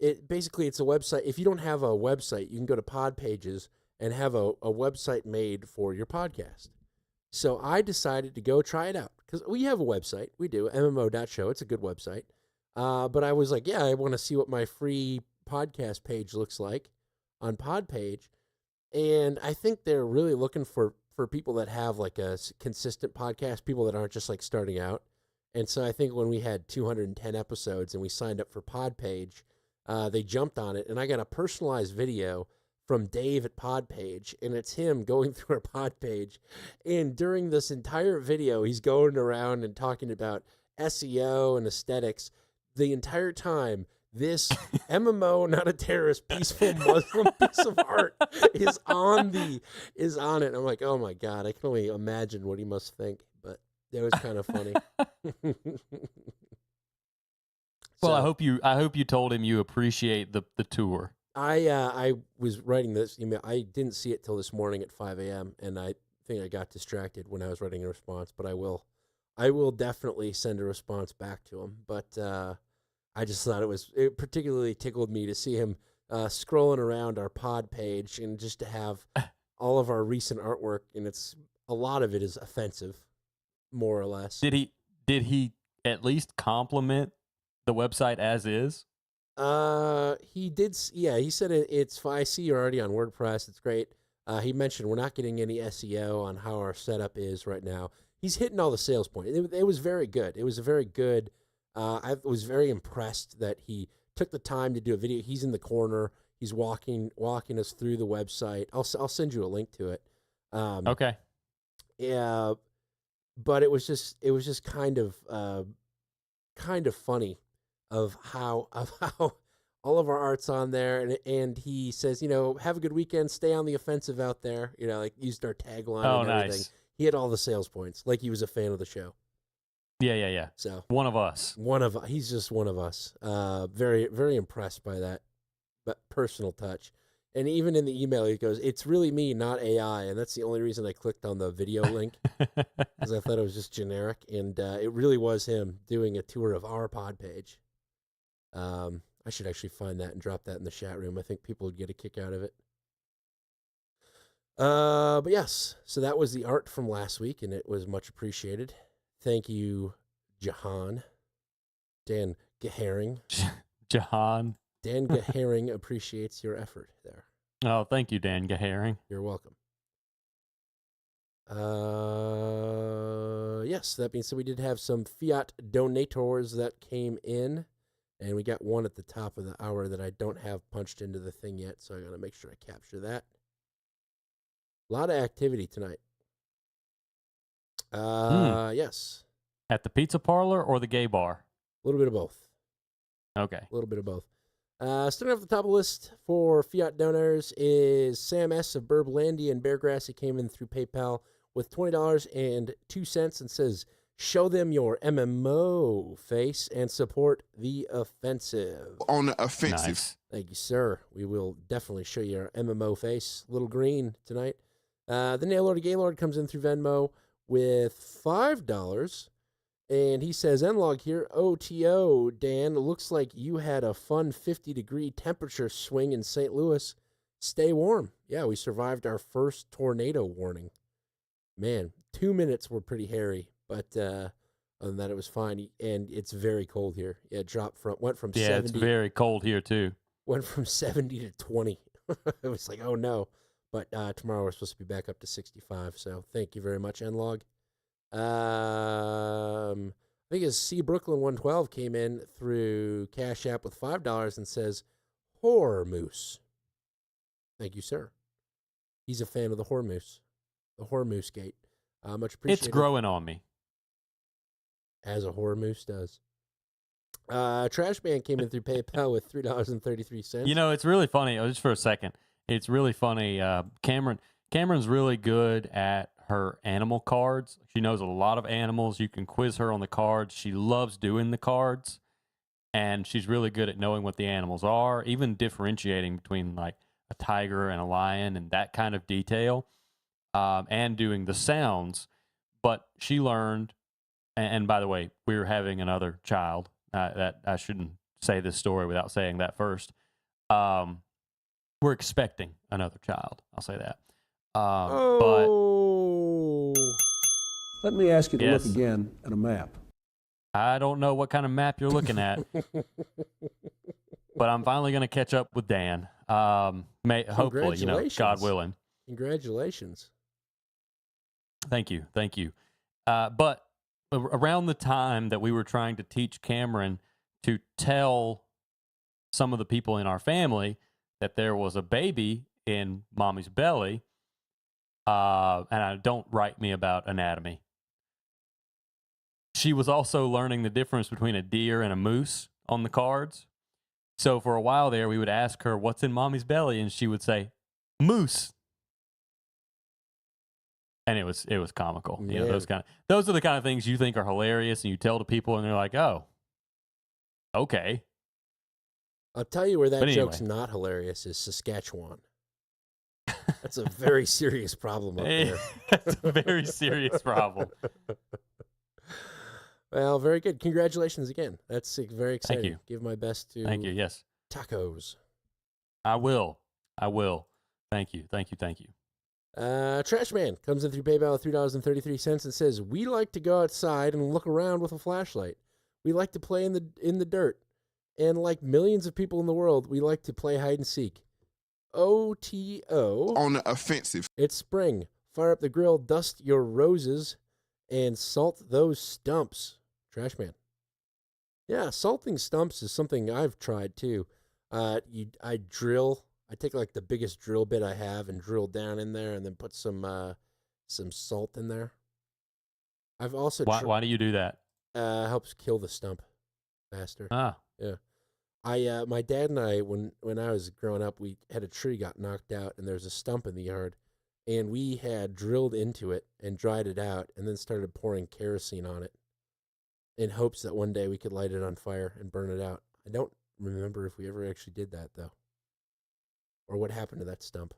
it's a website. If you don't have a website, you can go to Pod Pages and have a website made for your podcast. So I decided to go try it out because we have a website. We do, MMO.show. It's a good website. But I was like, yeah, I want to see what my free podcast page looks like on Podpage. And I think they're really looking for people that have like a consistent podcast, people that aren't just like starting out. And so I think when we had 210 episodes and we signed up for Podpage, they jumped on it. And I got a personalized video from Dave at Podpage, and it's him going through our Podpage. And during this entire video, he's going around and talking about SEO and aesthetics. The entire time, this MMO, not a terrorist, peaceful Muslim piece of art is on it. I'm like, oh my God, I can only imagine what he must think, but it was kind of funny. Well, I hope you told him you appreciate the tour. I was writing this email. I didn't see it till this morning at 5 a.m. and I think I got distracted when I was writing a response, but I will definitely send a response back to him. But I just thought it particularly tickled me to see him scrolling around our pod page and just to have all of our recent artwork, and a lot of it is offensive, more or less. Did he at least compliment the website as is? He did. Yeah, he said it's fine. I see you're already on WordPress. It's great. He mentioned we're not getting any SEO on how our setup is right now. He's hitting all the sales points. It was very good. It was a very good. I was very impressed that he took the time to do a video. He's in the corner. He's walking us through the website. I'll send you a link to it. Okay. Yeah, but it was just kind of funny of how all of our art's on there, and he says, have a good weekend, stay on the offensive out there, like used our tagline and everything. Nice. He had all the sales points, like he was a fan of the show. Yeah. So one of us. He's just one of us. Very, very impressed by that personal touch. And even in the email, he goes, "It's really me, not AI." And that's the only reason I clicked on the video link, because I thought it was just generic. And it really was him doing a tour of our pod page. I should actually find that and drop that in the chat room. I think people would get a kick out of it. But yes, so that was the art from last week, and it was much appreciated. Thank you, Jahan. Dan Geharing. Jahan. Dan Geharing appreciates your effort there. Oh, thank you, Dan Geharing. You're welcome. Yes, that being said, we did have some fiat donators that came in, and we got one at the top of the hour that I don't have punched into the thing yet, so I got to make sure I capture that. A lot of activity tonight. Yes. At the pizza parlor or the gay bar? A little bit of both. Okay. A little bit of both. Starting off the top of the list for fiat donors is Sam S. of Burblandia and Beargrass. He came in through PayPal with $20.02 and says, "Show them your MMO face and support the offensive." On the offensive. Nice. Thank you, sir. We will definitely show you our MMO face. A little green tonight. The Nail Lord of Gaylord comes in through Venmo with $5. And he says, Nlog here, OTO, Dan, looks like you had a fun 50-degree temperature swing in St. Louis. Stay warm. Yeah, we survived our first tornado warning. Man, 2 minutes were pretty hairy, but other than that, it was fine. And it's very cold here. Yeah, went from 70. Yeah, it's very cold here, too. Went from 70 to 20. It was like, oh, no. But tomorrow we're supposed to be back up to 65. So thank you very much, Nlog. I think it's C Brooklyn 112 came in through Cash App with $5 and says, Horror Moose. Thank you, sir. He's a fan of the Horror Moose. The Horror Moose Gate. Much appreciated. It's growing on me. As a Horror Moose does. Trash Man came in through PayPal with $3.33. You know, it's really funny. Just for a second. It's really funny. Cameron's really good at her animal cards. She knows a lot of animals. You can quiz her on the cards. She loves doing the cards. And she's really good at knowing what the animals are, even differentiating between like a tiger and a lion and that kind of detail, and doing the sounds. But she learned, and by the way, we're having another child. That I shouldn't say this story without saying that first. We're expecting another child. I'll say that. But let me ask you to look again at a map. I don't know what kind of map you're looking at, but I'm finally going to catch up with Dan. Hopefully, God willing. Congratulations. Thank you. But around the time that we were trying to teach Cameron to tell some of the people in our family that there was a baby in mommy's belly, and don't write me about anatomy. She was also learning the difference between a deer and a moose on the cards. So for a while there, we would ask her, what's in mommy's belly? And she would say, moose. And it was comical. Yeah. You know, those are the kind of things you think are hilarious and you tell to people and they're like, oh, okay. I'll tell you where that joke's not hilarious is Saskatchewan. That's a very serious problem up there. That's a very serious problem. Well, very good. Congratulations again. That's very exciting. Thank you. Give my best to Thank you. Yes. Tacos. I will. Thank you. Trash Man comes in through PayPal with $3.33 and says, we like to go outside and look around with a flashlight. We like to play in the dirt. And like millions of people in the world, we like to play hide and seek. OTO. On the offensive. It's spring. Fire up the grill, dust your roses, and salt those stumps. Trash Man. Yeah, salting stumps is something I've tried too. I take like the biggest drill bit I have and drill down in there and then put some salt in there. I've also Why do you do that? Helps kill the stump faster. Ah. Yeah. My dad and I, when I was growing up, we had a tree got knocked out and there was a stump in the yard, and we had drilled into it and dried it out and then started pouring kerosene on it in hopes that one day we could light it on fire and burn it out. I don't remember if we ever actually did that though, or what happened to that stump.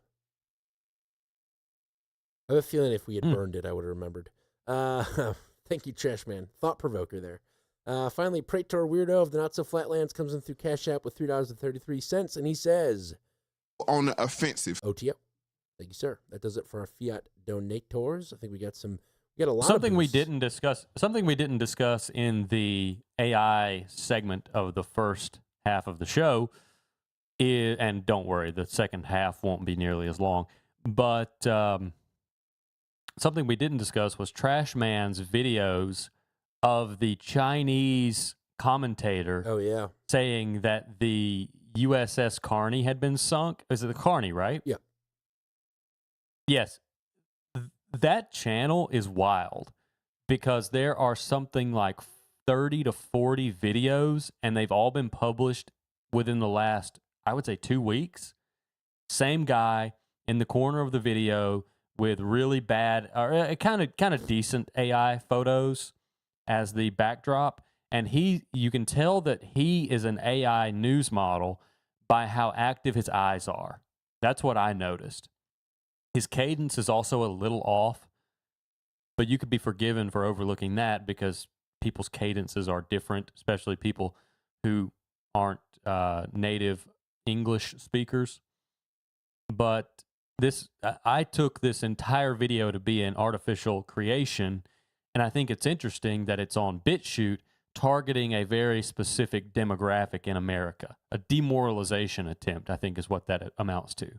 I have a feeling if we had burned it, I would have remembered. Thank you, Trash Man. Thought provoker there. Finally, Praetor Weirdo of the Not So Flatlands comes in through Cash App with $3.33, and he says, on the offensive. OTO. Thank you, sir. That does it for our fiat donators. I think we got a lot Something of we boosts. didn't discuss in the AI segment of the first half of the show is, and don't worry, the second half won't be nearly as long, but something we didn't discuss was Trash Man's videos of the Chinese commentator saying that the USS Carney had been sunk. Is it the Carney, right? Yeah. Yes. That channel is wild because there are something like 30 to 40 videos, and they've all been published within the last, I would say, 2 weeks. Same guy in the corner of the video with really bad, or kind of decent AI photos as the backdrop, and you can tell that he is an AI news model by how active his eyes are. That's what I noticed. His cadence is also a little off, but you could be forgiven for overlooking that because people's cadences are different, especially people who aren't native English speakers. But I took this entire video to be an artificial creation, and I think it's interesting that it's on BitChute, targeting a very specific demographic in America. A demoralization attempt, I think, is what that amounts to.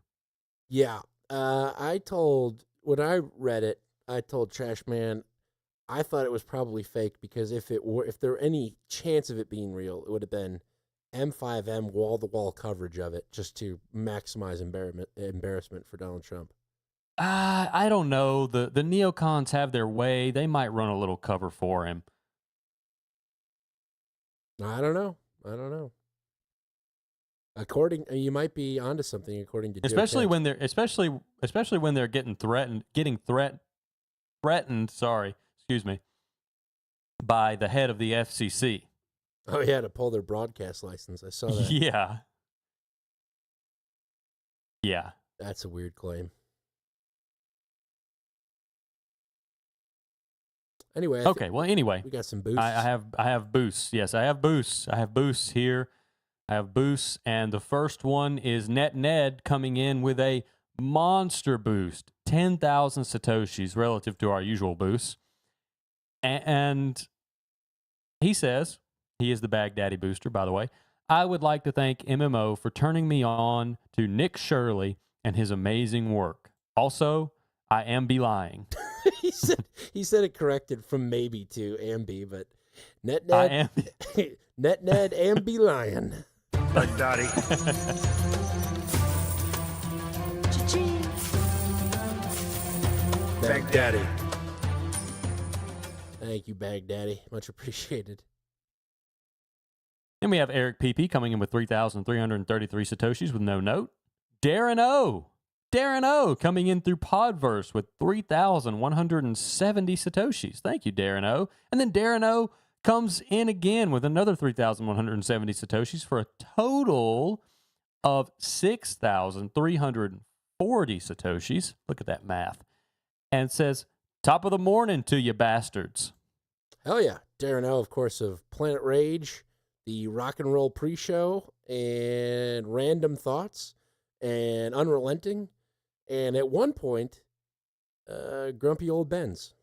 Yeah. When I read it, I told Trash Man, I thought it was probably fake because if there were any chance of it being real, it would have been M5M wall-to-wall coverage of it just to maximize embarrassment for Donald Trump. I don't know. The neocons have their way. They might run a little cover for him. I don't know. You might be onto something according to Especially when they're getting threatened. Sorry, excuse me. By the head of the FCC. Oh yeah, to pull their broadcast license. I saw that. Yeah. That's a weird claim. Anyway. Anyway. We got some boosts. I have boosts. Yes, I have boosts. I have boosts here. And the first one is Ned coming in with a monster boost, 10,000 Satoshis relative to our usual boosts. And he says, he is the Baghdaddy booster, by the way, I would like to thank MMO for turning me on to Nick Shirley and his amazing work. Also, I am be lying. he said it corrected from maybe to ambi, but Net am be lying. Baghdaddy. Baghdaddy. Thank you, Baghdaddy. Much appreciated. Then we have Eric PP coming in with 3,333 Satoshis with no note. Darren O coming in through Podverse with 3,170 Satoshis. Thank you, Darren O. And then Darren O comes in again with another 3,170 Satoshis for a total of 6,340 Satoshis. Look at that math. And says, top of the morning to you bastards. Hell yeah. Darren O, of course, of Planet Rage, the Rock and Roll Pre-Show, and Random Thoughts, and Unrelenting, and at one point, Grumpy Old Ben's.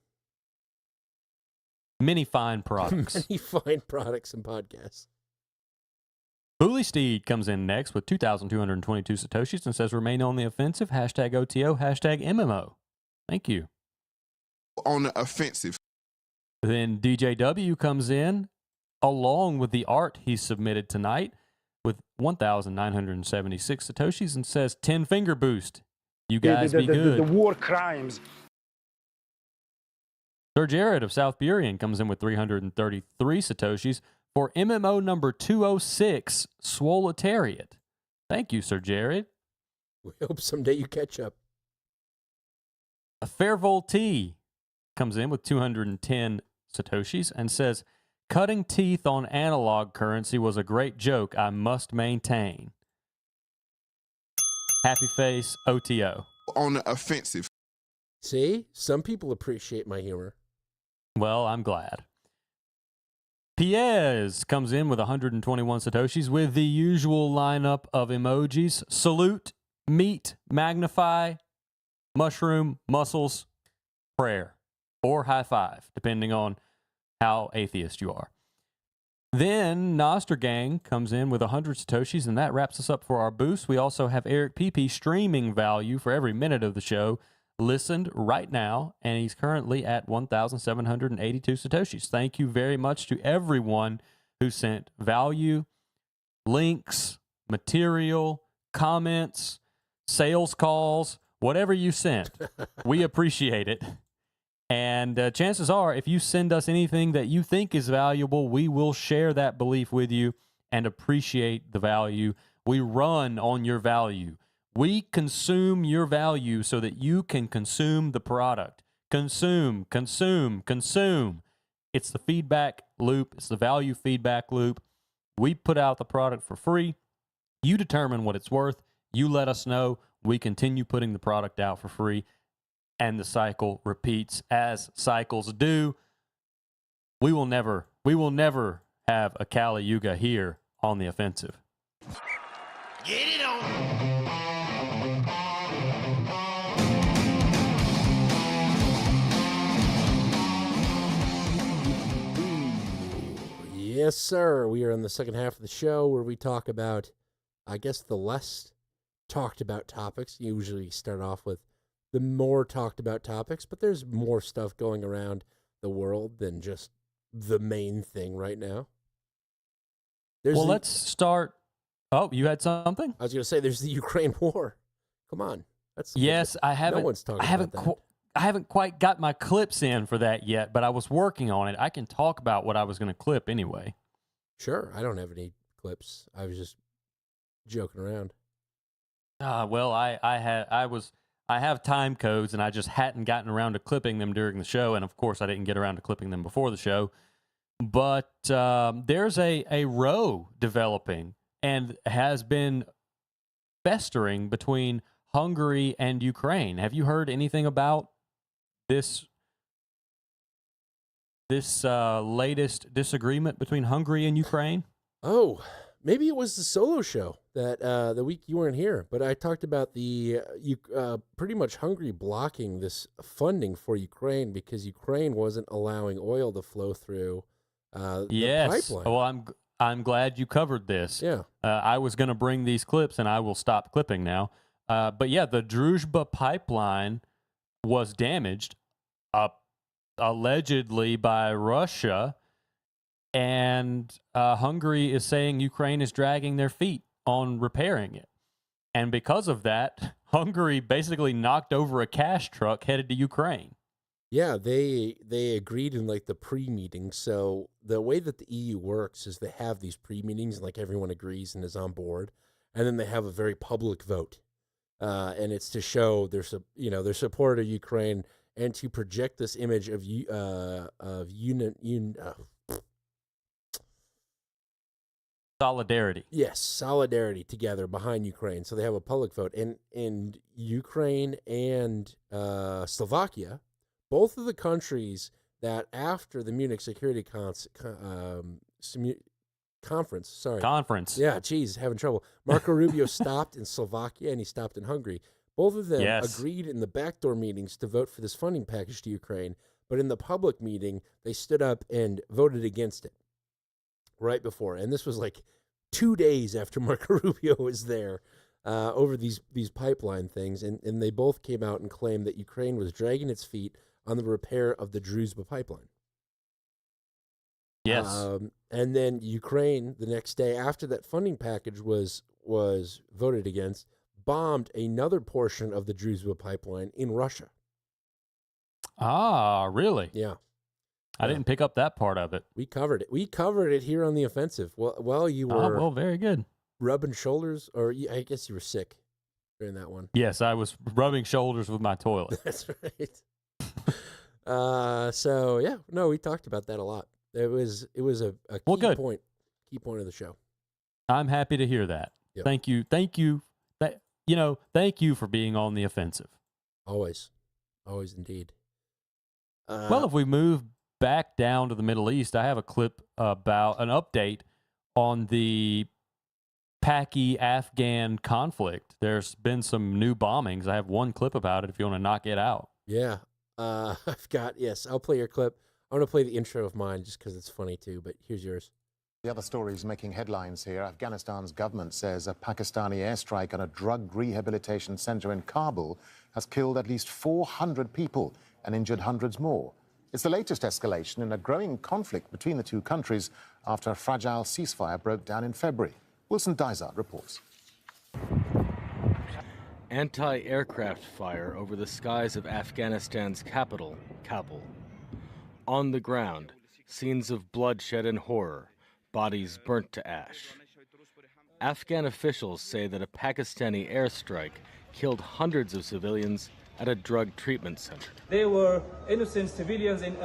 Many fine products. Many fine products and podcasts. Bully Steed comes in next with 2,222 Satoshis and says, remain on the offensive, #OTO, #MMO. Thank you. On the offensive. Then DJW comes in along with the art he submitted tonight with 1,976 Satoshis and says 10-finger boost. You guys be good. The war crimes. Sir Jared of South Burien comes in with 333 Satoshis for MMO number 206, Swoletariat. Thank you, Sir Jared. We hope someday you catch up. A Fairvolt T comes in with 210 Satoshis and says, cutting teeth on analog currency was a great joke I must maintain. Happy face, OTO. On the offensive. See? Some people appreciate my humor. Well, I'm glad. Piez comes in with 121 Satoshis with the usual lineup of emojis. Salute, meet, magnify, mushroom, muscles, prayer, or high five, depending on how atheist you are. Then Nostragang comes in with 100 Satoshis, and that wraps us up for our boost. We also have Eric PP streaming value for every minute of the show listened right now, and he's currently at 1,782 Satoshis. Thank you very much to everyone who sent value, links, material, comments, sales calls, whatever you sent. We appreciate it. And chances are, if you send us anything that you think is valuable, we will share that belief with you and appreciate the value. We run on your value. We consume your value so that you can consume the product. Consume, consume, consume. It's the feedback loop. It's the value feedback loop. We put out the product for free. You determine what it's worth. You let us know. We continue putting the product out for free. And the cycle repeats as cycles do. We will never have a Kali Yuga here on the offensive. Get it on. Yes, sir. We are in the second half of the show where we talk about, I guess, the less talked about topics. You usually start off with the more talked about topics, but there's more stuff going around the world than just the main thing right now. Let's start. Oh, you had something? I was going to say there's the Ukraine war. Come on. Yes, I haven't. No one's talking about that. I haven't quite got my clips in for that yet, but I was working on it. I can talk about what I was going to clip anyway. Sure. I don't have any clips. I was just joking around. Well, I have time codes, and I just hadn't gotten around to clipping them during the show, and of course, I didn't get around to clipping them before the show. But there's a row developing and has been festering between Hungary and Ukraine. Have you heard anything about this latest disagreement between Hungary and Ukraine? Oh, maybe it was the solo show that the week you weren't here, but I talked about the pretty much Hungary blocking this funding for Ukraine because Ukraine wasn't allowing oil to flow through the pipeline. Well, I'm glad you covered this. Yeah. I was going to bring these clips, and I will stop clipping now. But yeah, the Druzhba pipeline was damaged, allegedly by Russia, and Hungary is saying Ukraine is dragging their feet on repairing it. And because of that, Hungary basically knocked over a cash truck headed to Ukraine. Yeah, they agreed in like the pre-meeting. So the way that the EU works is they have these pre-meetings and like everyone agrees and is on board, and then they have a very public vote, and it's to show their support of Ukraine and to project this image of solidarity. Yes, solidarity together behind Ukraine. So they have a public vote, and Ukraine and Slovakia, both of the countries that after the Munich Security Conference. Yeah, geez, having trouble. Marco Rubio stopped in Slovakia and he stopped in Hungary. Both of them agreed in the backdoor meetings to vote for this funding package to Ukraine, but in the public meeting, they stood up and voted against it right before. And this was like 2 days after Marco Rubio was there over these pipeline things. And they both came out and claimed that Ukraine was dragging its feet on the repair of the Druzhba pipeline. Yes. And then Ukraine, the next day after that funding package was voted against, bombed another portion of the Druzhba pipeline in Russia. Ah, really? Yeah. I didn't pick up that part of it. We covered it. We covered it here on The Offensive. Well, you were very good. Rubbing shoulders, or I guess you were sick during that one. Yes, I was rubbing shoulders with my toilet. That's right. So yeah, no, we talked about that a lot. It was a key point of the show. I'm happy to hear that. Yep. Thank you. Thank you for being on The Offensive. Always indeed. Well, if we move back down to the Middle East, I have a clip about an update on the Paki-Afghan conflict. There's been some new bombings. I have one clip about it if you want to knock it out. Yeah. I'll play your clip. I'm going to play the intro of mine just because it's funny too, but here's yours. The other stories making headlines here. Afghanistan's government says a Pakistani airstrike on a drug rehabilitation center in Kabul has killed at least 400 people and injured hundreds more. It's the latest escalation in a growing conflict between the two countries after a fragile ceasefire broke down in February. Wilson Dysart reports. Anti-aircraft fire over the skies of Afghanistan's capital, Kabul. On the ground, scenes of bloodshed and horror, bodies burnt to ash. Afghan officials say that a Pakistani airstrike killed hundreds of civilians at a drug treatment center. They were innocent civilians and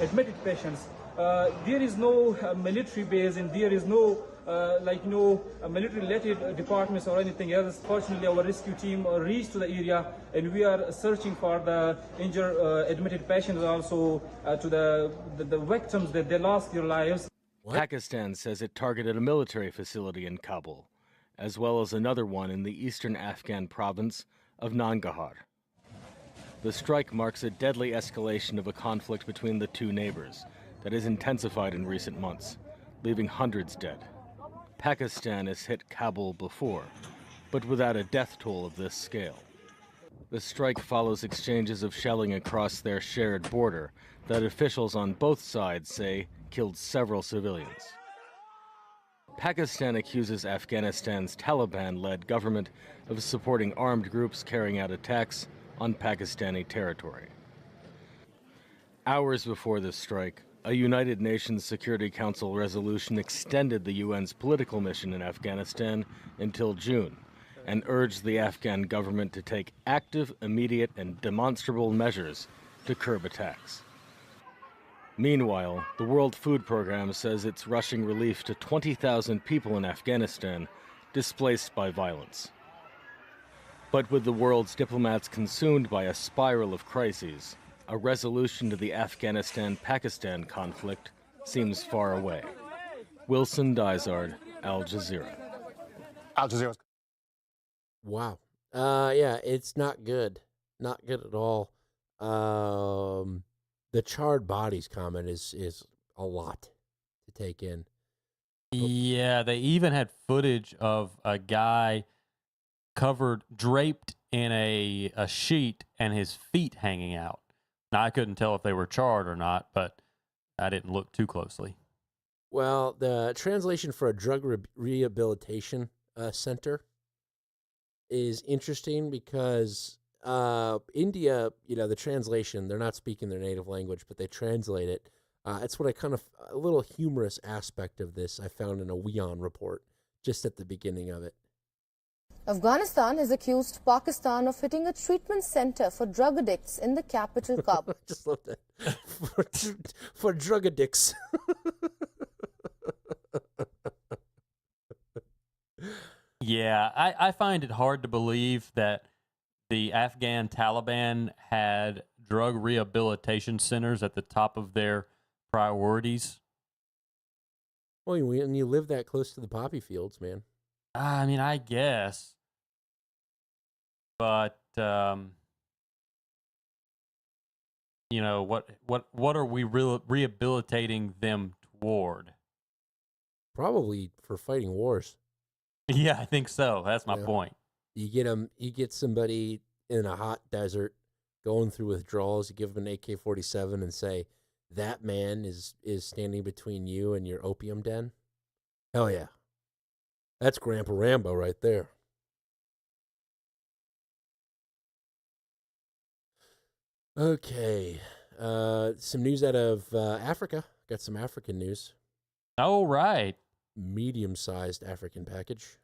admitted patients. There is no military base and there is no military-related departments or anything else. Fortunately, our rescue team reached to the area and we are searching for the injured admitted patients, also to the victims that they lost their lives. Pakistan says it targeted a military facility in Kabul, as well as another one in the eastern Afghan province of Nangarhar. The strike marks a deadly escalation of a conflict between the two neighbors that has intensified in recent months, leaving hundreds dead. Pakistan has hit Kabul before, but without a death toll of this scale. The strike follows exchanges of shelling across their shared border that officials on both sides say killed several civilians. Pakistan accuses Afghanistan's Taliban-led government of supporting armed groups carrying out attacks on Pakistani territory. Hours before this strike, a United Nations Security Council resolution extended the UN's political mission in Afghanistan until June and urged the Afghan government to take active, immediate, and demonstrable measures to curb attacks. Meanwhile, the World Food Programme says it's rushing relief to 20,000 people in Afghanistan displaced by violence. But with the world's diplomats consumed by a spiral of crises, a resolution to the Afghanistan-Pakistan conflict seems far away. Wilson Dysard, Al Jazeera. Al Jazeera. Wow. Yeah, it's not good. Not good at all. The charred bodies comment is a lot to take in. Yeah, they even had footage of a guy draped in a sheet and his feet hanging out. Now, I couldn't tell if they were charred or not, but I didn't look too closely. Well, the translation for a drug rehabilitation center is interesting because India, the translation, they're not speaking their native language, but they translate it. It's what a little humorous aspect of this I found in a WION report just at the beginning of it. Afghanistan has accused Pakistan of hitting a treatment center for drug addicts in the capital, Kabul. I just love that. For drug addicts. Yeah, I find it hard to believe that the Afghan Taliban had drug rehabilitation centers at the top of their priorities. Well, when you live that close to the poppy fields, man. I mean, I guess. But, what are we rehabilitating them toward? Probably for fighting wars. Yeah, I think so. That's my point. You get somebody in a hot desert going through withdrawals, you give them an AK-47 and say, that man is standing between you and your opium den. Hell yeah. That's Grandpa Rambo right there. Okay. Some news out of Africa. Got some African news. Oh, right. Medium-sized African package.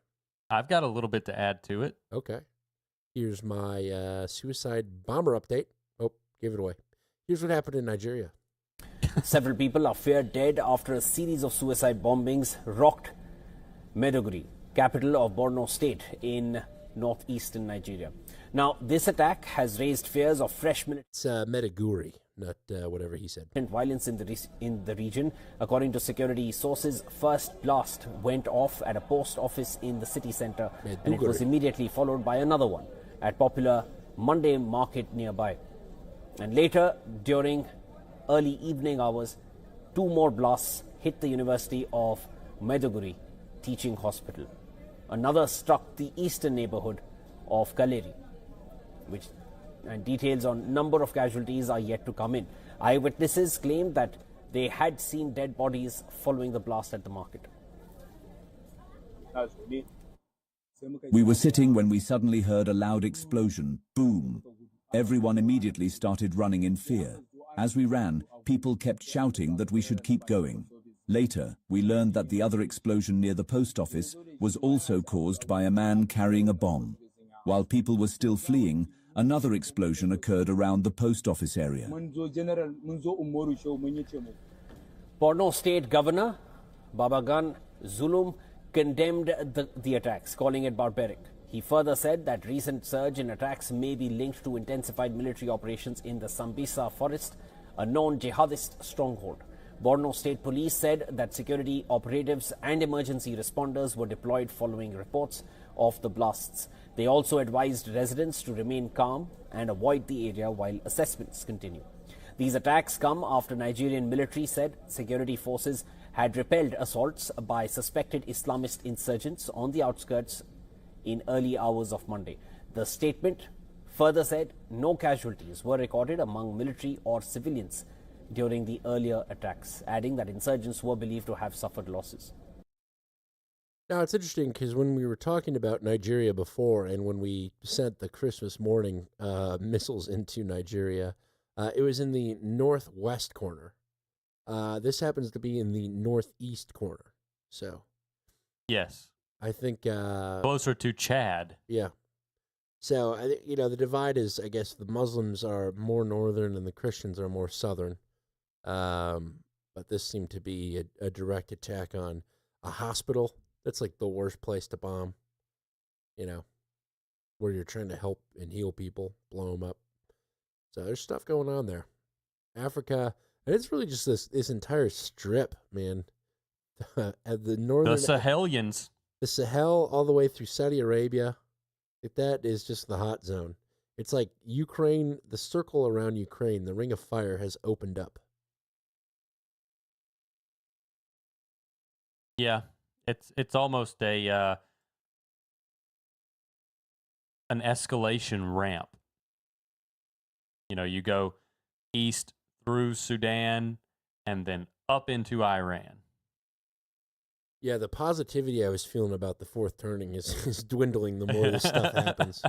I've got a little bit to add to it. Okay. Here's my suicide bomber update. Oh, gave it away. Here's what happened in Nigeria. Several people are feared dead after a series of suicide bombings rocked Maiduguri, capital of Borno State in northeastern Nigeria. Now, this attack has raised fears of fresh It's Maiduguri, not whatever he said. Violence in the region. According to security sources, first blast went off at a post office in the city center, and it was immediately followed by another one at popular Monday market nearby. And later, during early evening hours, 2 more blasts hit the University of Maiduguri Teaching Hospital. Another struck the eastern neighborhood of Kaleri, and details on number of casualties are yet to come in. Eyewitnesses claimed that they had seen dead bodies following the blast at the market. We were sitting when we suddenly heard a loud explosion. Boom! Everyone immediately started running in fear. As we ran, people kept shouting that we should keep going. Later, we learned that the other explosion near the post office was also caused by a man carrying a bomb. While people were still fleeing, another explosion occurred around the post office area. Borno State Governor Babagan Zulum condemned the attacks, calling it barbaric. He further said that recent surge in attacks may be linked to intensified military operations in the Sambisa forest, a known jihadist stronghold. Borno State Police said that security operatives and emergency responders were deployed following reports of the blasts. They also advised residents to remain calm and avoid the area while assessments continue. These attacks come after Nigerian military said security forces had repelled assaults by suspected Islamist insurgents on the outskirts in early hours of Monday. The statement further said no casualties were recorded among military or civilians during the earlier attacks, adding that insurgents were believed to have suffered losses. Now, it's interesting because when we were talking about Nigeria before and when we sent the Christmas morning missiles into Nigeria, it was in the northwest corner. This happens to be in the northeast corner. So, yes. I think... closer to Chad. Yeah. So, the divide is, I guess, the Muslims are more northern and the Christians are more southern. But this seemed to be a direct attack on a hospital. That's like the worst place to bomb, where you're trying to help and heal people, blow them up. So there's stuff going on there. Africa, and it's really just this entire strip, man. At the northern... The Sahelians. The Sahel all the way through Saudi Arabia. That is just the hot zone. It's like Ukraine, the circle around Ukraine, the ring of fire has opened up. Yeah. It's almost an escalation ramp. You go east through Sudan and then up into Iran. Yeah, the positivity I was feeling about the fourth turning is dwindling the more this stuff happens.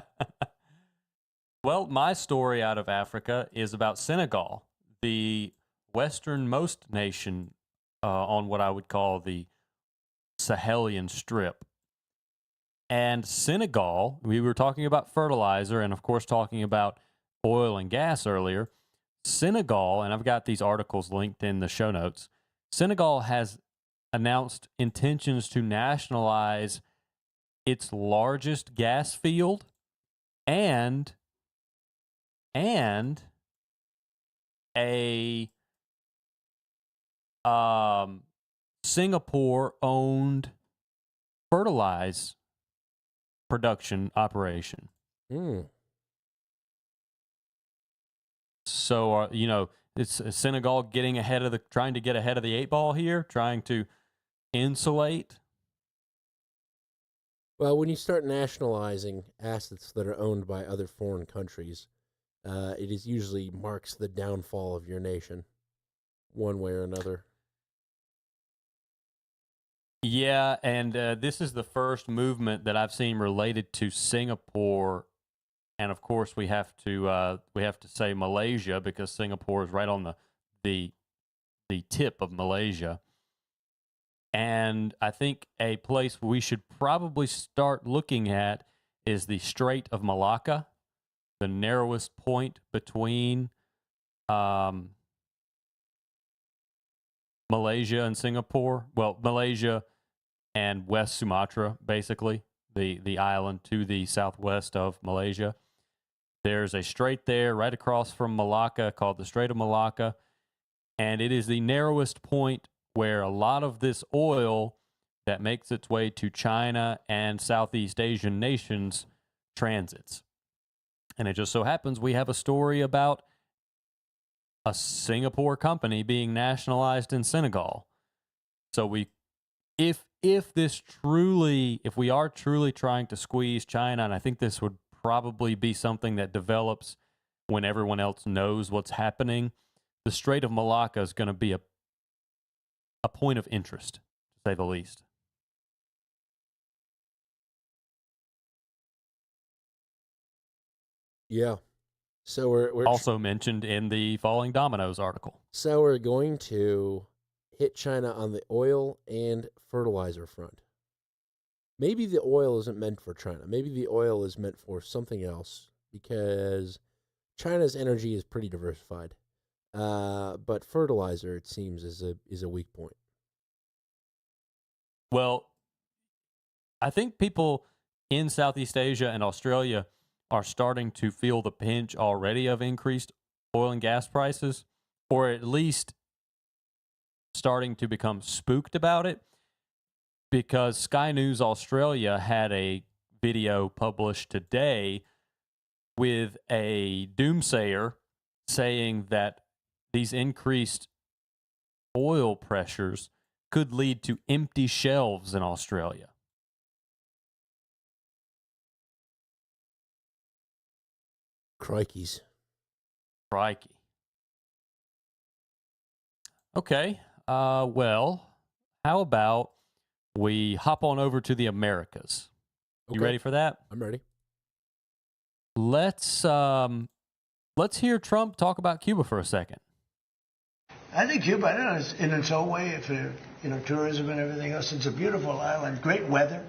Well, my story out of Africa is about Senegal, the westernmost nation on what I would call the Sahelian Strip. And Senegal, we were talking about fertilizer and, of course, talking about oil and gas earlier. Senegal, and I've got these articles linked in the show notes, Senegal has announced intentions to nationalize its largest gas field and a Singapore-owned fertilizer production operation. So, it's Senegal trying to get ahead of the eight ball here, trying to insulate. Well, when you start nationalizing assets that are owned by other foreign countries, it usually marks the downfall of your nation, one way or another. Yeah, and this is the first movement that I've seen related to Singapore, and of course we have to say Malaysia because Singapore is right on the tip of Malaysia. And I think a place we should probably start looking at is the Strait of Malacca, the narrowest point between Malaysia and Singapore. Well, Malaysia and West Sumatra, basically, the island to the southwest of Malaysia. There's a strait there right across from Malacca called the Strait of Malacca, and it is the narrowest point where a lot of this oil that makes its way to China and Southeast Asian nations transits. And it just so happens we have a story about a Singapore company being nationalized in Senegal. So if we are truly trying to squeeze China, and I think this would probably be something that develops when everyone else knows what's happening, the Strait of Malacca is going to be a point of interest, to say the least. Yeah. So we're also mentioned in the Falling Dominoes article. So we're going to hit China on the oil and fertilizer front. Maybe the oil isn't meant for China. Maybe the oil is meant for something else because China's energy is pretty diversified. But fertilizer, it seems, is a weak point. Well, I think people in Southeast Asia and Australia are starting to feel the pinch already of increased oil and gas prices, or at least starting to become spooked about it, because Sky News Australia had a video published today with a doomsayer saying that these increased oil pressures could lead to empty shelves in Australia. Crikeys. Crikey. Okay. Well, how about we hop on over to the Americas? You ready for that? I'm ready. Let's hear Trump talk about Cuba for a second. I think Cuba, I don't know, in its own way, for tourism and everything else, it's a beautiful island, great weather.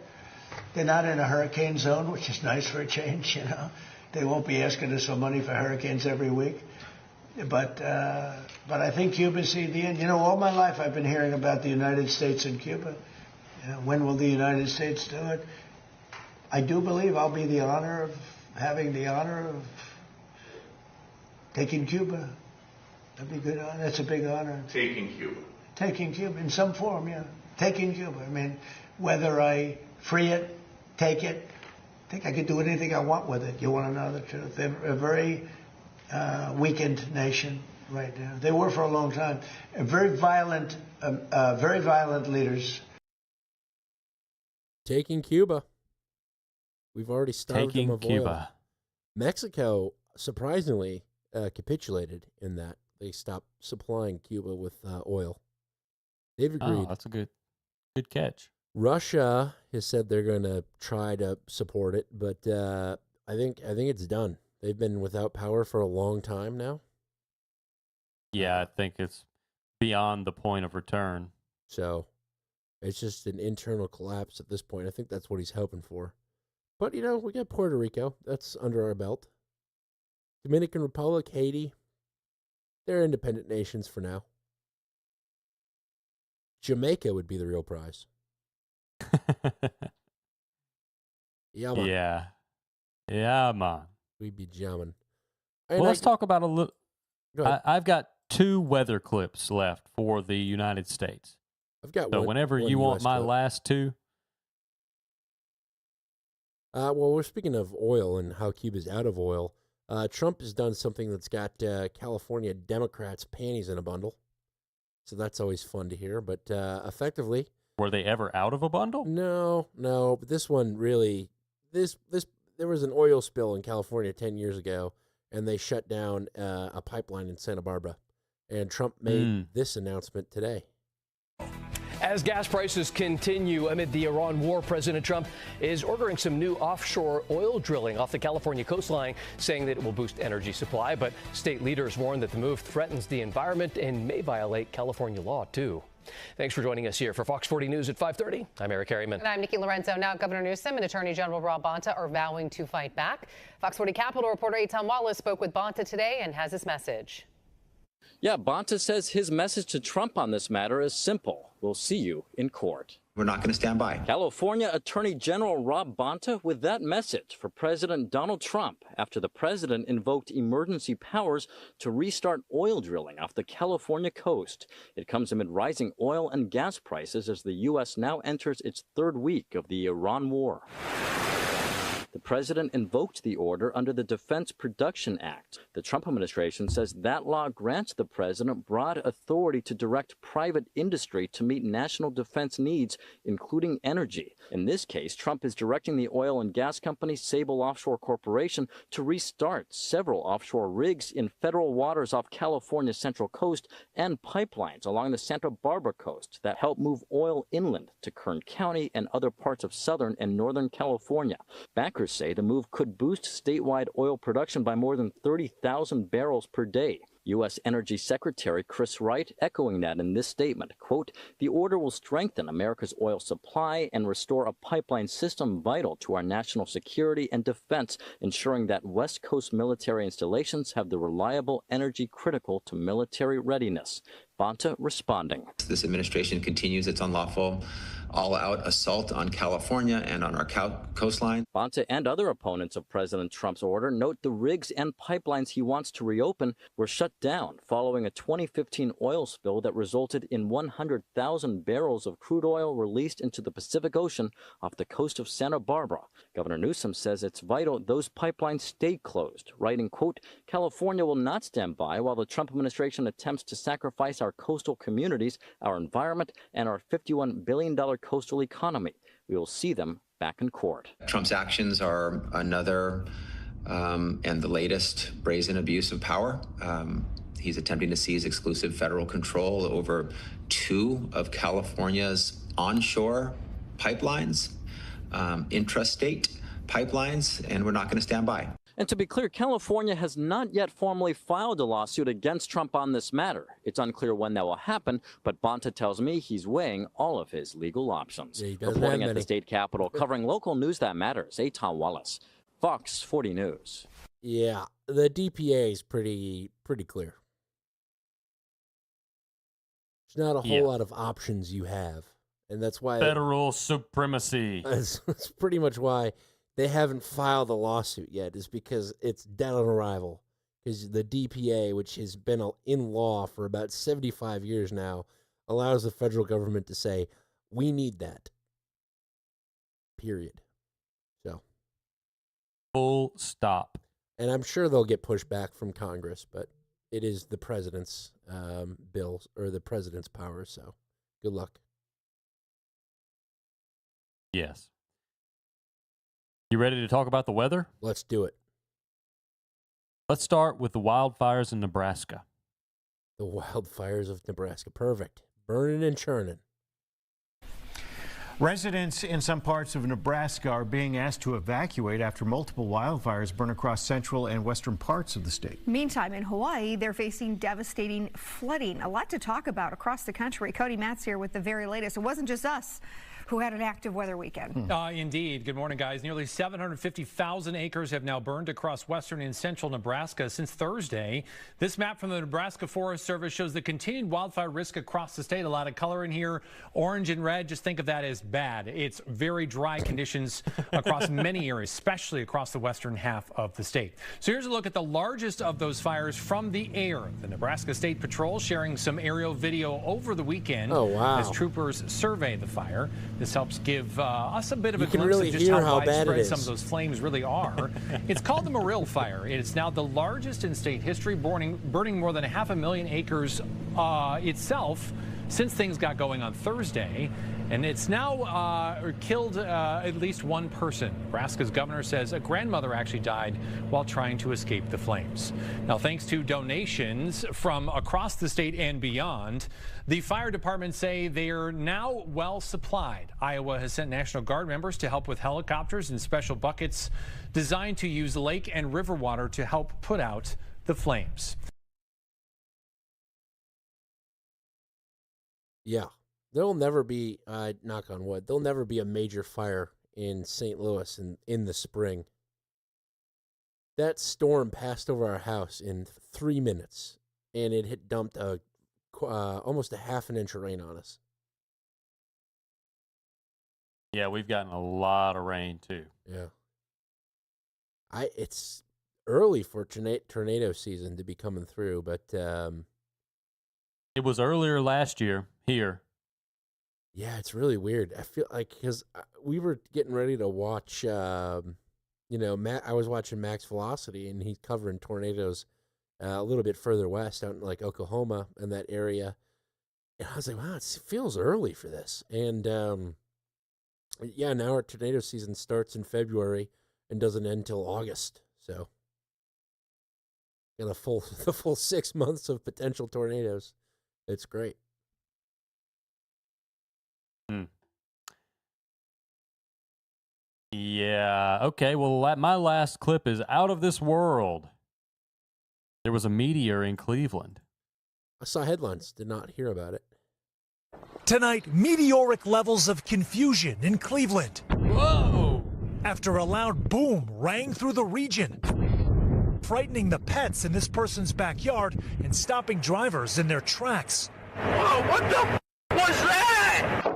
They're not in a hurricane zone, which is nice for a change. They won't be asking us for money for hurricanes every week. But I think Cuba's the end. All my life I've been hearing about the United States and Cuba. When will the United States do it? I do believe I'll be having the honor of taking Cuba. That'd be good. That's a big honor. Taking Cuba. Taking Cuba in some form, yeah. Taking Cuba. I mean, whether I free it, take it, I think I could do anything I want with it. You want to know the truth? They're a very weakened nation right now. They were for a long time. Very violent leaders. Taking Cuba. We've already starved them of Cuba. oil. Mexico, surprisingly, capitulated in that. They stopped supplying Cuba with oil. They've agreed. Oh, that's a good catch. Russia has said they're going to try to support it, but I think it's done. They've been without power for a long time now. Yeah, I think it's beyond the point of return. So it's just an internal collapse at this point. I think that's what he's hoping for. But, we got Puerto Rico. That's under our belt. Dominican Republic, Haiti. They're independent nations for now. Jamaica would be the real prize. Yeah, man. Yeah, man. We'd be jamming. Well, let's talk about a little. I've got 2 weather clips left for the United States. I've got so one. Whenever one you US want my clip. last 2. Well, we're speaking of oil and how Cuba's out of oil. Trump has done something that's got California Democrats' panties in a bundle. So that's always fun to hear. But effectively... Were they ever out of a bundle? No. But this one really... There was an oil spill in California 10 years ago, and they shut down a pipeline in Santa Barbara. And Trump made this announcement today. As gas prices continue amid the Iran war, President Trump is ordering some new offshore oil drilling off the California coastline, saying that it will boost energy supply. But state leaders warn that the move threatens the environment and may violate California law, too. Thanks for joining us here for Fox 40 News at 5:30. I'm Eric Harriman. And I'm Nikki Lorenzo. Now, Governor Newsom and Attorney General Rob Bonta are vowing to fight back. Fox 40 Capitol reporter Eitan Wallace spoke with Bonta today and has this message. Yeah, Bonta says his message to Trump on this matter is simple. We'll see you in court. We're not going to stand by. California Attorney General Rob Bonta with that message for President Donald Trump after the president invoked emergency powers to restart oil drilling off the California coast. It comes amid rising oil and gas prices as the U.S. now enters its 3rd week of the Iran war. The president invoked the order under the Defense Production Act. The Trump administration says that law grants the president broad authority to direct private industry to meet national defense needs, including energy. In this case, Trump is directing the oil and gas company Sable Offshore Corporation to restart several offshore rigs in federal waters off California's central coast and pipelines along the Santa Barbara coast that help move oil inland to Kern County and other parts of southern and northern California. Backers say the move could boost statewide oil production by more than 30,000 barrels per day. U.S. Energy Secretary Chris Wright echoing that in this statement, quote, "The order will strengthen America's oil supply and restore a pipeline system vital to our national security and defense, ensuring that West Coast military installations have the reliable energy critical to military readiness." Bonta responding. This administration continues its unlawful, all-out assault on California and on our coastline. Bonta and other opponents of President Trump's order note the rigs and pipelines he wants to reopen were shut down following a 2015 oil spill that resulted in 100,000 barrels of crude oil released into the Pacific Ocean off the coast of Santa Barbara. Governor Newsom says it's vital those pipelines stay closed, writing, quote, "California will not stand by while the Trump administration attempts to sacrifice our coastal communities, our environment, and our $51 billion coastal economy. We will see them back in court." Trump's actions are another and the latest brazen abuse of power. He's attempting to seize exclusive federal control over 2 of California's onshore pipelines, intrastate pipelines, and we're not going to stand by. And to be clear, California has not yet formally filed a lawsuit against Trump on this matter. It's unclear when that will happen, but Bonta tells me he's weighing all of his legal options. Yeah, Reporting at the state capitol, covering local news that matters, Tom Wallace, Fox 40 News. Yeah, the DPA is pretty clear. There's not a whole lot of options you have, and that's why federal supremacy. That's pretty much why they haven't filed a lawsuit yet, is because it's dead on arrival. Because the DPA, which has been in law for about 75 years now, allows the federal government to say, we need that. Period. So. Full stop. And I'm sure they'll get pushback from Congress, but it is the president's bill, or the president's power, so good luck. Yes. You ready to talk about the weather? Let's do it. Let's start with the wildfires in Nebraska. The wildfires of Nebraska. Perfect. Burning and churning. Residents in some parts of Nebraska are being asked to evacuate after multiple wildfires burn across central and western parts of the state. Meantime, in Hawaii, they're facing devastating flooding. A lot to talk about across the country. Cody Matz here with the very latest. It wasn't just us who had an active weather weekend. Indeed. Good morning, guys. Nearly 750,000 acres have now burned across western and central Nebraska since Thursday. This map from the Nebraska Forest Service shows the continued wildfire risk across the state. A lot of color in here, orange and red. Just think of that as bad. It's very dry conditions across many areas, especially across the western half of the state. So here's a look at the largest of those fires from the air. The Nebraska State Patrol sharing some aerial video over the weekend as troopers survey the fire. This helps give us a bit of a glimpse of just how widespread some of those flames really are. It's called the Morrill Fire. It's now the largest in state history, burning more than 500,000 acres itself since things got going on Thursday. And it's now killed at least one person. Nebraska's governor says a grandmother actually died while trying to escape the flames. Now, thanks to donations from across the state and beyond, the fire departments say they're now well supplied. Iowa has sent National Guard members to help with helicopters and special buckets designed to use lake and river water to help put out the flames. Yeah. There'll never be, knock on wood, there'll never be a major fire in St. Louis in the spring. That storm passed over our house in 3 minutes, and it had dumped almost a half an inch of rain on us. Yeah, we've gotten a lot of rain, too. Yeah. It's early for tornado season to be coming through, but... it was earlier last year here. Yeah, it's really weird. I feel like because we were getting ready to watch, I was watching Max Velocity, and he's covering tornadoes a little bit further west, out in like Oklahoma and that area. And I was like, wow, it feels early for this. And now our tornado season starts in February and doesn't end till August. So, the full 6 months of potential tornadoes. It's great. Yeah, okay, well, my last clip is out of this world. There was a meteor in Cleveland. I saw headlines, did not hear about it. Tonight, meteoric levels of confusion in Cleveland. Whoa! After a loud boom rang through the region, frightening the pets in this person's backyard and stopping drivers in their tracks. Whoa, what the was that?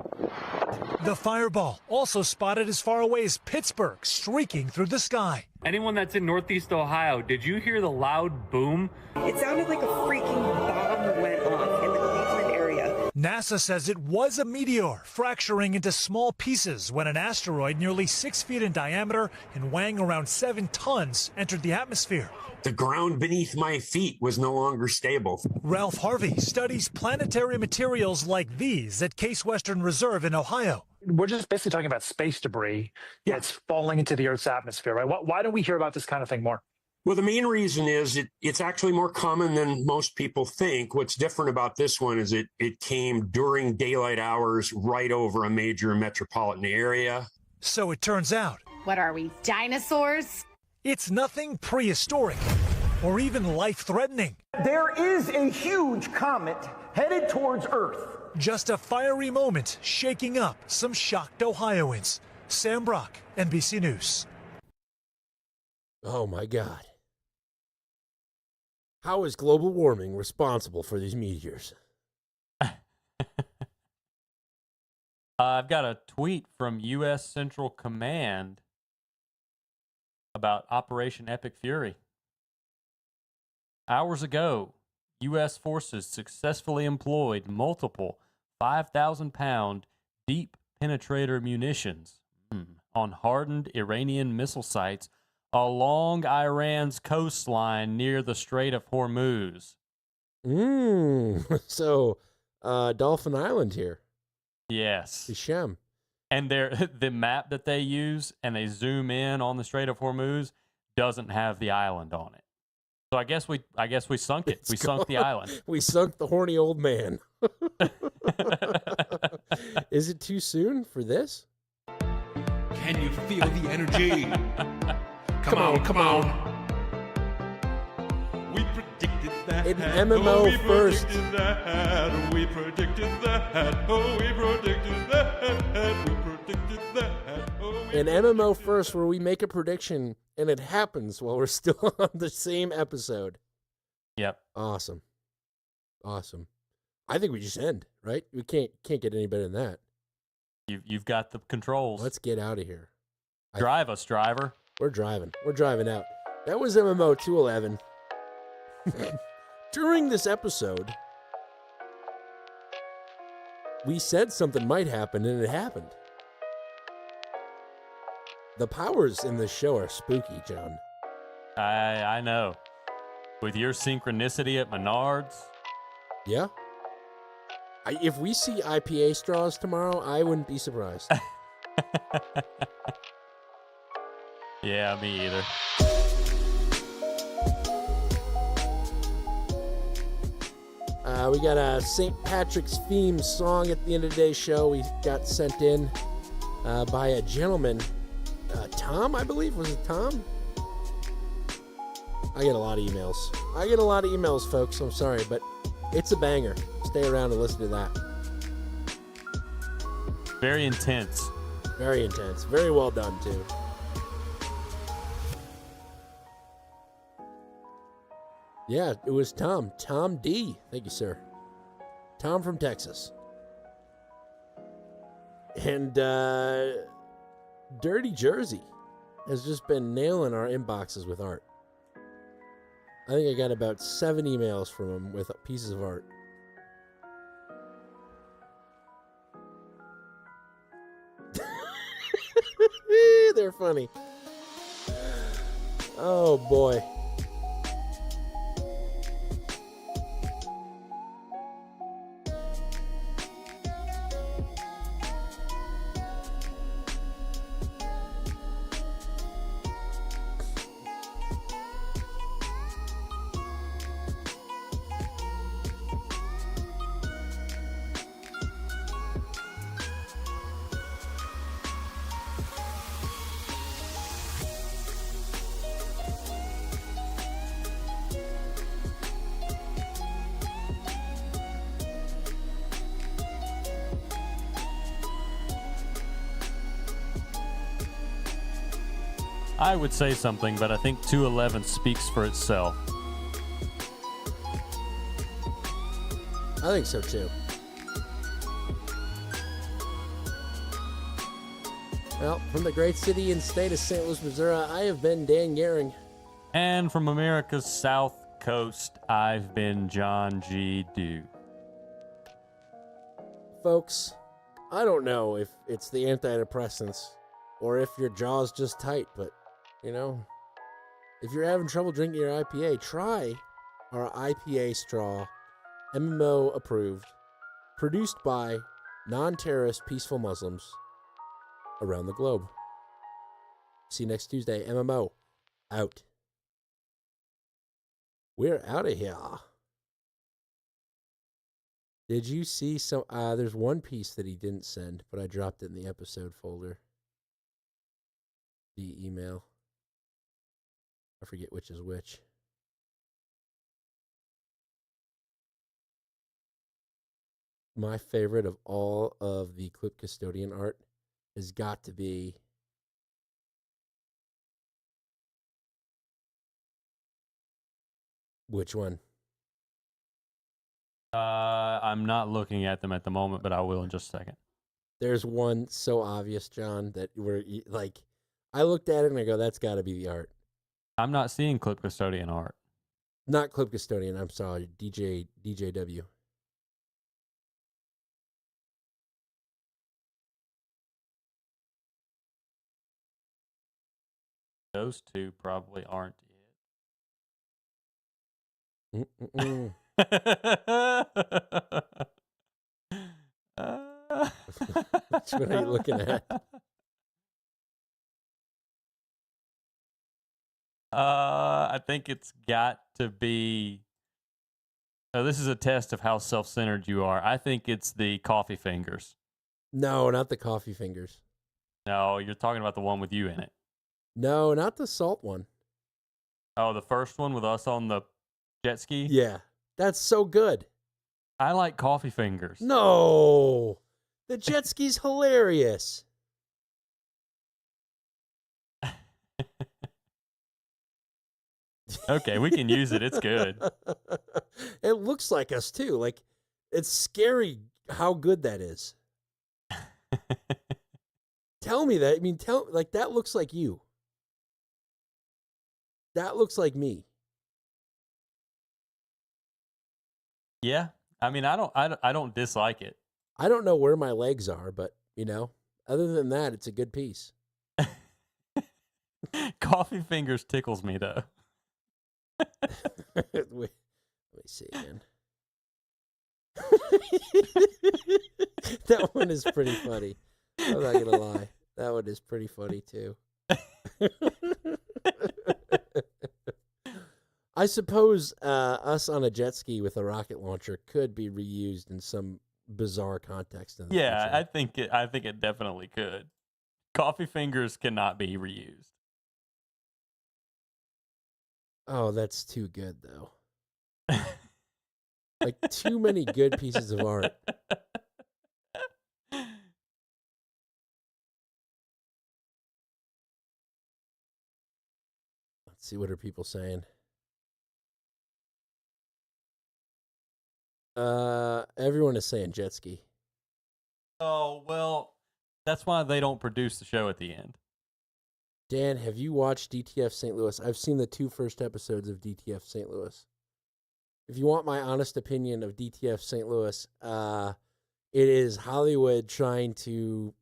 The fireball also spotted as far away as Pittsburgh, streaking through the sky. Anyone that's in Northeast Ohio, did you hear the loud boom? It sounded like a freaking bomb went off in the Cleveland area. NASA says it was a meteor fracturing into small pieces when an asteroid nearly 6 feet in diameter and weighing around 7 tons entered the atmosphere. The ground beneath my feet was no longer stable. Ralph Harvey studies planetary materials like these at Case Western Reserve in Ohio. We're just basically talking about space debris that's falling into the Earth's atmosphere, right? Why don't we hear about this kind of thing more? Well, the main reason is it's actually more common than most people think. What's different about this one is it came during daylight hours right over a major metropolitan area. So it turns out. What are we, dinosaurs? It's nothing prehistoric or even life-threatening. There is a huge comet headed towards Earth. Just a fiery moment shaking up some shocked Ohioans. Sam Brock, NBC News. Oh my God. How is global warming responsible for these meteors? I've got a tweet from U.S. Central Command about Operation Epic Fury. Hours ago, U.S. forces successfully employed multiple 5,000-pound deep penetrator munitions on hardened Iranian missile sites along Iran's coastline near the Strait of Hormuz. So, Dolphin Island here. Yes. Shem. And the map that they use and they zoom in on the Strait of Hormuz doesn't have the island on it. So I guess we sunk it. We sunk the island. We sunk the horny old man. Is it too soon for this? Can you feel the energy? Come on. We predicted that. In MMO first. We predicted that. Oh, we predicted that. We predicted that. In MMO first, where we make a prediction and it happens while we're still on the same episode. Yep. Awesome. I think we just end, right? We can't get any better than that. You've got the controls. Let's get out of here. Drive us, driver. We're driving out. That was MMO 211. During this episode, we said something might happen, and it happened. The powers in this show are spooky, John. I know. With your synchronicity at Menards. Yeah. If we see IPA straws tomorrow, I wouldn't be surprised. Yeah, me either. We got a St. Patrick's theme song at the end of today's show. We got sent in by a gentleman, Tom, I believe. Was it Tom? I get a lot of emails, folks. I'm sorry, but it's a banger. Stay around and listen to that. Very intense. Very well done, too. Yeah, it was Tom. Tom D. Thank you, sir. Tom from Texas. And Dirty Jersey has just been nailing our inboxes with art. I think I got about 7 emails from him with pieces of art. They're funny. Oh, boy. I would say something, but I think 211 speaks for itself. I think so, too. Well, from the great city and state of St. Louis, Missouri, I have been Dan Gehring. And from America's South Coast, I've been John G. Dew. Folks, I don't know if it's the antidepressants or if your jaw's just tight, but, you know, if you're having trouble drinking your IPA, try our IPA straw, MMO approved, produced by non-terrorist peaceful Muslims, around the globe. See you next Tuesday. MMO out. We're out of here. Did you see some? There's one piece that he didn't send, but I dropped it in the episode folder. The email. I forget which is which. My favorite of all of the clip custodian art has got to be which one? I'm not looking at them at the moment, but I will in just a second. There's one so obvious, John, that we're like, I looked at it and I go, that's got to be the art. I'm not seeing clip custodian art. Not clip custodian. I'm sorry, DJW. Those two probably aren't it. Which one are you looking at? I think it's got to be. Oh, this is a test of how self-centered you are. I think it's the coffee fingers. No, not the coffee fingers. No, you're talking about the one with you in it. No, not the salt one. Oh, the first one with us on the jet ski? Yeah, that's so good. I like coffee fingers. No, the jet ski's hilarious. Okay, we can use it. It's good. It looks like us too. Like, it's scary how good that is. Tell me that. I mean, that looks like you. That looks like me. Yeah. I mean, I don't dislike it. I don't know where my legs are, but, other than that, it's a good piece. Coffee fingers tickles me, though. Let me see again. That one is pretty funny. I'm not going to lie. That one is pretty funny, too. I suppose us on a jet ski with a rocket launcher could be reused in some bizarre context. In the future. I think it definitely could. Coffee fingers cannot be reused. Oh, that's too good, though. Like, too many good pieces of art. Let's see, what are people saying? Everyone is saying jet ski. Oh, well, that's why they don't produce the show at the end. Dan, have you watched DTF St. Louis? I've seen the 2 first episodes of DTF St. Louis. If you want my honest opinion of DTF St. Louis, it is Hollywood trying to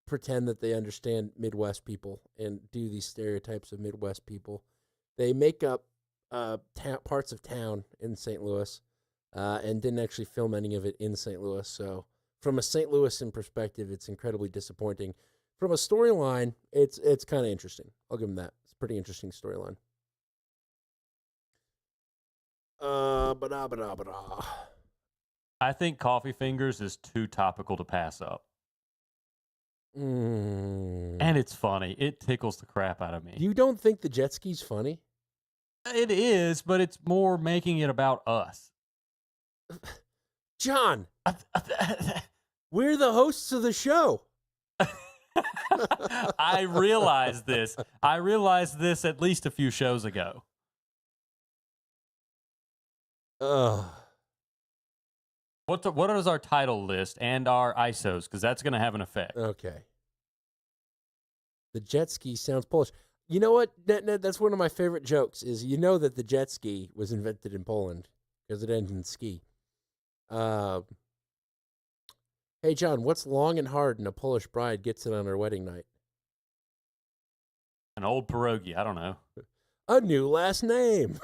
pretend that they understand Midwest people and do these stereotypes of Midwest people. They make up parts of town in St. Louis and didn't actually film any of it in St. Louis. So from a St. Louisan perspective, it's incredibly disappointing. From a storyline, it's kind of interesting. I'll give them that. It's a pretty interesting storyline. I think coffee fingers is too topical to pass up. And it's funny. It tickles the crap out of me. You don't think the jet ski's funny? It is, but it's more making it about us. John, we're the hosts of the show. I realized this. I realized this at least a few shows ago. What is our title list and our ISOs? Because that's going to have an effect. Okay. The jet ski sounds Polish. You know what? That's one of my favorite jokes is that the jet ski was invented in Poland because it ends in ski. Hey, John, what's long and hard and a Polish bride gets it on her wedding night? An old pierogi. I don't know. A new last name.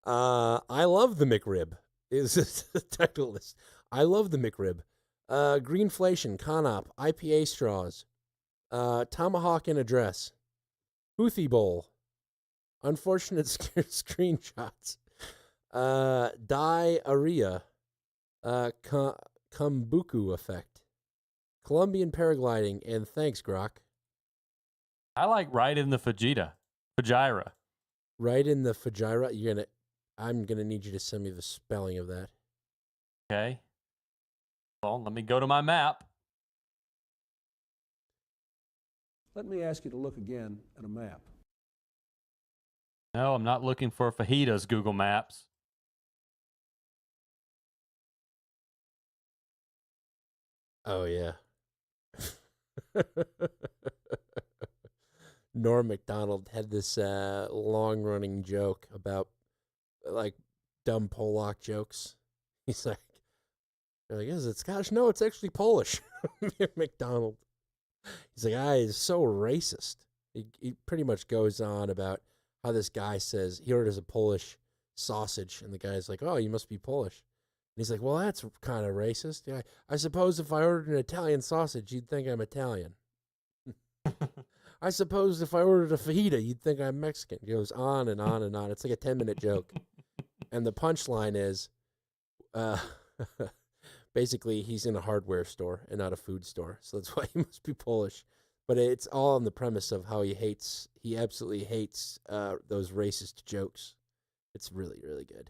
I love the McRib. is the title list. I love the McRib. Greenflation, Conop, IPA straws, Tomahawk in a dress, Houthi bowl, unfortunate screenshots, diarrhea, Kumbuku effect, Colombian paragliding, and thanks, Grok. I like right in the Fajita. Fajira. Right in the Fajira. I'm gonna need you to send me the spelling of that. Okay. Well, let me go to my map. Let me ask you to look again at a map. No, I'm not looking for fajitas, Google Maps. Oh, yeah. Norm Macdonald had this long-running joke about, like, dumb Polak jokes. He's like, is it Scottish? No, it's actually Polish. McDonald. He's like, he's so racist. He pretty much goes on about how this guy says he orders a Polish sausage, and the guy's like, oh, you must be Polish. And he's like, well, that's kind of racist. Yeah, I suppose if I ordered an Italian sausage, you'd think I'm Italian. I suppose if I ordered a fajita, you'd think I'm Mexican. He goes on and on and on. It's like a 10-minute joke. And the punchline is, basically, he's in a hardware store and not a food store. So that's why he must be Polish. But it's all on the premise of how he absolutely hates those racist jokes. It's really, really good.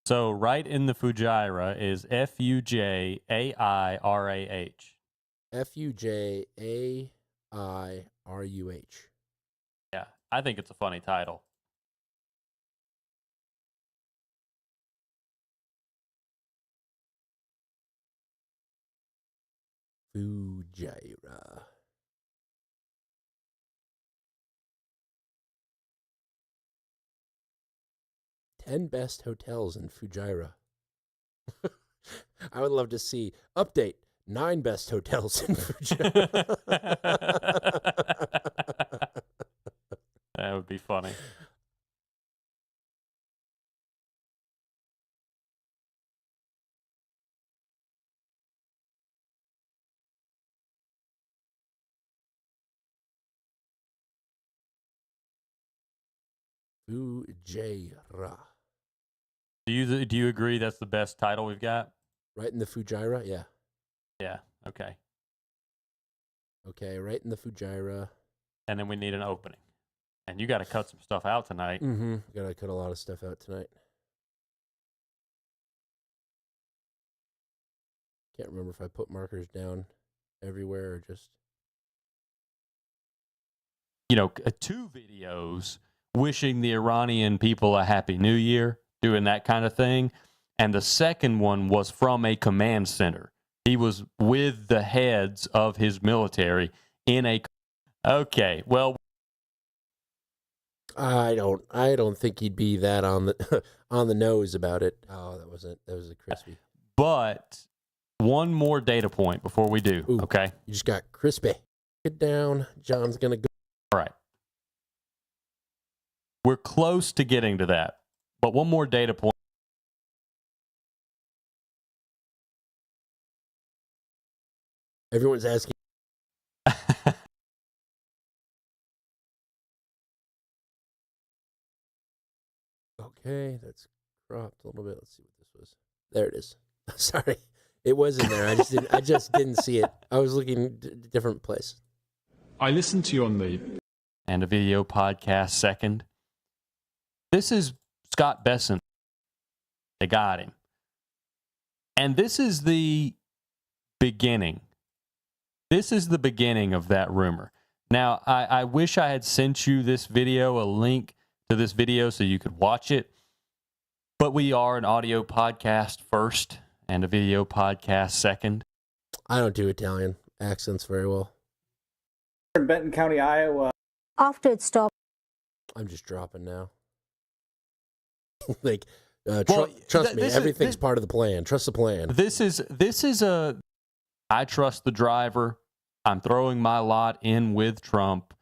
So right in the Fujairah is Fujairah. Fujairah. Yeah, I think it's a funny title. Fujairah. "10 best hotels in Fujairah." I would love to see update 9 best hotels in Fujairah. That would be funny. Fujairah. Do you agree that's the best title we've got? Right in the Fujairah? Yeah. Yeah. Okay. Okay, right in the Fujairah. And then we need an opening. And you got to cut some stuff out tonight. Mm-hmm. Got to cut a lot of stuff out tonight. Can't remember if I put markers down everywhere or just... 2 videos wishing the Iranian people a happy new year, doing that kind of thing. And the second one was from a command center. He was with the heads of his military in a... Okay, well... I don't think he'd be that on the nose about it. Oh, that was a crispy. But one more data point before we do. Ooh, okay. You just got crispy. Get down. John's gonna go. All right. We're close to getting to that. But one more data point. Everyone's asking. Okay, that's cropped a little bit. Let's see what this was. There it is. Sorry, it was in there. I just didn't see it. I was looking different place. I listened to you on the and a video podcast second. This is Scott Besson. They got him. And this is the beginning. This is the beginning of that rumor. Now, I wish I had sent you this video, a link to this video so you could watch it. But we are an audio podcast first and a video podcast second. I don't do Italian accents very well. In Benton County, Iowa. After it stopped. I'm just dropping now. Trust me, everything's part of the plan. Trust the plan. This is a I trust the driver. I'm throwing my lot in with Trump.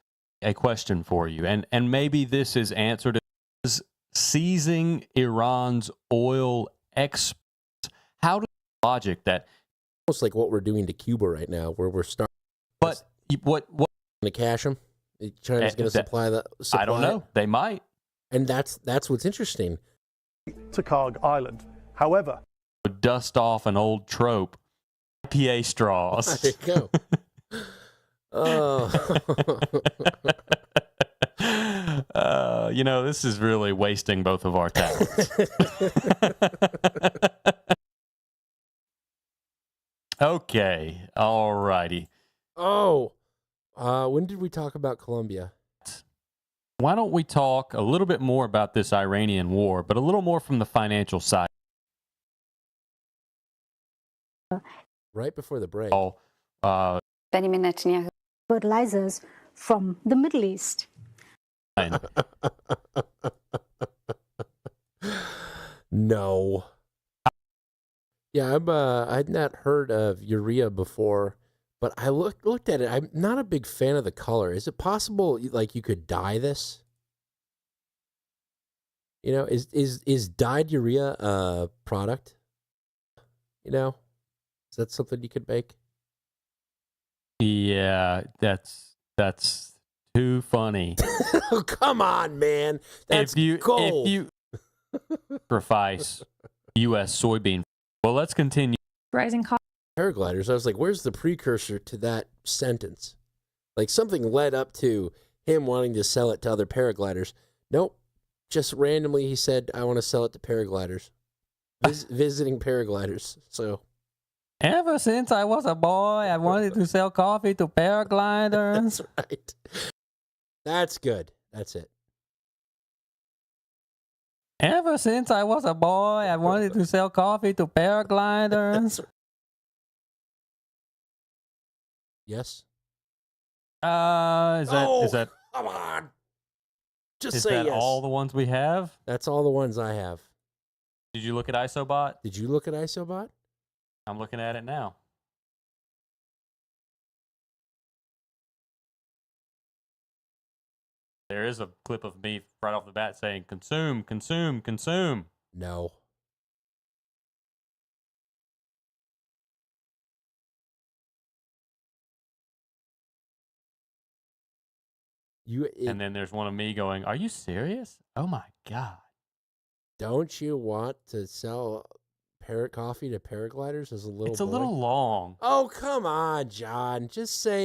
A question for you, and maybe this is answered. Is seizing Iran's oil exports. How does logic that almost like what we're doing to Cuba right now, where we're starting. But what going to cash them? China's going to supply the. I don't know. They might, and that's what's interesting. To Karg Island, however, dust off an old trope. IPA straws. There you go. Oh. This is really wasting both of our talents. Okay. All righty. Oh. When did we talk about Colombia? Why don't we talk a little bit more about this Iranian war, but a little more from the financial side? Right before the break. Benjamin Netanyahu. Fertilizers from the Middle East. No. Yeah, I'd not heard of urea before, but I looked at it. I'm not a big fan of the color. Is it possible, like, you could dye this? Is dyed urea a product? Is that something you could make? Yeah, that's too funny. Oh, come on, man. That's gold. If you sacrifice U.S. soybean, well, let's continue. Rising cost. Paragliders. I was like, where's the precursor to that sentence? Like, something led up to him wanting to sell it to other paragliders. Nope. Just randomly, he said, I want to sell it to paragliders. Visiting paragliders. So. Ever since I was a boy, I wanted to sell coffee to paragliders. That's right. That's good. That's it. Ever since I was a boy, I wanted to sell coffee to paragliders. Yes. Is that come on? Just is say that yes. all the ones we have? That's all the ones I have. Did you look at Isobot? Did you look at Isobot? I'm looking at it now. There is a clip of me right off the bat saying, consume, consume, consume. No. And then there's one of me going, are you serious? Oh, my God. Don't you want to sell parrot coffee to paragliders as a little boy? It's a little long. Oh, come on, John. Just say